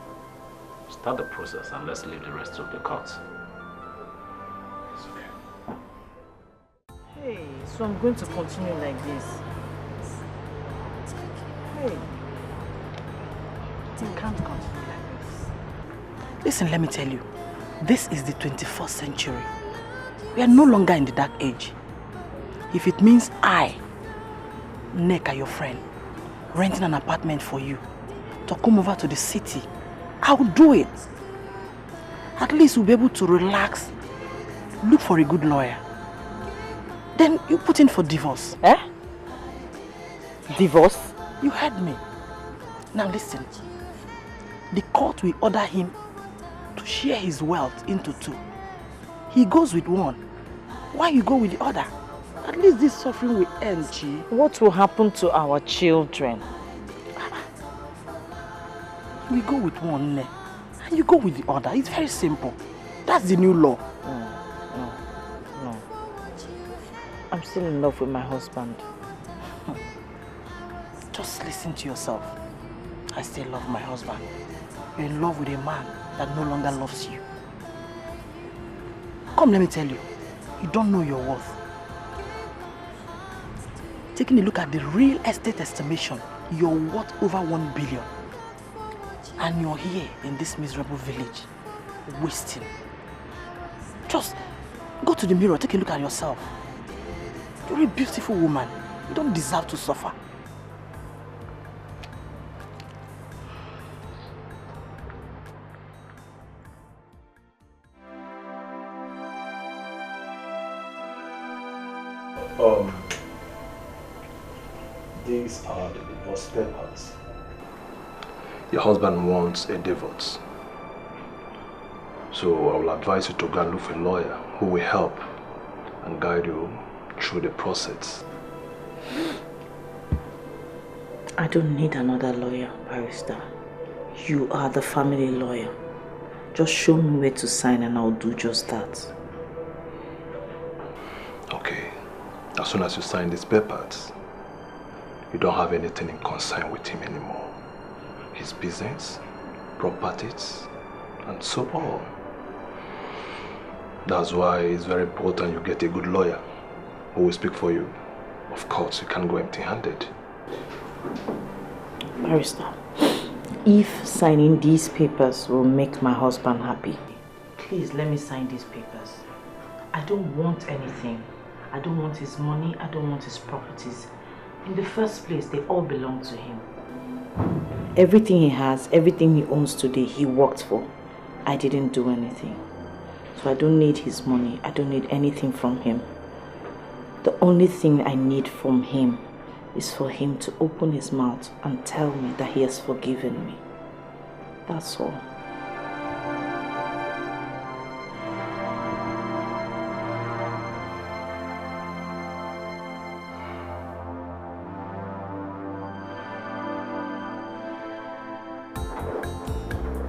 Start the process and let's leave the rest to the courts. Hey, so I'm going to continue like this. Hey, you can't continue like this. Listen, let me tell you, this is the 21st century. We are no longer in the dark age. If it means I, Neka, your friend, renting an apartment for you to come over to the city, I will do it. At least we'll be able to relax, look for a good lawyer. Then you put in for divorce. Eh? Divorce? You heard me. Now listen. The court will order him to share his wealth into 2. He goes with 1. Why you go with the other? At least this suffering will end, Chi. What will happen to our children? We go with 1, Ne, and you go with the other. It's very simple. That's the new law. No. I'm still in love with my husband. Just listen to yourself. I still love my husband. You're in love with a man that no longer loves you. Come, let me tell you. You don't know your worth. Taking a look at the real estate estimation, you're worth over 1 billion. And you're here in this miserable village, wasting. Just go to the mirror, take a look at yourself. You're a beautiful woman. You don't deserve to suffer. These are the divorce papers. Your husband wants a divorce. So I will advise you to go and look for a lawyer who will help and guide you through the process. I don't need another lawyer, barrister. You are the family lawyer. Just show me where to sign and I'll do just that. Okay. As soon as you sign these papers, you don't have anything in concern with him anymore. His business, properties, and so on. That's why it's very important you get a good lawyer who will speak for you. Of course, you can't go empty-handed. Barrister, if signing these papers will make my husband happy, please let me sign these papers. I don't want anything. I don't want his money. I don't want his properties. In the first place, they all belong to him. Everything he has, everything he owns today, he worked for. I didn't do anything. So I don't need his money. I don't need anything from him. The only thing I need from him is for him to open his mouth and tell me that he has forgiven me. That's all.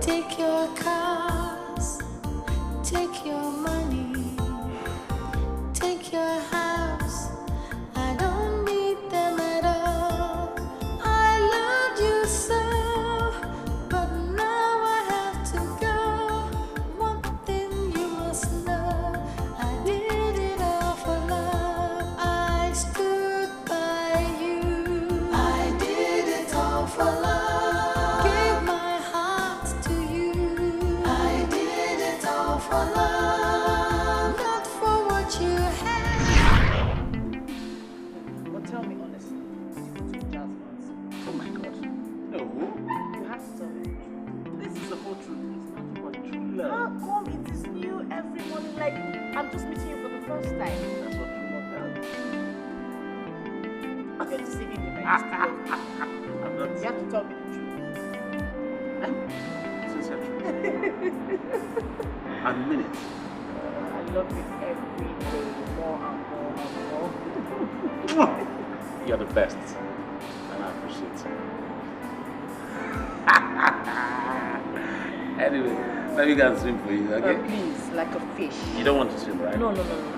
Take your cars, take your money, take your house. I don't need them at all. I loved you so, but now I have to go. One thing you must know, I did it all for love. I stood by you. I did it all for love. For love, not for what you have. But tell me honestly, oh my God. No. You have to tell me. This is the whole truth. It's nothing but true love. How come it is new every morning? Like, I'm just meeting you for the first time. That's what true love does. You're deceiving me, man. I'm not. You have to tell me the truth. Sincere truth. I mean it. I love you every day, more and more and more. You're the best, and I appreciate it. Anyway, let me go and swim for you, okay? Please, like a fish. You don't want to swim, right? No.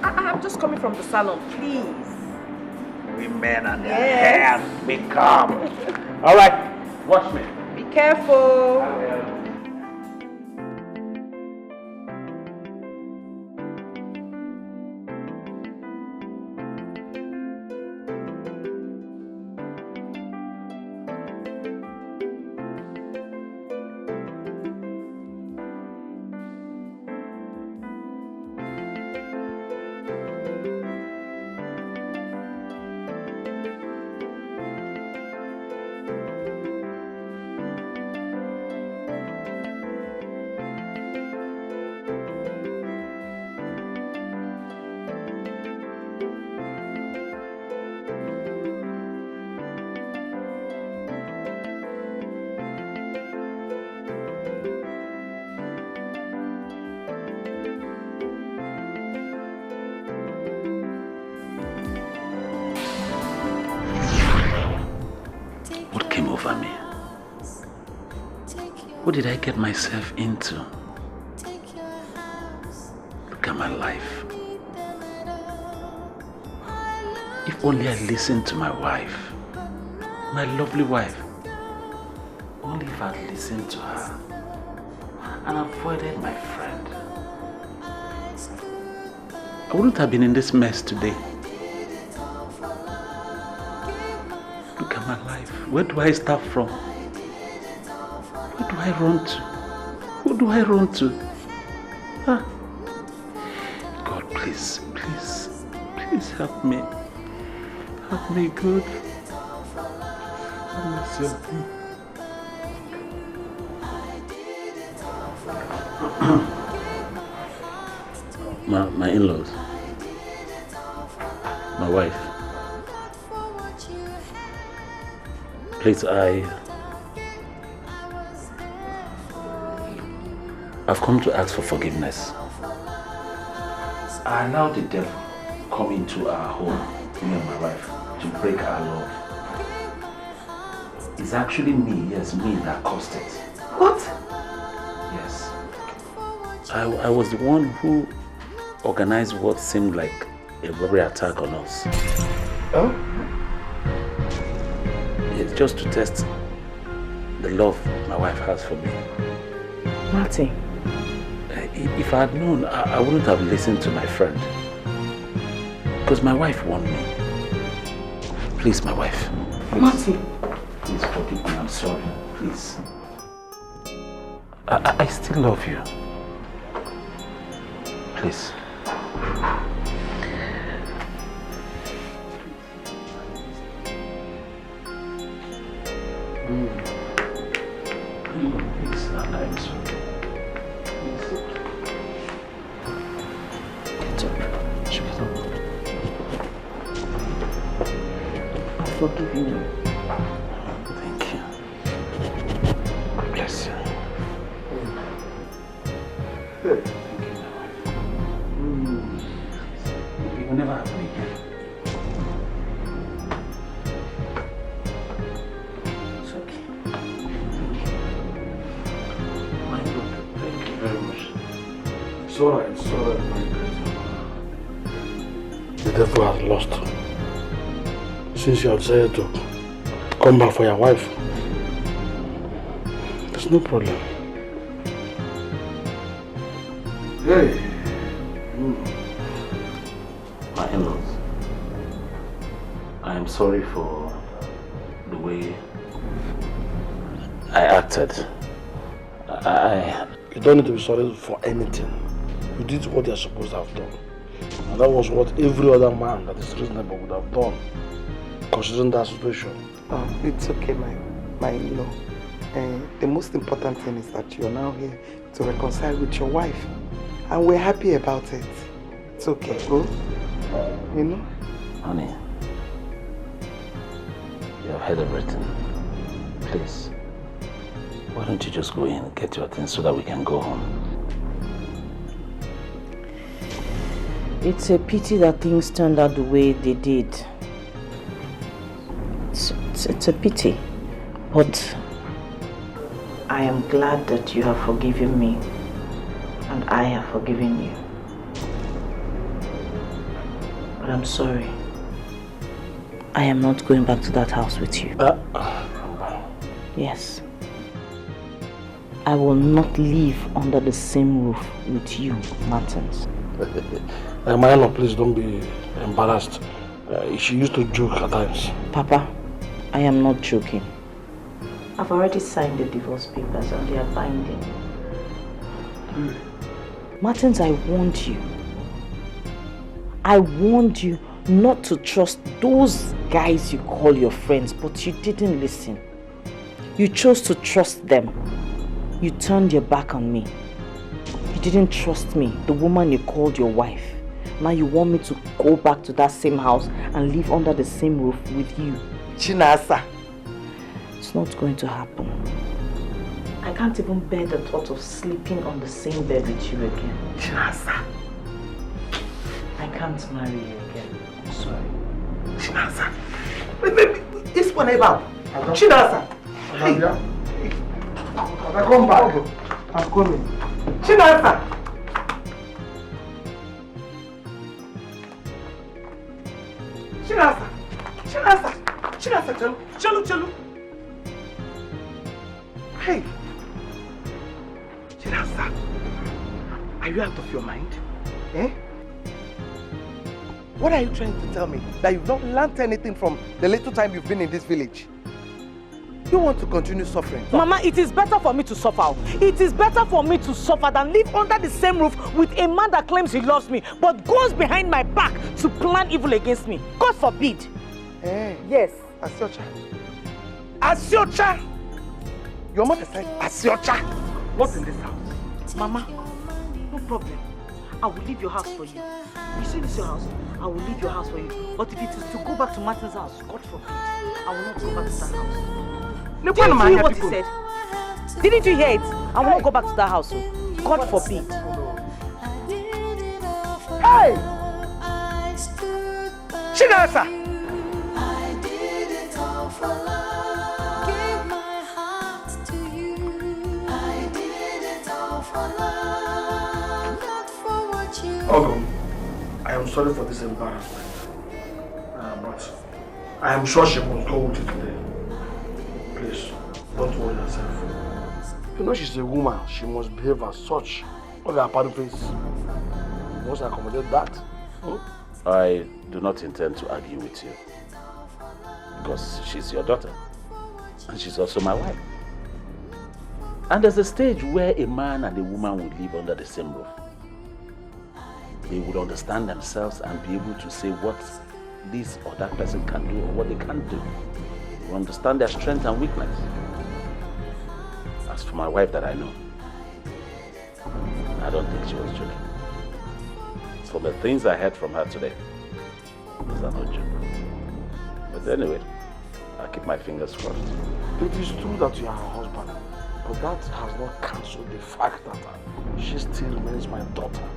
I'm just coming from the salon, please. Women and their hair become. All right, watch me. Be careful. Over me. What did I get myself into? Look at my life. If only I listened to my wife, my lovely wife. Only if I'd listened to her and avoided my friend. I wouldn't have been in this mess today. Look at my life. Where do I start from? Where do I run to? Who do I run to? Huh? God, please, please, please help me. Help me, God. Have mercy on me. My in-laws, my wife. Please, I've come to ask for forgiveness. I allowed the devil come into our home, me and my wife, to break our love. It's actually me, yes, me that caused it. What? Yes. I was the one who organized what seemed like a robbery attack on us. Oh? It's just to test the love my wife has for me. Martin. If I had known, I wouldn't have listened to my friend. Because my wife warned me. Please, my wife. Martin. Please forgive me, I'm sorry. Please. I still love you. Please. Please, I'm sorry. Get up. Get up. I'm forgiving you. Thank you. Bless you. Thank you, my wife. It will never happen again. It's okay. My God, thank you very much. It's alright, my girl. The devil has lost. Since you have decided to come back for your wife, there's no problem. Hey. My in-laws, I am sorry for the way I acted. You don't need to be sorry for anything. You did what you're supposed to have done. And that was what every other man that is reasonable would have done, considering that situation. Oh, it's okay, my in-law. The most important thing is that you're now here to reconcile with your wife. And we're happy about it. It's okay, oh? You know? Honey, you have heard everything. Please, why don't you just go in and get your things so that we can go home? It's a pity that things turned out the way they did. It's a pity, but I am glad that you have forgiven me and I have forgiven you. But I'm sorry. I am not going back to that house with you. Yes. I will not live under the same roof with you, Martins. Mayana, please don't be embarrassed. She used to joke at times. Papa, I am not joking. I've already signed the divorce papers and they are binding. Martins, I warned you. I warned you not to trust those guys you call your friends, but you didn't listen. You chose to trust them. You turned your back on me. You didn't trust me, the woman you called your wife. Now you want me to go back to that same house and live under the same roof with you. Chinasa. It's not going to happen. I can't even bear the thought of sleeping on the same bed with you again. Chinasa. I can't marry you again. I'm sorry. Chinasa. This one about. Chinasa. Hey. I come back. I'm coming. Chinasa. Chinasa. Chinasa. Chinasa. Chelu. Hey. Chinasa. Are you out of your mind? Eh? What are you trying to tell me? That you've not learned anything from the little time you've been in this village? You want to continue suffering? Mama, it is better for me to suffer. It is better for me to suffer than live under the same roof with a man that claims he loves me, but goes behind my back to plan evil against me. God forbid. Hey. Yes. Asiocha. Asiocha! Your mother said Asiocha. Not in this house. Mama, no problem. I will leave your house for you. You see this your house? I will leave your house for you. But if it is to go back to Martin's house, God forbid, I will not go back to that house. Didn't you hear what he said? Didn't you hear it? I will not go back to that house. God forbid. Hey! Chinasa! I did it all for love. Gave my heart to you. I did it all for love. Not for what you. Ogo, I am sorry for this embarrassment. But I am sure she will go with you today. Please, don't worry yourself. You know she's a woman. She must behave as such. Look at her party face. You must accommodate that. I do not intend to argue with you. Because she's your daughter. And she's also my wife. And there's a stage where a man and a woman will live under the same roof. They would understand themselves and be able to say what this or that person can do or what they can't do. You understand their strength and weakness. As for my wife that I know, I don't think she was joking. From the things I heard from her today, those are no joke. But anyway, I'll keep my fingers crossed. It is true that you are her husband, but that has not cancelled the fact that she still remains my daughter.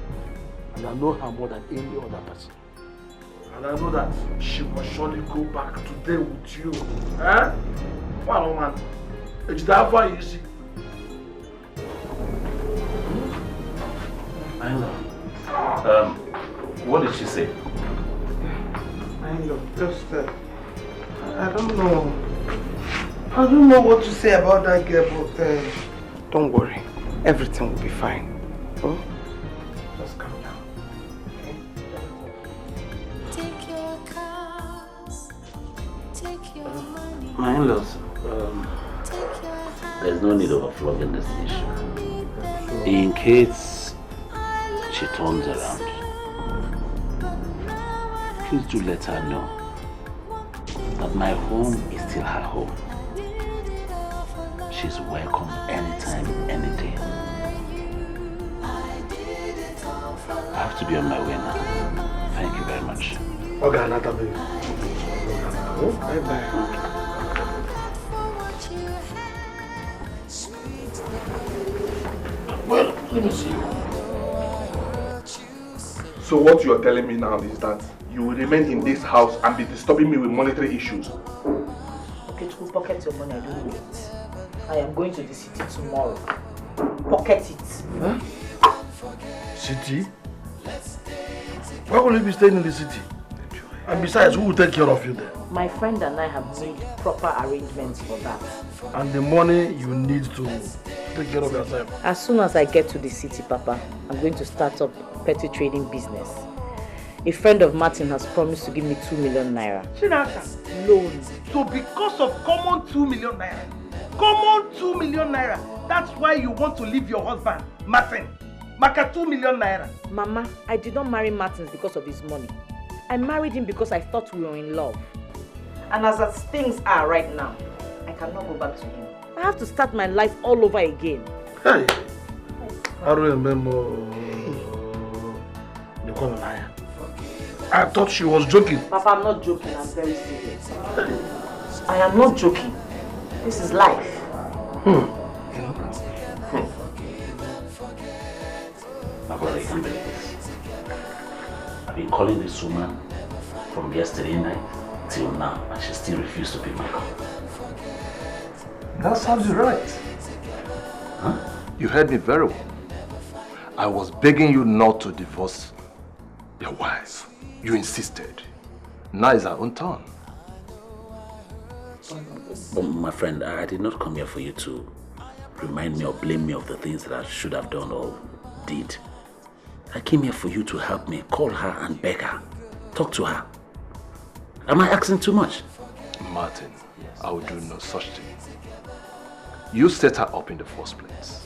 And I know her more than any other person. And I know that she must surely go back today with you. Eh? One man. It's that far easy. I know. What did she say? I know. Just I don't know. I don't know what to say about that girl, but don't worry. Everything will be fine. Oh? Just calm down. Okay? Take your cars, take your money. My in-laws, there's no need of flogging this issue. In case she turns around, please do let her know that my home is still her home. She's welcome anytime, any day. I have to be on my way now. Thank you very much. Okay, not a baby. Bye-bye. Well, let me see. So what you are telling me now is that you will remain in this house and be disturbing me with monetary issues. Okay, to pocket your money, I don't need it. I am going to the city tomorrow. Pocket it. Huh? City? Why will you be staying in the city? And besides, who will take care of you there? My friend and I have made proper arrangements for that. And the money you need to take care of yourself. As soon as I get to the city, Papa, I'm going to start up petty trading business. A friend of Martin has promised to give me 2 million naira. Chinasa, loan. So because of common 2 million naira, common 2 million naira, that's why you want to leave your husband, Martin. Maka 2 million naira. Mama, I did not marry Martin because of his money. I married him because I thought we were in love. And as things are right now, I cannot go back to him. I have to start my life all over again. Hey, I remember Naya. I thought she was joking. Papa, I'm not joking. I'm very serious. I am not joking. This is life. My brother, you can't believe this. I've been calling this woman from yesterday night till now, and she still refused to pick my call. That sounds right. Huh? You heard me very well. I was begging you not to divorce your wife. You insisted. Now it's our own turn. But my friend, I did not come here for you to remind me or blame me of the things that I should have done or did. I came here for you to help me. Call her and beg her. Talk to her. Am I asking too much? Martin, I will do no such thing. You set her up in the first place.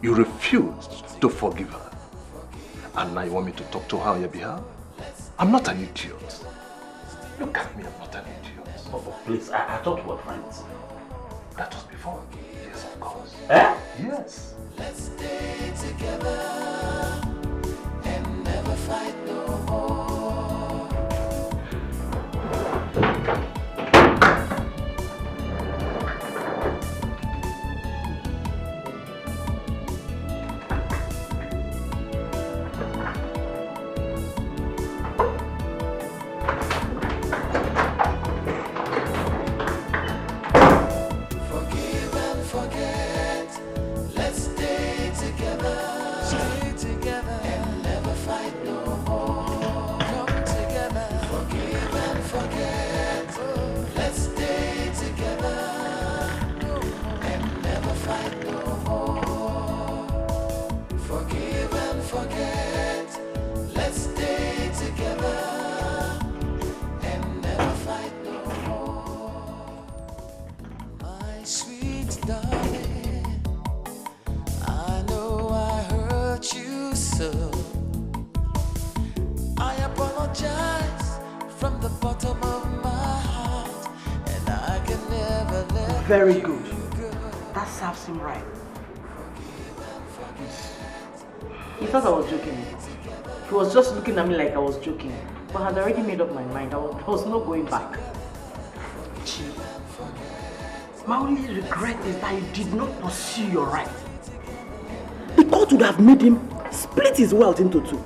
You refused to forgive her. And now you want me to talk to her on your behalf? I'm not an idiot. Look at me, I'm not an idiot. Oh, please, I thought we were friends. That was before. Yes, of course. Eh? Yes. Let's stay together and never fight no more. Forgive and forget. Let's stay together and never fight no more. Come together. Forgive and forget. Let's stay together and never fight no more. Forgive and forget. Let's stay together and never fight no more. My sweet darling, I know I hurt you so. I apologize from the bottom of my heart, and I can never let Very you good. go. That serves him right. He thought I was joking. He was just looking at me like I was joking. But I had already made up my mind. There was no going back. Chi, my only regret is that you did not pursue your right. The court would have made him split his wealth into two.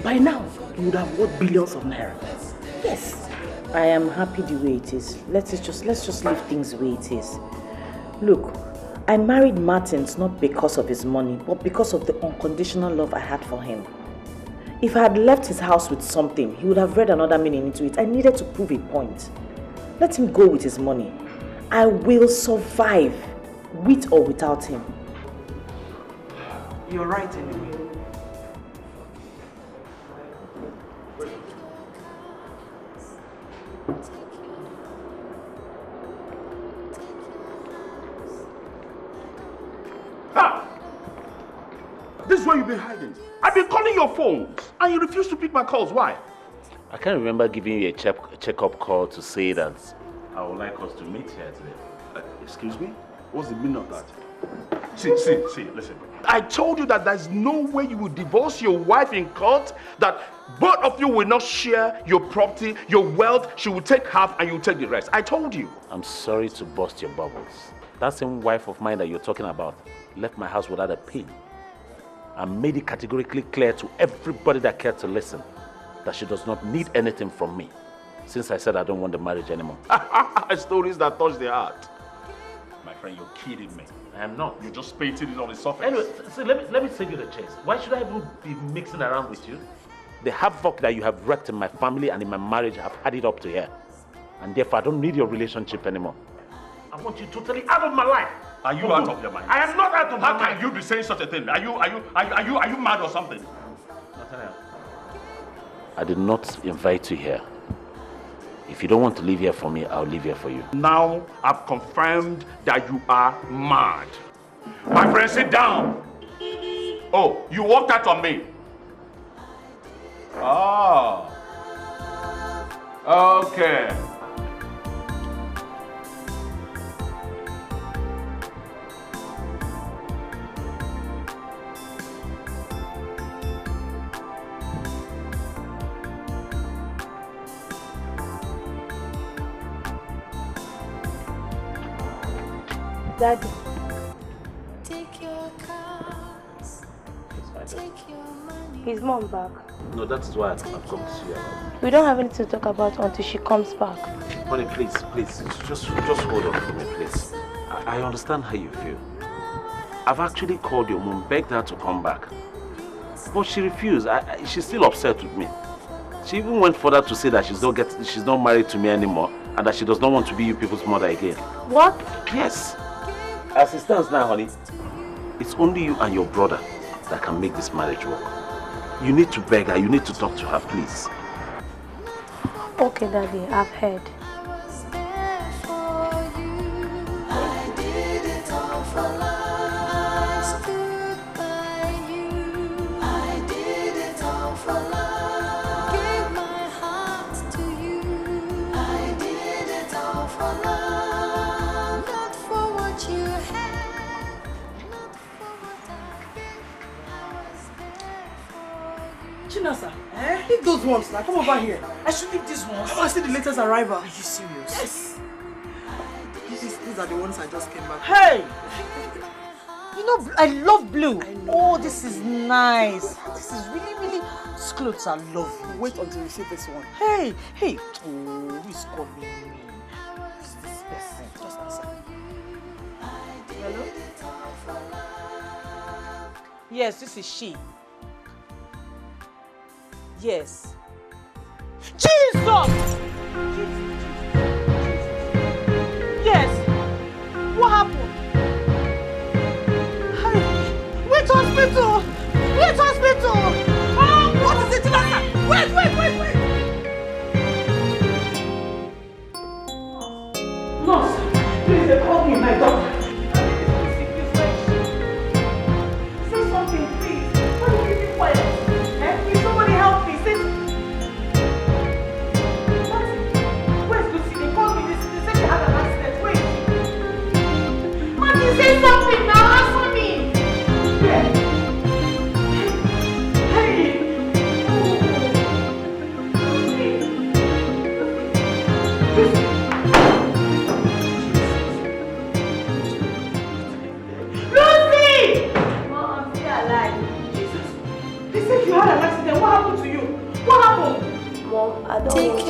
By now, he would have worth billions of naira. Yes. I am happy the way it is. Let's just leave things the way it is. Look, I married Martins not because of his money, but because of the unconditional love I had for him. If I had left his house with something, he would have read another meaning into it. I needed to prove a point. Let him go with his money. I will survive, with or without him. You're right anyway. Ah! This is where you've been hiding. I've been calling your phones and you refuse to pick my calls. Why? I can't remember giving you a check-up call to say that I would like us to meet here today. Excuse me? What's the meaning of that? See, listen. I told you that there's no way you will divorce your wife in court, that both of you will not share your property, your wealth. She will take half and you will take the rest. I told you. I'm sorry to burst your bubbles. That same wife of mine that you're talking about left my house without a pin. I made it categorically clear to everybody that cared to listen that she does not need anything from me, since I said I don't want the marriage anymore. Stories that touch the heart. My friend, you're kidding me. I am not. You're just painting it on the surface. Anyway, see, let me save you the chase. Why should I even be mixing around with you? The havoc that you have wreaked in my family and in my marriage have had it up to here. And therefore, I don't need your relationship anymore. I want you totally out of my life. Are you out of your mind? I am not out of my mind. How can you be saying such a thing? Are you mad or something? Nathaniel, I did not invite you here. If you don't want to live here for me, I'll live here for you. Now I've confirmed that you are mad. My friend, sit down. Oh, you walked out on me. Oh. Okay. Daddy. Take your cars, take your money. Is mom back? No, that is why I've come to see you. We don't have anything to talk about until she comes back. Honey, please, just hold on for me, please. I understand how you feel. I've actually called your mom, begged her to come back. But she refused. She's still upset with me. She even went further to say that she's not married to me anymore and that she does not want to be you people's mother again. What? Yes. As it stands now, honey, it's only you and your brother that can make this marriage work. You need to beg her, you need to talk to her, please. Okay, Daddy, I've heard. Chinasa, leave those ones now. Come over here. I should leave these ones. I want to see the latest arrival. Are you serious? Yes. These are the ones I just came back. Hey! You know, I love blue. I know. Oh, this is nice. This is really, these clothes are lovely. Wait until you see this one. Hey! Oh, who is calling me? Who's this person? Just answer. Hello? Yes, this is she. Yes. Jesus! Yes. What happened? Hey. Wait, hospital! Wait, hospital! Oh, what is it? Wait! Nurse, please, they called me, my doctor. Say something, please. Why are you keeping quiet? Please, somebody help me. Say where's Lucy? They called me. They said they had an accident. Wait. Martin, say something now. Answer me. Yeah. Hey. Lucy! Mom, I'm still alive. Jesus. They said you had an accident. What happened to you? What happened? Mom, I don't want to